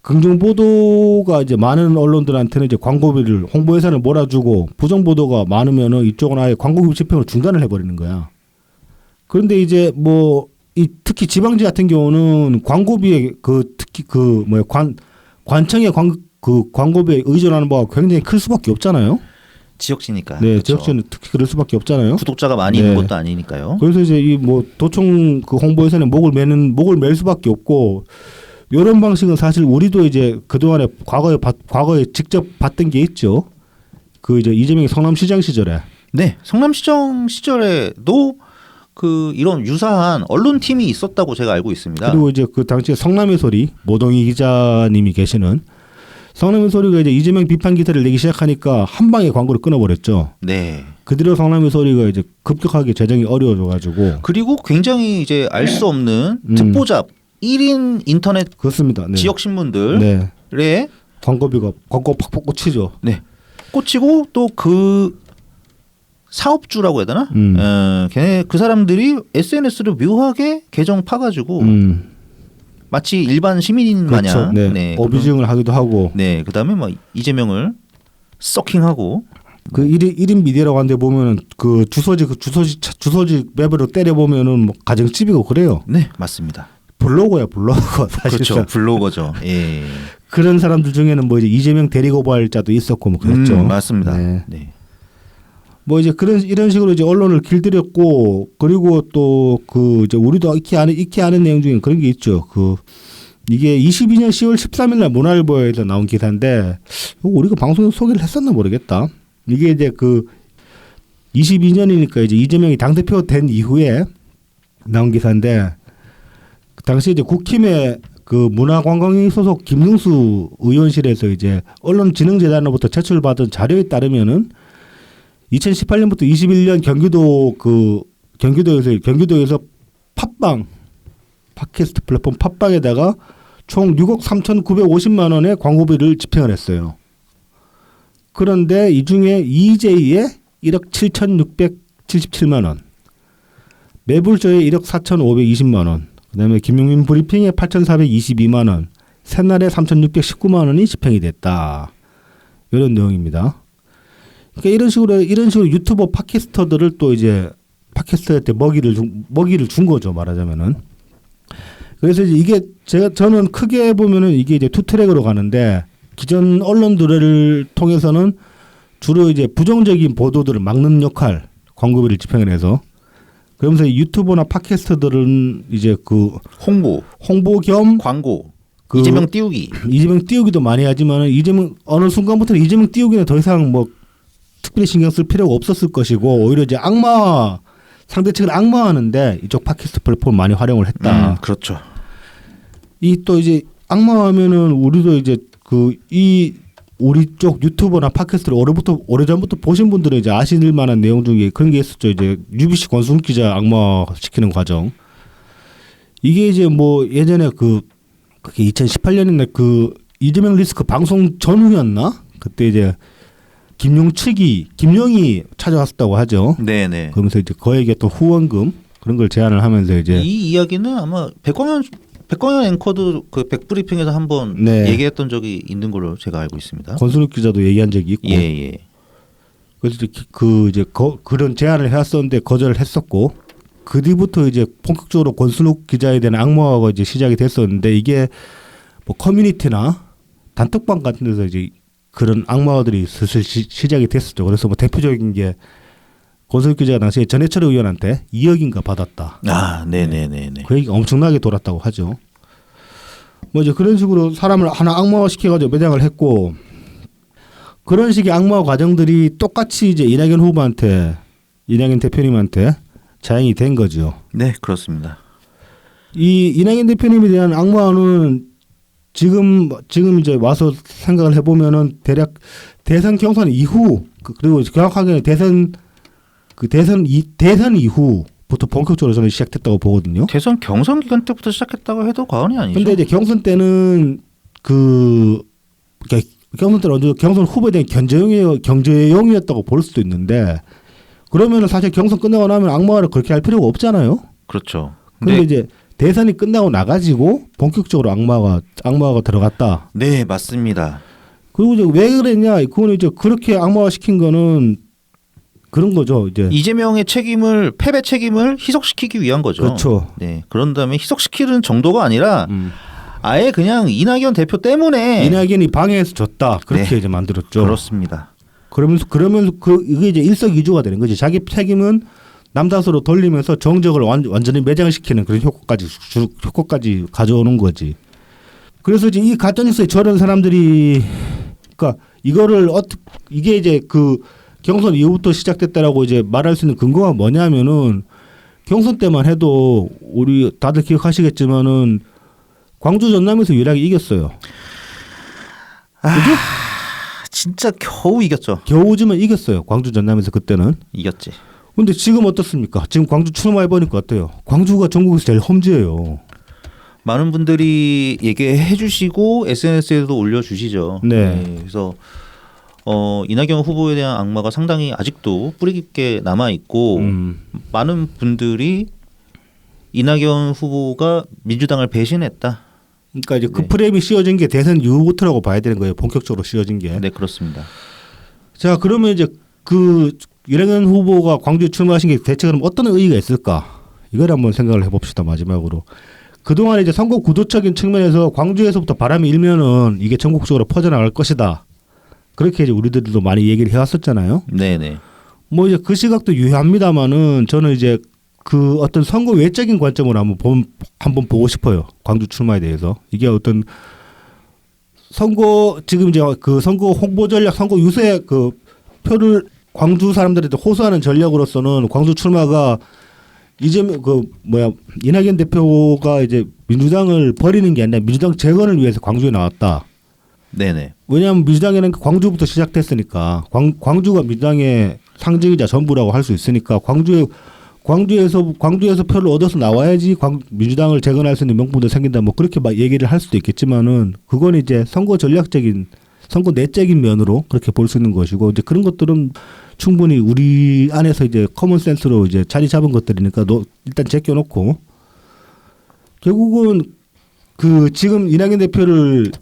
긍정 보도가 이제 많은 언론들한테는 이제 광고비를 홍보 예산을 몰아주고 부정 보도가 많으면은 이쪽은 아예 광고비 집행을 중단을 해버리는 거야. 그런데 이제 뭐 특히 지방지 같은 경우는 광고비에 특히 관청의 광고비에 의존하는 바가 굉장히 클 수밖에 없잖아요. 지역시니까. 네, 그렇죠. 지역시는 특히 그럴 수밖에 없잖아요. 구독자가 많이 있는 것도 아니니까요. 그래서 이제 이 뭐 도청 그 홍보 예산에 목을 맬 수밖에 없고 이런 방식은 사실 우리도 이제 그 동안에 과거에 직접 봤던 게 있죠. 그 이제 이재명이 성남시장 시절에. 네, 성남시장 시절에도 그 이런 유사한 언론팀이 있었다고 제가 알고 있습니다. 그리고 이제 그 당시에 성남의 소리 모동희 기자님이 계시는 성남의 소리가 이제 이재명 비판 기사를 내기 시작하니까 한 방에 광고를 끊어버렸죠. 네. 그 뒤로 성남의 소리가 이제 급격하게 재정이 어려워져가지고 그리고 굉장히 이제 알 수 없는 듣보잡 1인 인터넷 그렇습니다. 네. 지역 신문들에 광고비가 광고 팍팍 꽂히죠. 네. 꽂히고 또 그 사업주라고 해야 되나? 걔네 그 사람들이 SNS를 묘하게 계정 파가지고 마치 일반 시민인 그렇죠. 마냥 네. 어뷰징을 하기도 하고. 네. 그다음에 막 이재명을 서킹하고 그 1인 미디어라고 하는데 보면은 그 주소지 맵으로 때려 보면은 뭐 가정집이고 그래요. 네, 맞습니다. 블로거야 블로거 사실상. 그렇죠. 블로거죠. 예. 그런 사람들 중에는 뭐 이제 이재명 대리고발자도 있었고 뭐 그랬죠. 맞습니다. 네. 네. 뭐 이제 이런 식으로 이제 언론을 길들였고 그리고 또 그 이제 우리도 익히 아는 내용 중에 그런 게 있죠. 그 이게 22년 10월 13일 날 문화일보에서 나온 기사인데 우리가 방송에서 소개를 했었나 모르겠다. 이게 이제 그 22년이니까 이제 이재명이 당대표 된 이후에 나온 기사인데 그 당시 이제 국힘의 그 문화관광위 소속 김능수 의원실에서 이제 언론진흥재단으로부터 제출받은 자료에 따르면은 2018년부터 21년 경기도에서 팟캐스트 플랫폼 팟빵에다가 총 6억 3,950만 원의 광고비를 집행을 했어요. 그런데 이 중에 EJ에 1억 7,677만 원, 매불조에 1억 4,520만 원, 그다음에 김용민 브리핑에 8,422만 원, 새날에 3,619만 원이 집행이 됐다. 이런 내용입니다. 그러니까 이런 식으로 유튜버 팟캐스터들을 또 이제 팟캐스터한테 먹이를 준 거죠, 말하자면은. 그래서 이제 저는 크게 보면은 이게 이제 투 트랙으로 가는데 기존 언론들을 통해서는 주로 이제 부정적인 보도들을 막는 역할, 광고비를 집행을 해서 그러면서 유튜버나 팟캐스터들은 이제 그 홍보 겸 광고, 이재명 띄우기도 많이 하지만 어느 순간부터는 이재명 띄우기는 더 이상 뭐 특별히 신경 쓸 필요가 없었을 것이고 오히려 이제 상대측을 악마하는데 이쪽 팟캐스트 플랫폼을 많이 활용을 했다. 그렇죠. 이 또 이제 악마하면은 우리도 이제 우리 쪽 유튜버나 팟캐스트를 오래전부터 보신 분들은 이제 아실 만한 내용 중에 그런 게 있었죠. 이제 UBC 권순욱 기자 악마시키는 과정. 이게 이제 뭐 예전에 그게 2018년인데 그 이재명 리스크 방송 전후였나? 그때 이제 김용이 찾아왔었다고 하죠. 네네. 그러면서 이제 거액의 또 후원금 그런 걸 제안을 하면서 이제 이 이야기는 아마 백광현 앵커도 그 백브리핑에서 한번 얘기했던 적이 있는 걸로 제가 알고 있습니다. 권순욱 기자도 얘기한 적이 있고. 예. 그래서 그런 제안을 해왔었는데 거절을 했었고 그 뒤부터 이제 본격적으로 권순욱 기자에 대한 악마가 이제 시작이 됐었는데 이게 뭐 커뮤니티나 단톡방 같은 데서 이제 그런 악마들이 슬슬 시작이 됐었죠. 그래서 뭐 대표적인 게 권순욱 기자가 당시에 전해철 의원한테 2억인가 받았다. 네네네. 그 얘기가 엄청나게 돌았다고 하죠. 뭐 이제 그런 식으로 사람을 하나 악마화 시켜가지고 매장을 했고 그런 식의 악마화 과정들이 똑같이 이제 이낙연 대표님한테 자행이 된 거죠. 네, 그렇습니다. 이 이낙연 대표님에 대한 악마화는 지금 이제 와서 생각을 해보면은 대략 대선 경선 이후 그리고 정확하게는 대선 이후부터 본격적으로 저는 시작됐다고 보거든요. 대선 경선 기간 때부터 시작했다고 해도 과언이 아니죠. 근데 이제 경선 때는 그 경선 때는 어느 경선 후보에 대한 경제용이었다고 볼 수도 있는데 그러면은 사실 경선 끝나고 나면 악마를 그렇게 할 필요가 없잖아요. 그렇죠. 근데 이제 대선이 끝나고 나가지고 본격적으로 악마가 들어갔다. 네, 맞습니다. 그리고 이제 왜 그랬냐? 그거는 이제 그렇게 악마화 시킨 거는 그런 거죠. 이제 이재명의 패배 책임을 희석시키기 위한 거죠. 그렇죠. 네, 그런 다음에 희석시키는 정도가 아니라 아예 그냥 이낙연 대표 때문에 이낙연이 방해해서 졌다. 그렇게 네. 이제 만들었죠. 그렇습니다. 그러면서 이게 이제 일석이조가 되는 거지. 자기 책임은 남탓으로 돌리면서 정적을 완전히 매장시키는 그런 효과까지 가져오는 거지. 그래서 이제 이 가짜뉴스에 저런 사람들이 그러니까 이거를 이게 이제 그 경선 이후부터 시작됐다라고 이제 말할 수 있는 근거가 뭐냐면은 경선 때만 해도 우리 다들 기억하시겠지만은 광주 전남에서 유일하게 이겼어요. 그죠? 진짜 겨우 이겼죠. 겨우지만 이겼어요. 광주 전남에서 그때는. 이겼지. 근데 지금 어떻습니까? 지금 광주 출마해 보니까 어때요? 광주가 전국에서 제일 험지예요. 많은 분들이 얘기해 주시고 SNS에도 올려주시죠. 네. 그래서 이낙연 후보에 대한 악마가 상당히 아직도 뿌리 깊게 남아 있고 많은 분들이 이낙연 후보가 민주당을 배신했다. 그러니까 이제 그 네. 프레임이 씌워진 게 대선 이후부터라고 봐야 되는 거예요. 본격적으로 씌워진 게. 네, 그렇습니다. 자, 그러면 이제 그 이낙연 후보가 광주에 출마하신 게 대체 그럼 어떤 의의가 있을까? 이걸 한번 생각을 해봅시다. 마지막으로. 그동안 이제 선거 구도적인 측면에서 광주에서부터 바람이 일면은 이게 전국적으로 퍼져나갈 것이다. 그렇게 이제 우리들도 많이 얘기를 해왔었잖아요. 네네. 뭐 이제 그 시각도 유효합니다만은 저는 이제 그 어떤 선거 외적인 관점으로 한번 보고 싶어요. 광주 출마에 대해서. 이게 어떤 선거 지금 이제 그 선거 홍보 전략, 선거 유세 그 표를 광주 사람들한테 호소하는 전략으로서는 광주 출마가 이재명 이낙연 대표가 이제 민주당을 버리는 게 아니라 민주당 재건을 위해서 광주에 나왔다. 네네. 왜냐하면 민주당에는 광주부터 시작됐으니까 광주가 민주당의 상징이자 전부라고 할 수 있으니까 광주에서 표를 얻어서 나와야지 민주당을 재건할 수 있는 명분도 생긴다. 뭐 그렇게 막 얘기를 할 수도 있겠지만은 그건 이제 선거 내적인 면으로 그렇게 볼 수 있는 것이고 이제 그런 것들은 충분히 우리 안에서 이제 커먼 센스로 이제 자리 잡은 것들이니까 일단 제껴놓고 결국은 그 지금 이낙연 대표를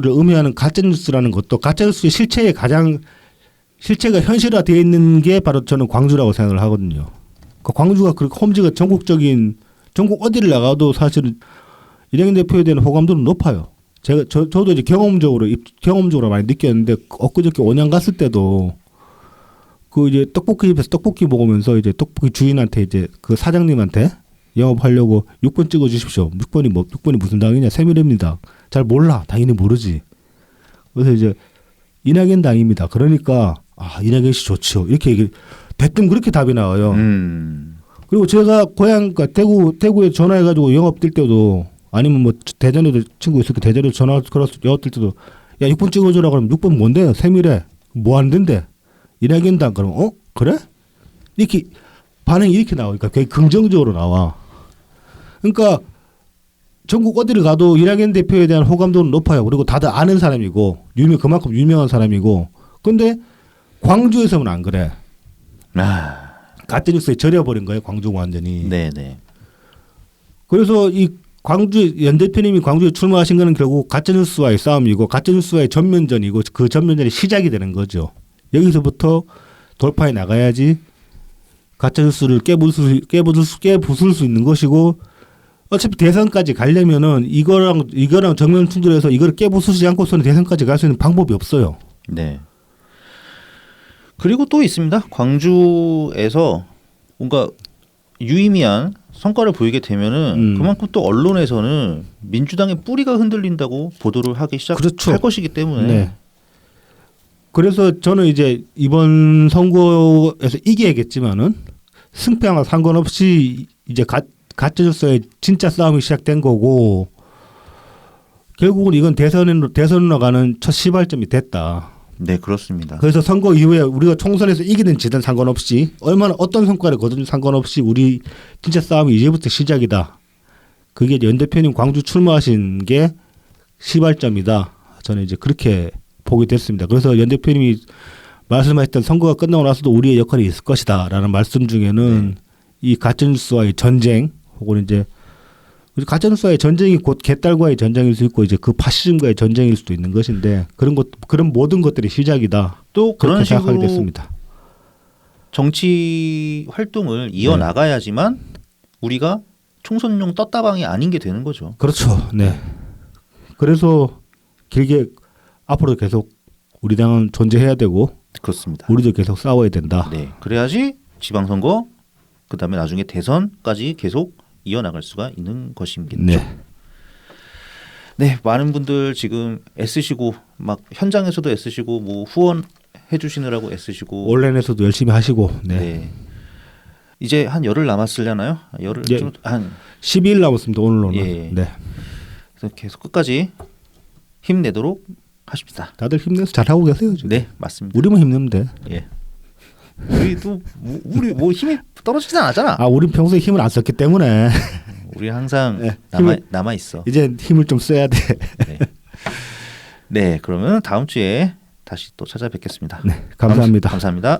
음해하는 가짜뉴스라는 것도 가짜뉴스의 실체가 현실화되어 있는 게 바로 저는 광주라고 생각을 하거든요. 그러니까 광주가 그렇게 험지가 전국 어디를 나가도 사실은 이낙연 대표에 대한 호감도는 높아요. 저도 이제 경험적으로 많이 느꼈는데 엊그저께 온양 갔을 때도 그 이제 떡볶이 집에서 떡볶이 먹으면서 이제 떡볶이 주인한테 이제 그 사장님한테 영업하려고 6번 찍어 주십시오. 6번이 무슨 당이냐? 새누리입니다. 잘 몰라. 당연히 모르지. 그래서 이제 이낙연 당입니다. 그러니까 이낙연 씨 좋죠. 이렇게 대뜸 그렇게 답이 나와요. 그리고 제가 그러니까 대구에 전화해가지고 영업 뛸 때도 아니면 뭐 대전에도 친구 있을 때 대전에 전화 걸어서 영업 뛸 때도 야 6번 찍어주라 그러면 6번 뭔데요? 새누리 뭐 하는데? 이낙연 당 그러면 그래? 이렇게 반응이 이렇게 나오니까 굉장히 긍정적으로 나와. 그러니까 전국 어디를 가도 이낙연 대표에 대한 호감도는 높아요. 그리고 다들 아는 사람이고 그만큼 유명한 사람이고. 근데 광주에서는 안 그래. 가짜뉴스에 절여버린 거예요. 광주가 완전히. 네네. 그래서 이 연 대표님이 광주에 출마하신 거는 결국 가짜뉴스와의 싸움이고 가짜뉴스와의 전면전이고 그 전면전이 시작이 되는 거죠. 여기서부터 돌파해 나가야지 가짜뉴스를 깨부술 수 있는 것이고 어차피 대선까지 가려면은 이거랑 정면 충돌해서 이걸 깨부수지 않고서는 대선까지 갈 수 있는 방법이 없어요. 네. 그리고 또 있습니다. 광주에서 뭔가 유의미한 성과를 보이게 되면은 그만큼 또 언론에서는 민주당의 뿌리가 흔들린다고 보도를 하기 시작할 그렇죠. 것이기 때문에. 네. 그래서 저는 이제 이번 선거에서 이겨야겠지만은 승패와 상관없이 이제 가짜뉴스의 진짜 싸움이 시작된 거고 결국은 이건 대선으로 가는 첫 시발점이 됐다. 네, 그렇습니다. 그래서 선거 이후에 우리가 총선에서 이기든 지든 상관없이 어떤 성과를 거두든 상관없이 우리 진짜 싸움이 이제부터 시작이다. 그게 연 대표님 광주 출마하신 게 시발점이다. 저는 이제 그렇게 보게 됐습니다. 그래서 연 대표님이 말씀하셨던 선거가 끝나고 나서도 우리의 역할이 있을 것이다라는 말씀 중에는 이 가짜뉴스와의 전쟁 혹은 이제 가짜뉴스와의 전쟁이 곧 개딸과의 전쟁일 수 있고 이제 그 파시즘과의 전쟁일 수도 있는 것인데 그런 모든 것들이 시작이다. 또 그런 그렇게 식으로 생각하게 됐습니다. 정치 활동을 이어 나가야지만 우리가 총선용 떴다방이 아닌 게 되는 거죠. 그렇죠. 네. 그래서 길게 앞으로 계속 우리 당은 존재해야 되고 그렇습니다. 우리도 계속 싸워야 된다. 네, 그래야지 지방선거 그다음에 나중에 대선까지 계속 이어나갈 수가 있는 것이겠죠. 네. 네, 많은 분들 지금 애쓰시고 막 현장에서도 애쓰시고 뭐 후원해 주시느라고 애쓰시고 온라인에서도 열심히 하시고. 네. 네. 이제 한 열흘 남았으려나요? 열흘 예. 좀한 12일 남았습니다. 오늘로는. 예. 네. 그래서 계속 끝까지 힘내도록 하십시다. 다들 힘내서 잘하고 계세요. 지금. 네, 맞습니다. 우리만 힘내면 돼. 예. 우리도 우리 뭐 힘이 떨어지진 않았잖아. 아, 우린 평소에 힘을 안 썼기 때문에 우리 항상 네, 남아 있어. 이제 힘을 좀 써야 돼. 네. 네, 그러면 다음 주에 다시 또 찾아뵙겠습니다. 네, 감사합니다. 감사합니다.